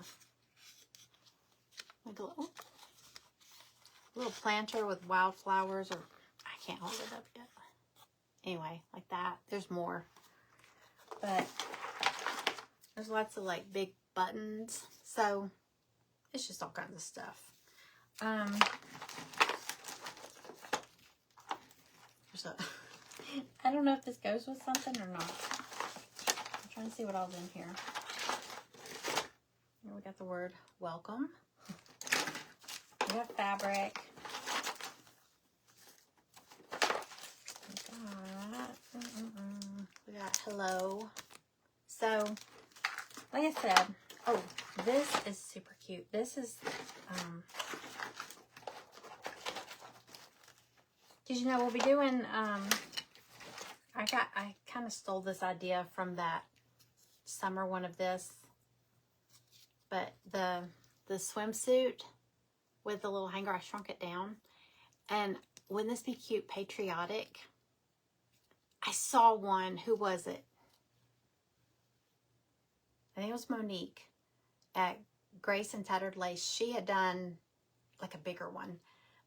Like a little planter with wildflowers, or I can't hold it up yet. Anyway, like that. There's more. But there's lots of like big buttons. So it's just all kinds of stuff. There's a, I don't know if this goes with something or not. I'm trying to see what all's in here. Here we got the word welcome. We got fabric. We got hello. So, like I said, oh, this is super cute. This is, did you know we'll be doing, I kind of stole this idea from that summer one of this, but the swimsuit with the little hanger, I shrunk it down. And wouldn't this be cute, patriotic? I saw one, who was it? I think it was Monique at Grace and Tattered Lace. She had done like a bigger one.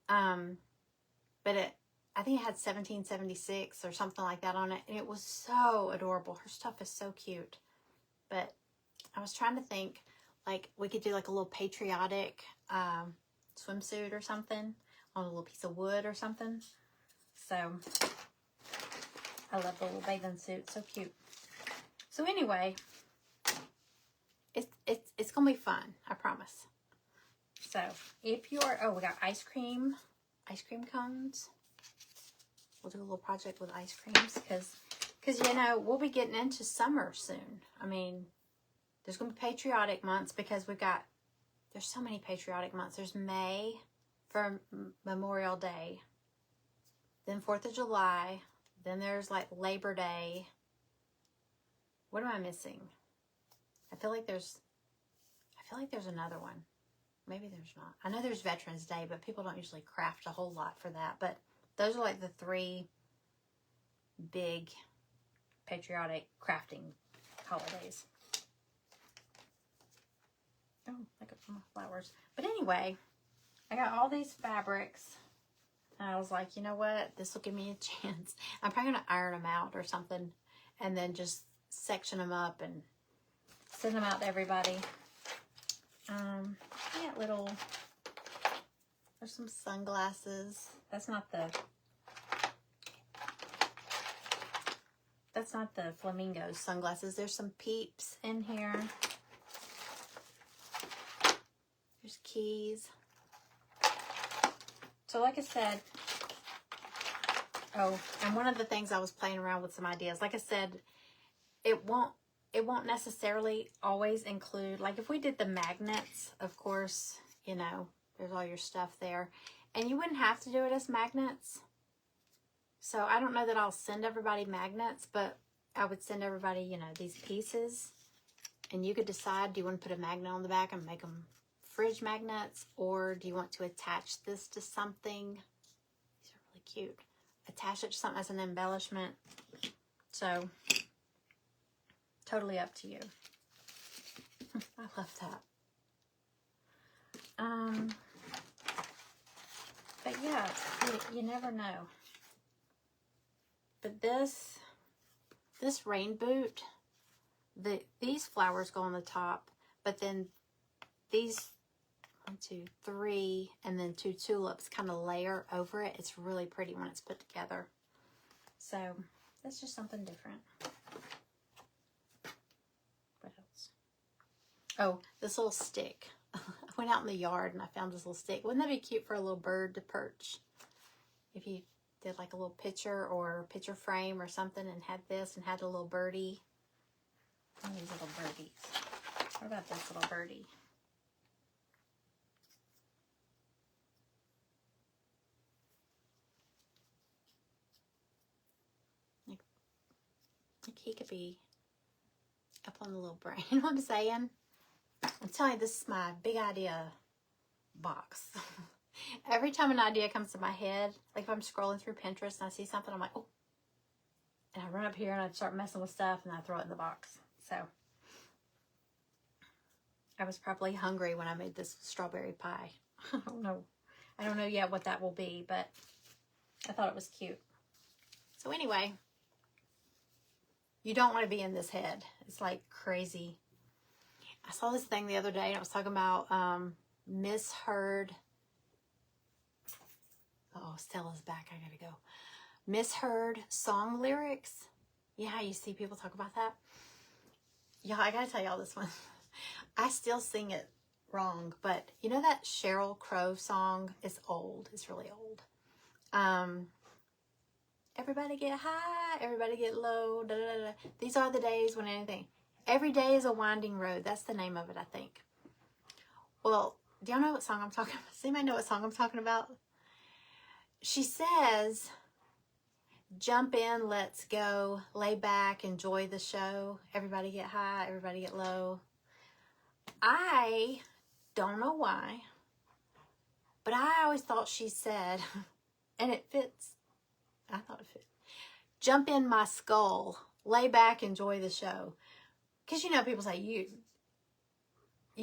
But I think it had 1776 or something like that on it. And it was so adorable. Her stuff is so cute. But I was trying to think, like, we could do like a little patriotic swimsuit or something on a little piece of wood or something. So I love the little bathing suit. So cute. So anyway, it's going to be fun. I promise. So if you're, oh, we got ice cream cones. We'll do a little project with ice creams because, you know, we'll be getting into summer soon. I mean, there's going to be patriotic months because there's so many patriotic months. There's May for Memorial Day, then 4th of July, then there's like Labor Day. What am I missing? I feel like there's another one. Maybe there's not. I know there's Veterans Day, but people don't usually craft a whole lot for that. But those are like the 3 big patriotic crafting holidays. Oh, I got some flowers. But anyway, I got all these fabrics. And I was like, you know what? This will give me a chance. I'm probably going to iron them out or something. And then just section them up and send them out to everybody. There's some sunglasses. That's not the flamingo sunglasses. There's some peeps in here. There's keys. So like I said, oh, and one of the things I was playing around with some ideas. Like I said, it won't necessarily always include, like if we did the magnets, of course, you know, there's all your stuff there. And you wouldn't have to do it as magnets. So I don't know that I'll send everybody magnets, but I would send everybody, you know, these pieces. And you could decide, do you want to put a magnet on the back and make them fridge magnets? Or do you want to attach this to something? These are really cute. Attach it to something as an embellishment. So, totally up to you. I love that. But yeah, you never know. But this rain boot, these flowers go on the top, but then these 1, 2, 3, and then 2 tulips kind of layer over it. It's really pretty when it's put together. So that's just something different. What else? Oh, this little stick. I went out in the yard and I found this little stick. Wouldn't that be cute for a little bird to perch? If you did like a little picture or picture frame or something and had this and had a little birdie. Oh, these little birdies. What about this little birdie? Like he could be up on the little brain. You know what I'm saying? I'm telling you, this is my big idea box. Every time an idea comes to my head, like if I'm scrolling through Pinterest and I see something, I'm like, oh. And I run up here and I start messing with stuff and I throw it in the box. So I was probably hungry when I made this strawberry pie. I don't know yet what that will be, but I thought it was cute. So anyway, you don't want to be in this head. It's like crazy. I saw this thing the other day and it was talking about misheard. Oh, Stella's back. I gotta go. Misheard song lyrics. Yeah, how you see people talk about that? Y'all, I gotta tell y'all this one. I still sing it wrong, but you know that Sheryl Crow song? It's old. It's really old. Everybody get high, everybody get low. Da, da, da, da. These are the days when anything. Every day is a winding road. That's the name of it, I think. Well, do y'all know what song I'm talking about? Does anybody know what song I'm talking about? She says, jump in, let's go, lay back, enjoy the show. Everybody get high, everybody get low. I don't know why, but I always thought she said, and it fits. I thought it fit. Jump in my skull, lay back, enjoy the show. Because, you know, people say, you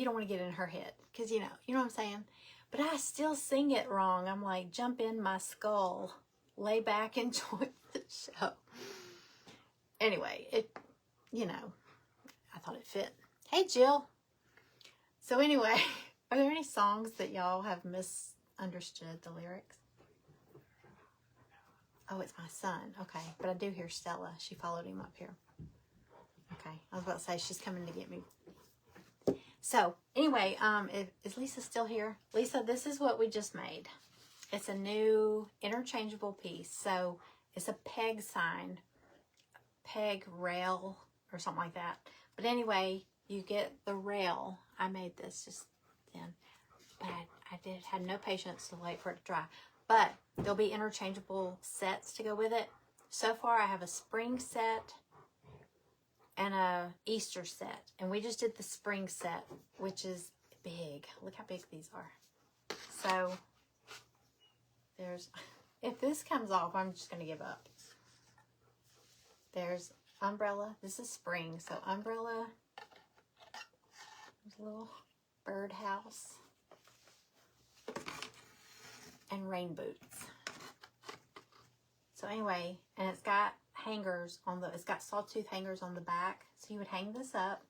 don't want to get in her head. Because, you know what I'm saying? But I still sing it wrong. I'm like, jump in my skull, lay back, enjoy the show. Anyway, I thought it fit. Hey, Jill. So anyway, are there any songs that y'all have misunderstood the lyrics? Oh, it's my son. Okay, but I do hear Stella. She followed him up here. Okay, I was about to say she's coming to get me. So anyway, is Lisa still here? Lisa, this is what we just made. It's a new interchangeable piece. So it's a peg sign, peg rail or something like that. But anyway, you get the rail. I made this just then, but I had no patience to wait for it to dry. But there'll be interchangeable sets to go with it. So far, I have a spring set and a Easter set. And we just did the spring set, which is big. Look how big these are. So there's, if this comes off, I'm just going to give up. There's umbrella. This is spring. So umbrella. There's a little birdhouse. And rain boots. So anyway, and it's got hangers on it's got sawtooth hangers on the back. So you would hang this up.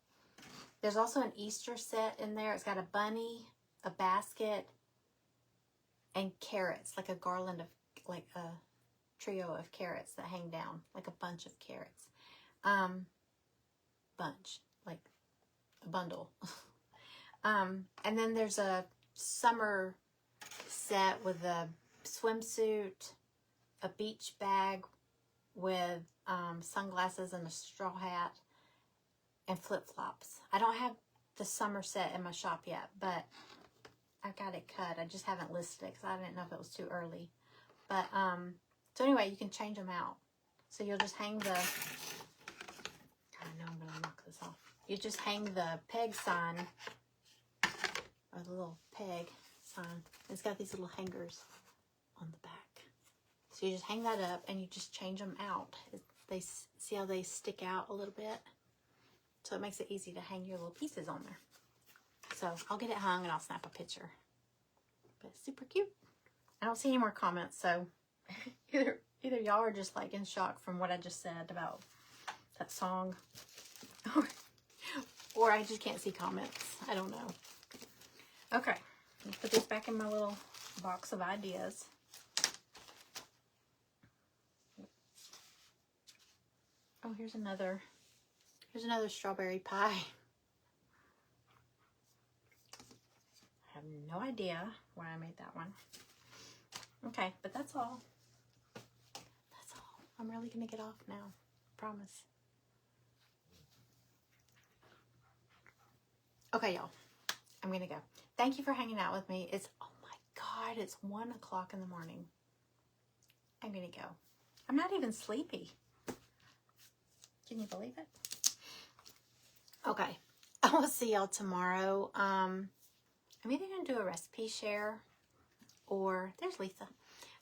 There's also an Easter set in there. It's got a bunny, a basket, and carrots, like a garland of, like a trio of carrots that hang down, like a bunch of carrots. Bunch, like a bundle. And then there's a summer set with a swimsuit, a beach bag with sunglasses and a straw hat and flip-flops. I don't have the summer set in my shop yet, but I got it cut. I just haven't listed it because I didn't know if it was too early. But so anyway, you can change them out. So you'll just hang the, I know I'm gonna knock this off. You just hang the peg sign, or the little peg sign. It's got these little hangers on the back. So you just hang that up and you just change them out. They see how they stick out a little bit? So it makes it easy to hang your little pieces on there. So I'll get it hung and I'll snap a picture. But it's super cute. I don't see any more comments, so either y'all are just like in shock from what I just said about that song, or I just can't see comments. I don't know. Okay, let's put this back in my little box of ideas. Oh, here's another strawberry pie. I have no idea why I made that one. Okay, but that's all. That's all. I'm really gonna get off now. Promise. Okay, y'all. I'm gonna go. Thank you for hanging out with me. It's, oh my God, it's 1 o'clock in the morning. I'm gonna go. I'm not even sleepy. Can you believe it? Okay. I will see y'all tomorrow. I'm either going to do a recipe share or, there's Lisa.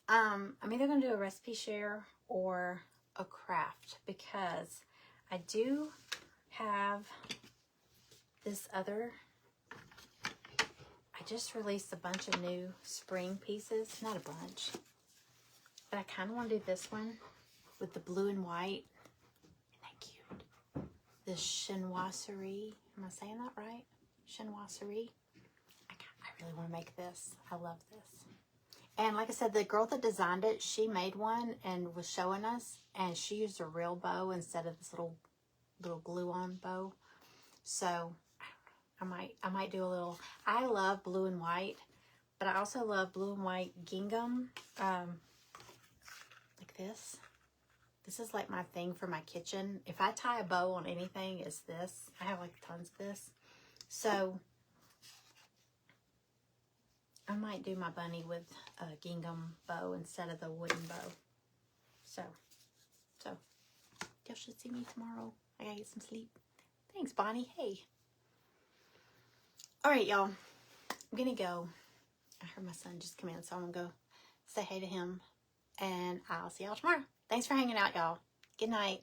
I'm either going to do a recipe share or a craft, because I do have this other, I just released a bunch of new spring pieces. Not a bunch, but I kind of want to do this one with the blue and white. The chinoiserie. Am I saying that right? Chinoiserie. I really want to make this. I love this. And like I said, the girl that designed it, she made one and was showing us, and she used a real bow instead of this little glue-on bow. So I might do a little. I love blue and white, but I also love blue and white gingham, like this. This is like my thing for my kitchen. If I tie a bow on anything, it's this. I have like tons of this. So I might do my bunny with a gingham bow instead of the wooden bow. So y'all should see me tomorrow. I gotta get some sleep. Thanks, Bonnie. Hey. All right, y'all. I'm gonna go. I heard my son just come in, so I'm gonna go say hey to him. And I'll see y'all tomorrow. Thanks for hanging out, y'all. Good night.